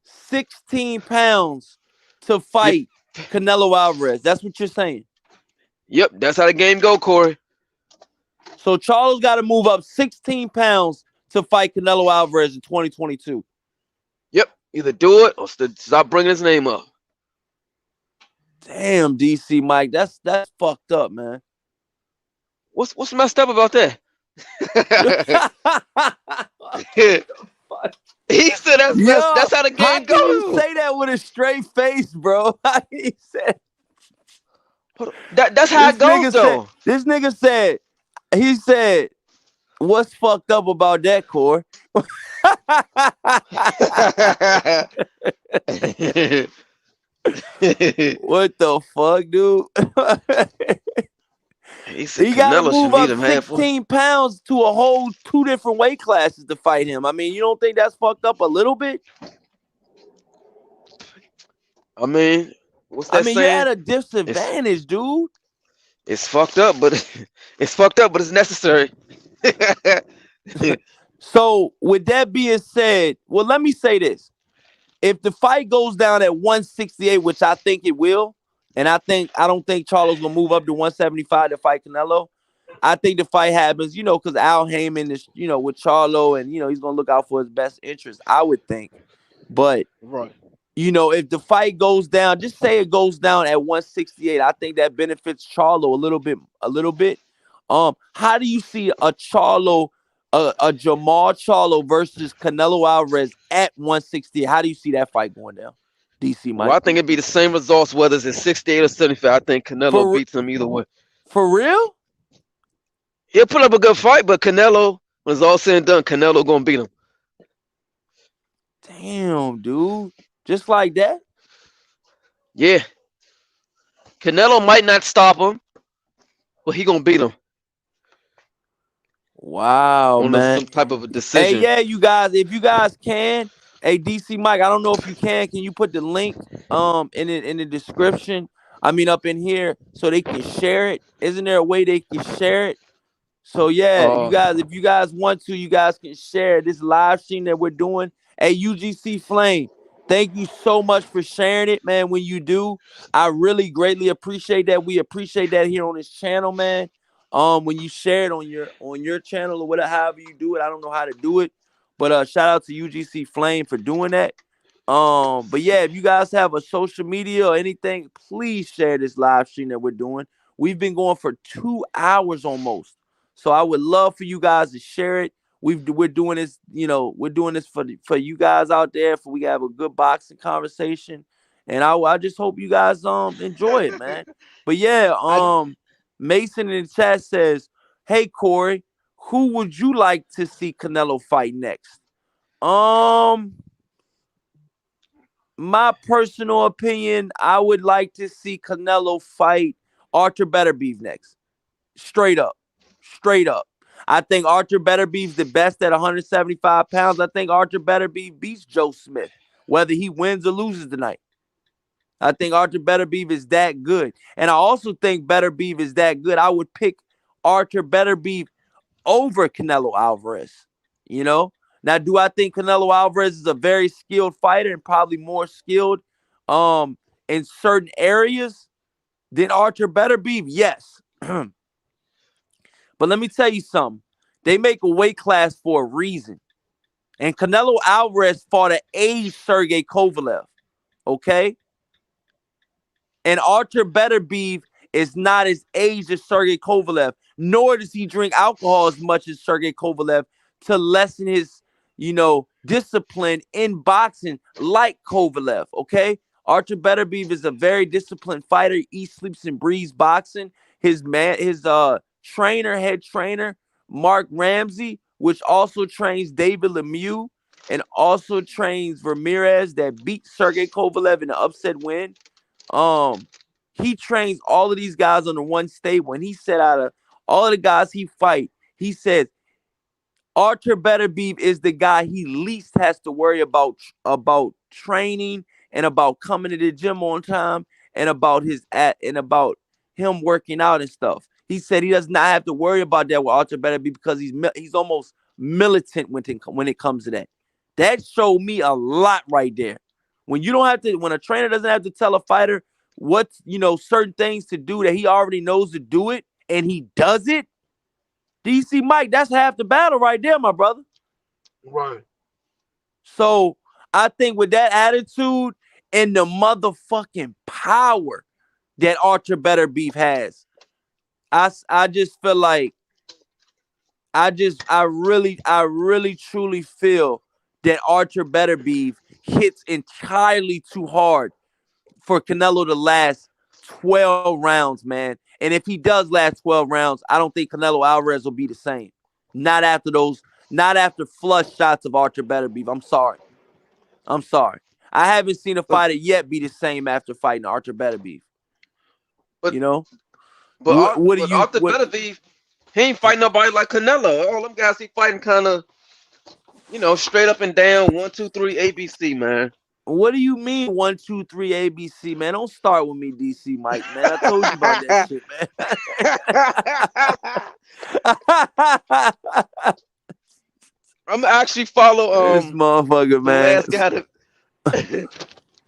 E: 16 pounds to fight Canelo Alvarez. That's what you're saying.
B: Yep, that's how the game go, Corey.
E: So Charlo's got to move up 16 pounds to fight Canelo Alvarez in 2022.
B: Yep, either do it or stop bringing his name up.
E: Damn, DC Mike, that's fucked up, man.
B: What's messed up about that? He said that's how the game goes.
E: How can you say that with a straight face, bro? He said
B: that's how it goes, though.
E: This nigga said, he said, what's fucked up about that, Core? What the fuck, dude? He got to move up 16 pounds to a whole 2 different weight classes to fight him. I mean, you don't think that's fucked up a little bit?
B: I mean, what's that saying?
E: You're at a disadvantage, dude.
B: It's fucked up, but it's necessary.
E: So, with that being said, well, let me say this. If the fight goes down at 168, which I think it will, and I don't think Charlo's gonna move up to 175 to fight Canelo. I think the fight happens, because Al Heyman is, with Charlo, and he's gonna look out for his best interest, I would think. But
B: right,
E: if the fight goes down, just say it goes down at 168. I think that benefits Charlo a little bit. How do you see a Charlo, a Jamal Charlo versus Canelo Alvarez at 168? How do you see that fight going down? DC Mike.
B: Well, I think it'd be the same results whether it's at 68 or 75. I think Canelo beats him either way.
E: For real?
B: He'll put up a good fight, but Canelo, when it's all said and done, Canelo gonna beat him.
E: Damn, dude. Just like that?
B: Yeah. Canelo might not stop him, but he gonna beat him.
E: Wow, man.
B: Some type of a decision.
E: Hey, yeah, you guys, if you guys can, hey, DC Mike, I don't know if you can you put the link in the description? Up in here so they can share it. Isn't there a way they can share it? So yeah, you guys, if you guys want to, you guys can share this live stream that we're doing. Hey, UGC Flame, thank you so much for sharing it, man. When you do, I really greatly appreciate that. We appreciate that here on this channel, man. When you share it on your channel or whatever, however you do it, I don't know how to do it, but shout out to UGC Flame for doing that. But yeah, if you guys have a social media or anything, please share this live stream that we're doing. We've been going for 2 hours almost, so I would love for you guys to share it. We're doing this, we're doing this for you guys out there. We have a good boxing conversation, and I just hope you guys enjoy it, man. But yeah, Mason in the chat says, "Hey Corey, who would you like to see Canelo fight next?" My personal opinion, I would like to see Canelo fight Arthur Beterbiev next. Straight up. I think Arthur Beterbiev's the best at 175 pounds. I think Arthur Beterbiev beats Joe Smith, whether he wins or loses tonight. I think Arthur Beterbiev is that good. And I also think Beterbiev is that good. I would pick Arthur Beterbiev over Canelo Alvarez, Now, do I think Canelo Alvarez is a very skilled fighter and probably more skilled in certain areas than Arthur Beterbiev? Yes. But let me tell you something. They make a weight class for a reason. And Canelo Alvarez fought an aged Sergey Kovalev. Okay? And Arthur Beterbiev is not as aged as Sergey Kovalev, nor does he drink alcohol as much as Sergey Kovalev to lessen his discipline in boxing like Kovalev, okay? Arthur Beterbiev is a very disciplined fighter. He eats, sleeps, and breathes boxing. His head trainer, Mark Ramsey, which also trains David Lemieux and also trains Ramirez that beat Sergey Kovalev in an upset win. He trains all of these guys under one stable, and he said out of all of the guys he fight, he says Arthur Beterbiev is the guy he least has to worry about training and about coming to the gym on time and about about him working out and stuff. He said he does not have to worry about that with Arthur Beterbiev because he's almost militant when it comes to that. That showed me a lot right there. When you don't have to, when a trainer doesn't have to tell a fighter what, certain things to do that he already knows to do it, and he does it. DC Mike, that's half the battle right there, my brother.
B: Right.
E: So I think with that attitude and the motherfucking power that Arthur Beterbiev has, I just feel like I really truly feel that Arthur Beterbiev hits entirely too hard for Canelo to last 12 rounds, man. And if he does last 12 rounds, I don't think Canelo Alvarez will be the same. Not after flush shots of Arthur Beterbiev. I'm sorry. I haven't seen a fighter yet be the same after fighting Arthur Beterbiev.
B: But
E: What do you
B: Arthur Beterbiev, he ain't fighting nobody like Canelo. All them guys he fighting kind of, straight up and down 1, 2, 3 ABC, man.
E: What do you mean 1, 2, 3 ABC, man? Don't start with me, DC Mike, man. I told you about that shit, man.
B: I'm actually follow
E: this motherfucker, man.
B: Last guy to,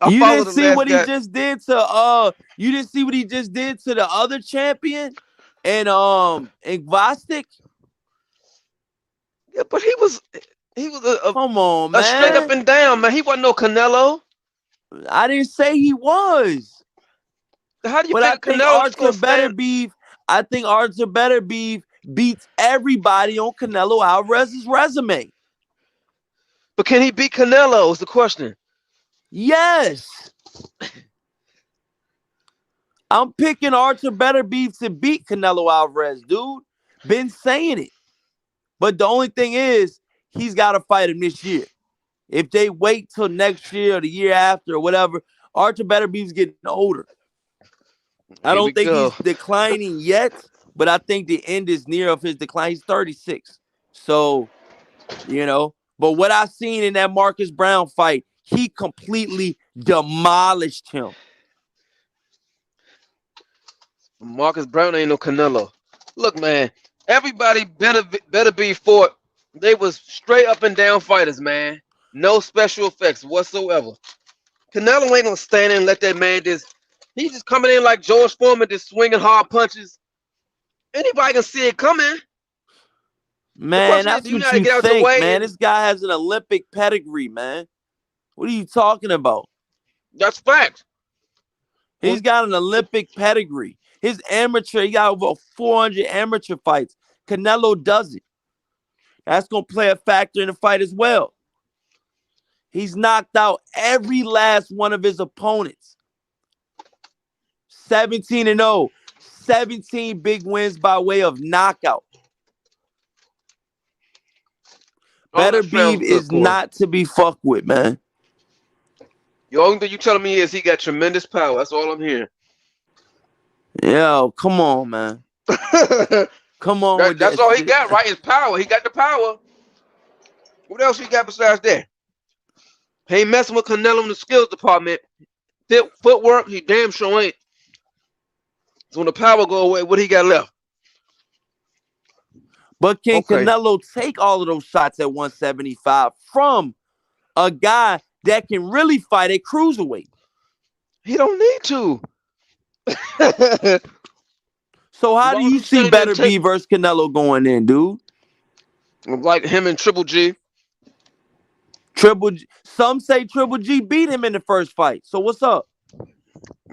E: you didn't see what he just did to you didn't see what he just did to the other champion and Gvostic?
B: Yeah, but he was
E: come on, man.
B: A straight up and down, man. He wasn't no Canelo.
E: I didn't say he was.
B: How do you
E: think
B: Canelo
E: I think Arthur Beterbiev beats everybody on Canelo Alvarez's resume.
B: But can he beat Canelo is the question.
E: Yes. I'm picking Arthur Beterbiev to beat Canelo Alvarez, dude. Been saying it. But the only thing is, he's got to fight him this year. If they wait till next year or the year after or whatever, Arthur Beterbiev's getting older. I don't think he's declining yet, but I think the end is near of his decline. He's 36. So, but what I seen in that Marcus Brown fight, he completely demolished him.
B: Marcus Brown ain't no Canelo. Look, man, everybody better be fought. They was straight up and down fighters, man. No special effects whatsoever. Canelo ain't gonna stand in and let that man he's just coming in like George Foreman, just swinging hard punches. Anybody can see it coming.
E: Man, that's what you think, man. This guy has an Olympic pedigree, man. What are you talking about?
B: That's facts.
E: He's got an Olympic pedigree. He got over 400 amateur fights. Canelo doesn't. That's going to play a factor in the fight as well. He's knocked out every last one of his opponents. 17-0. 17 big wins by way of knockout. Beterbiev is not to be fucked with, man.
B: The only thing you telling me is he got tremendous power. That's all I'm hearing.
E: Yo, come on, man. Come on with that.
B: That's all he got, right? His power. He got the power. What else he got besides that? He ain't messing with Canelo in the skills department. Footwork, he damn sure ain't. So when the power go away, what he got left?
E: But can Canelo take all of those shots at 175 from a guy that can really fight at cruiserweight?
B: He don't need to.
E: So how do you see Beterbiev versus Canelo going in, dude?
B: Like him and Triple G.
E: Some say Triple G beat him in the first fight. So what's up?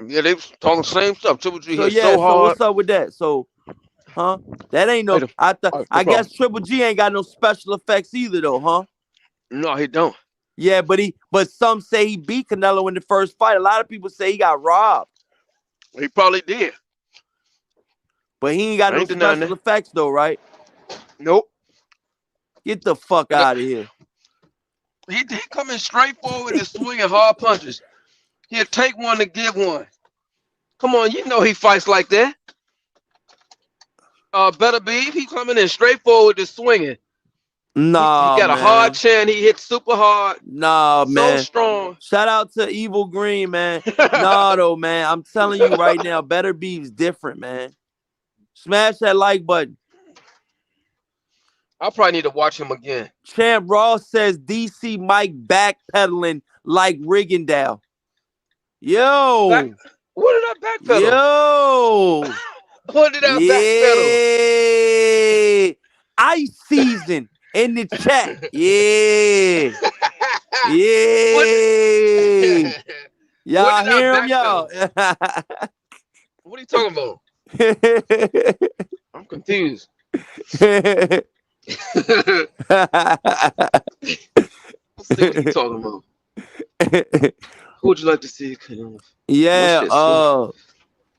B: Yeah, they was talking the same stuff. Triple G hit so hard.
E: So what's up with that? So, that ain't no. I guess Triple G ain't got no special effects either, though, huh?
B: No, he don't.
E: Yeah, but some say he beat Canelo in the first fight. A lot of people say he got robbed.
B: He probably did.
E: But he ain't got no special effects, though, right?
B: Nope.
E: Get the fuck out of here.
B: He coming straight forward and swinging hard punches. He'll take one to give one. Come on, you know he fights like that. Better Beef, he coming in straightforward, just swinging. He
C: Nah,
B: got a hard
C: man.
B: chin. He hits super hard,
C: Nah,
B: so
C: man.
B: strong.
C: Shout out to Evil Green, man. Nah, though, man. I'm telling you right now, Better Beef's different, man. Smash that like button.
B: I probably need to watch him again.
C: Champ Ross says DC Mike backpedaling like Rigondeaux. Yo.
B: What did I backpedal?
C: Yo.
B: What did I backpedal?
C: Yeah. Ice season in the chat. Yeah. Yeah. Y'all
B: What did I
C: hear him, y'all?
B: What are you talking about? I'm confused. Let's see what you talking about. Who would you like to see?
C: Yeah,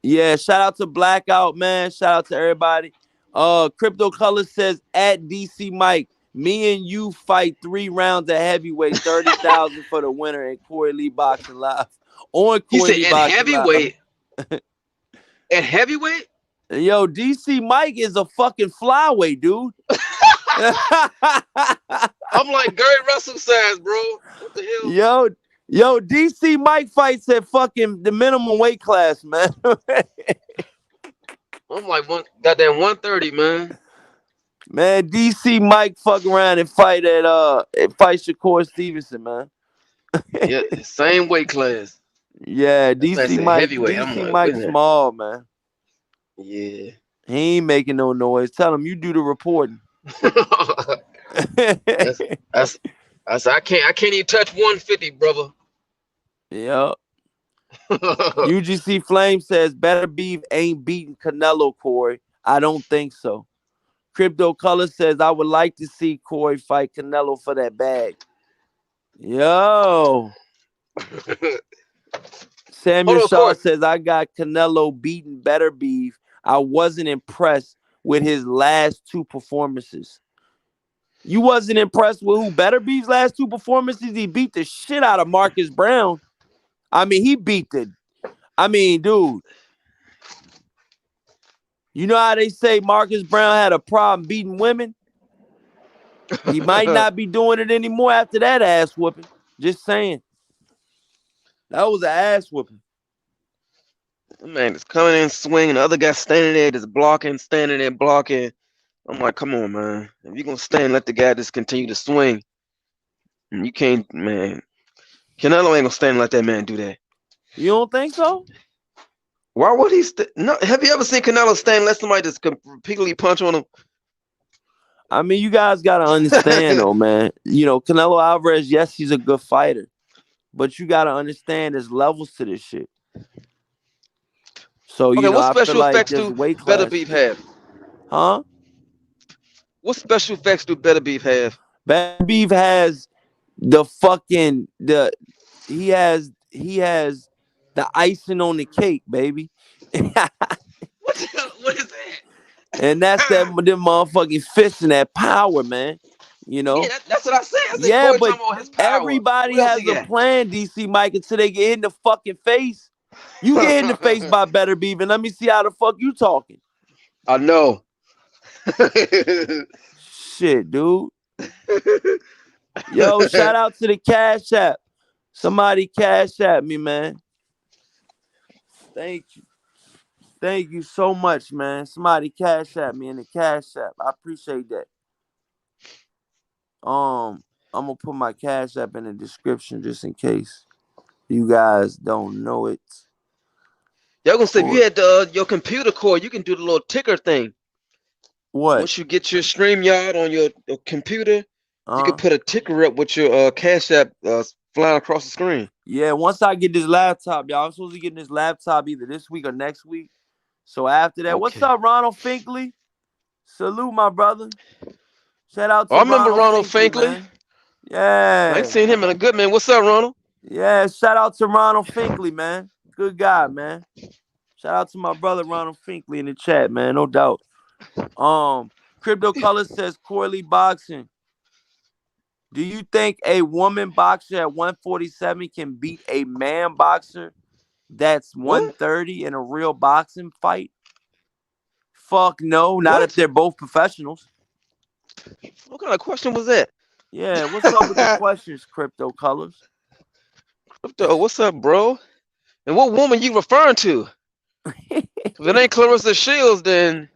C: yeah, shout out to Blackout, man. Shout out to everybody. Crypto Color says at DC Mike, me and you fight 3 rounds at heavyweight, 30,000 for the winner in Corey Lee Boxing Live. On
B: You
C: Corey
B: said
C: Lee
B: at
C: Boxing
B: heavyweight?
C: Live.
B: At heavyweight?
C: Yo, DC Mike is a fucking flyweight, dude.
B: I'm like Gary Russell size, bro. What the hell?
C: Yo, DC Mike fights at fucking the minimum weight class, man.
B: I'm like goddamn 130, man.
C: Man, DC Mike fuck around and fight Shakur Stevenson, man.
B: Yeah, same weight class.
C: Yeah, DC Mike.
B: Heavyweight.
C: DC
B: like,
C: Mike small, man.
B: Yeah.
C: He ain't making no noise. Tell him you do the reporting.
B: I can't even touch 150, brother.
C: Yep. UGC Flame says Better Beef ain't beating Canelo, Corey. I don't think so. Crypto Color says I would like to see Corey fight Canelo for that bag. Yo. Samuel Shaw says I got Canelo beating Better Beef. I wasn't impressed with his last 2 performances. You wasn't impressed with who Better Beef's last 2 performances? He beat the shit out of Marcus Brown. I mean, dude. You know how they say Marcus Brown had a problem beating women? He might not be doing it anymore after that ass whooping. Just saying. That was an ass whooping.
B: Man, it's coming in swinging. The other guy standing there just blocking, standing there blocking. I'm like, come on, man. If you're going to stand, let the guy just continue to swing. And you can't, man. Canelo ain't going to stand and let that man do that.
C: You don't think so?
B: Why would he? No. Have you ever seen Canelo stand and let somebody just repeatedly punch on him?
C: I mean, you guys got to understand, though, man. You know, Canelo Alvarez, yes, he's a good fighter. But you got to understand there's levels to this shit. So, you know,
B: what special effects
C: do
B: Better Beef have?
C: Huh?
B: What special effects do Better Beef have?
C: Better Beef has he has the icing on the cake, baby.
B: What is that?
C: And that's them motherfucking fists and that power, man. You know?
B: Yeah, that's what I said.
C: Yeah, but everybody has a plan, DC Mike, until they get hit in the fucking face. You get hit in the face by Better Beef, and let me see how the fuck you talking.
B: I know.
C: Shit, dude. Yo, shout out to the Cash App. Somebody Cash App me, man. Thank you. Thank you so much, man. Somebody Cash App me in the Cash App. I appreciate that. I'm gonna put my Cash App in the description just in case you guys don't know it.
B: They're gonna say if you had your computer core, you can do the little ticker thing.
C: What?
B: Once you get your StreamYard on your computer, you can put a ticker up with your Cash App flying across the screen.
C: Yeah, once I get this laptop, y'all, I'm supposed to get this laptop either this week or next week. So after that, What's up, Ronald Finkley? Salute, my brother. Shout out to
B: I remember Ronald Finkley.
C: Man. Yeah.
B: I ain't seen him in a good minute. What's up, Ronald?
C: Yeah, shout out to Ronald Finkley, man. Good guy, man. Shout out to my brother Ronald Finkley in the chat, man. No doubt. Crypto Color says CORYLEEBOXING. Do you think a woman boxer at 147 can beat a man boxer
D: that's
B: What?
D: 130 in a real boxing fight? Fuck no, not if
B: What?
D: they're both professionals.
B: What kind of question was that?
D: Yeah, what's up with the questions, Crypto Colors?
B: Crypto, what's up, bro? And what woman you referring to? If it ain't Clarissa Shields, then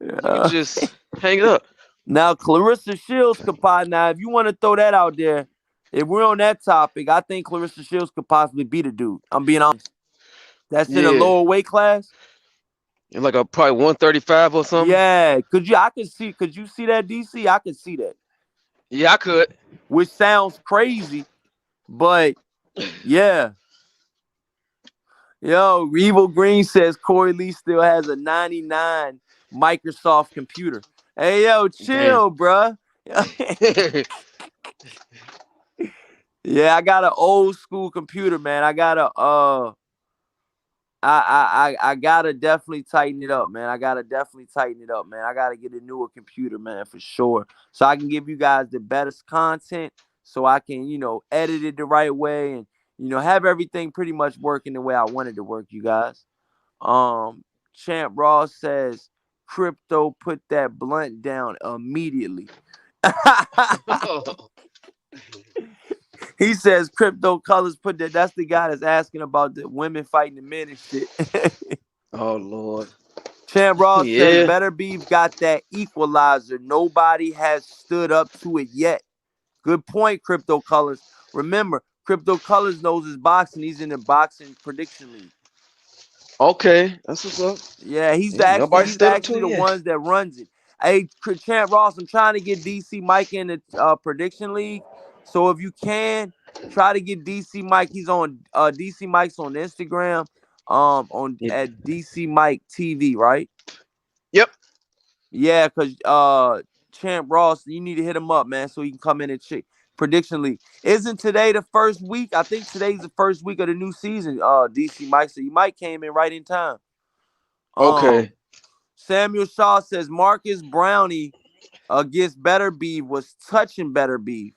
B: you can
D: Yeah.
B: just hang it up.
D: Now, Clarissa Shields could now, if you want to throw that out there, if we're on that topic, I think Clarissa Shields could possibly beat a dude. I'm being honest. That's in a
B: Yeah.
D: lower weight class.
B: In like a probably 135 or something.
D: Yeah, could you see that, DC? I could see that.
B: Yeah, I could.
D: Which sounds crazy, but yeah. Yo, Evil Green says Corey Lee still has a 99 Microsoft computer. Hey, yo,
B: Damn.
D: chill, bruh. Yeah, I got an old school computer, man. I gotta I gotta definitely tighten it up, man. I gotta get a newer computer, man, for sure. So I can give you guys the best content, so I can, edit it the right way and have everything pretty much working the way I wanted to work, you guys. Champ Ross says Crypto put that blunt down immediately. He says Crypto Colors put that. That's the guy that's asking about the women fighting the men and shit.
B: Oh Lord.
D: Champ Ross says
B: Yeah.
D: Better Beef got that equalizer. Nobody has stood up to it yet. Good point, Crypto Colors. Remember, Crypto Colors knows his boxing. He's in the boxing prediction league.
B: Okay, that's what's up.
D: Yeah,
B: Nobody
D: he's
B: stood up
D: actually
B: to
D: the
B: it yet.
D: ones that runs it. Hey, Champ Ross, I'm trying to get DC Mike in the prediction league. So if you can, try to get DC Mike. He's on DC Mike's on Instagram, on
B: Yeah.
D: at DC Mike TV, right?
B: Yep.
D: Yeah, because Champ Ross, you need to hit him up, man, so he can come in and check prediction league. Isn't today the first week? I think today's the first week of the new season, DC Mike. So you might came in right in time.
B: Okay.
D: Samuel Shaw says Marcus Brownie against Better Beef was touching Better Beef.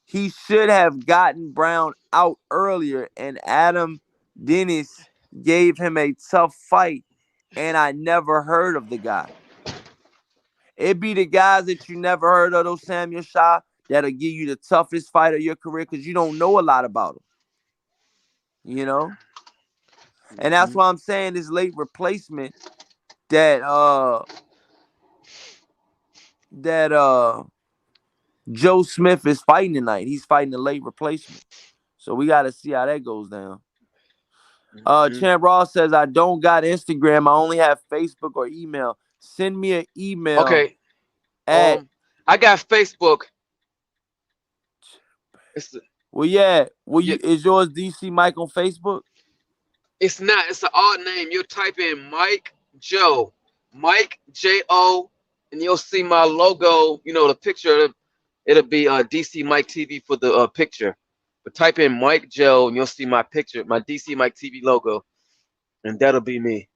D: He should have gotten Brown out earlier, and Adam Dennis gave him a tough fight, and I never heard of the guy. It be the guys that you never heard of, those Samuel Shaw, that'll give you the toughest fight of your career because you don't know a lot about him. And that's why I'm saying this late replacement that Joe Smith is fighting tonight. He's fighting the late replacement. So we got to see how that goes down. Champ Ross says, I don't got Instagram. I only have Facebook or email. Send me an email.
B: Okay.
D: I
B: got Facebook.
D: Is yours DC Mike on Facebook?
B: It's not. It's an odd name. You'll type in Mike Joe, Mike J-O, and you'll see my logo. The picture. It'll be DC Mike TV for the picture. But type in Mike Joe, and you'll see my picture, my DC Mike TV logo, and that'll be me.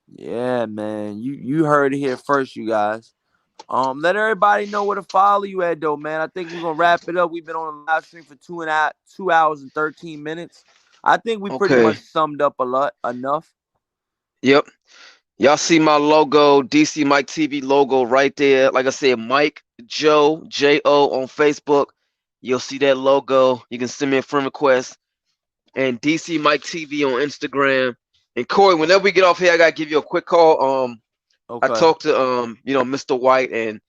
D: Yeah, man. You heard it here first, you guys. Let everybody know where to follow you at, though, man. I think we're gonna wrap it up. We've been on a live stream for 2 hours and 13 minutes. I think we pretty much summed up enough.
B: Yep. Y'all see my logo, DC Mike TV logo right there. Like I said, Mike Joe, J-O on Facebook. You'll see that logo. You can send me a friend request. And DC Mike TV on Instagram. And Corey, whenever we get off here, I gotta give you a quick call.
D: Okay.
B: I talked to Mr. White, and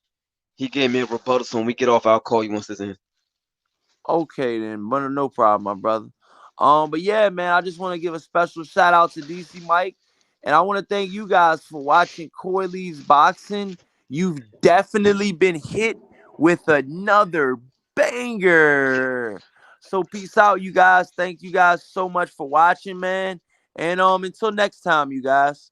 B: he gave me a rebuttal. So when we get off, I'll call you once it's in.
D: Okay then, but no problem, my brother. But yeah, man, I just want to give a special shout out to DC Mike, and I want to thank you guys for watching CORYLEEBOXING. You've definitely been hit with another banger. So peace out, you guys. Thank you guys so much for watching, man. And until next time, you guys.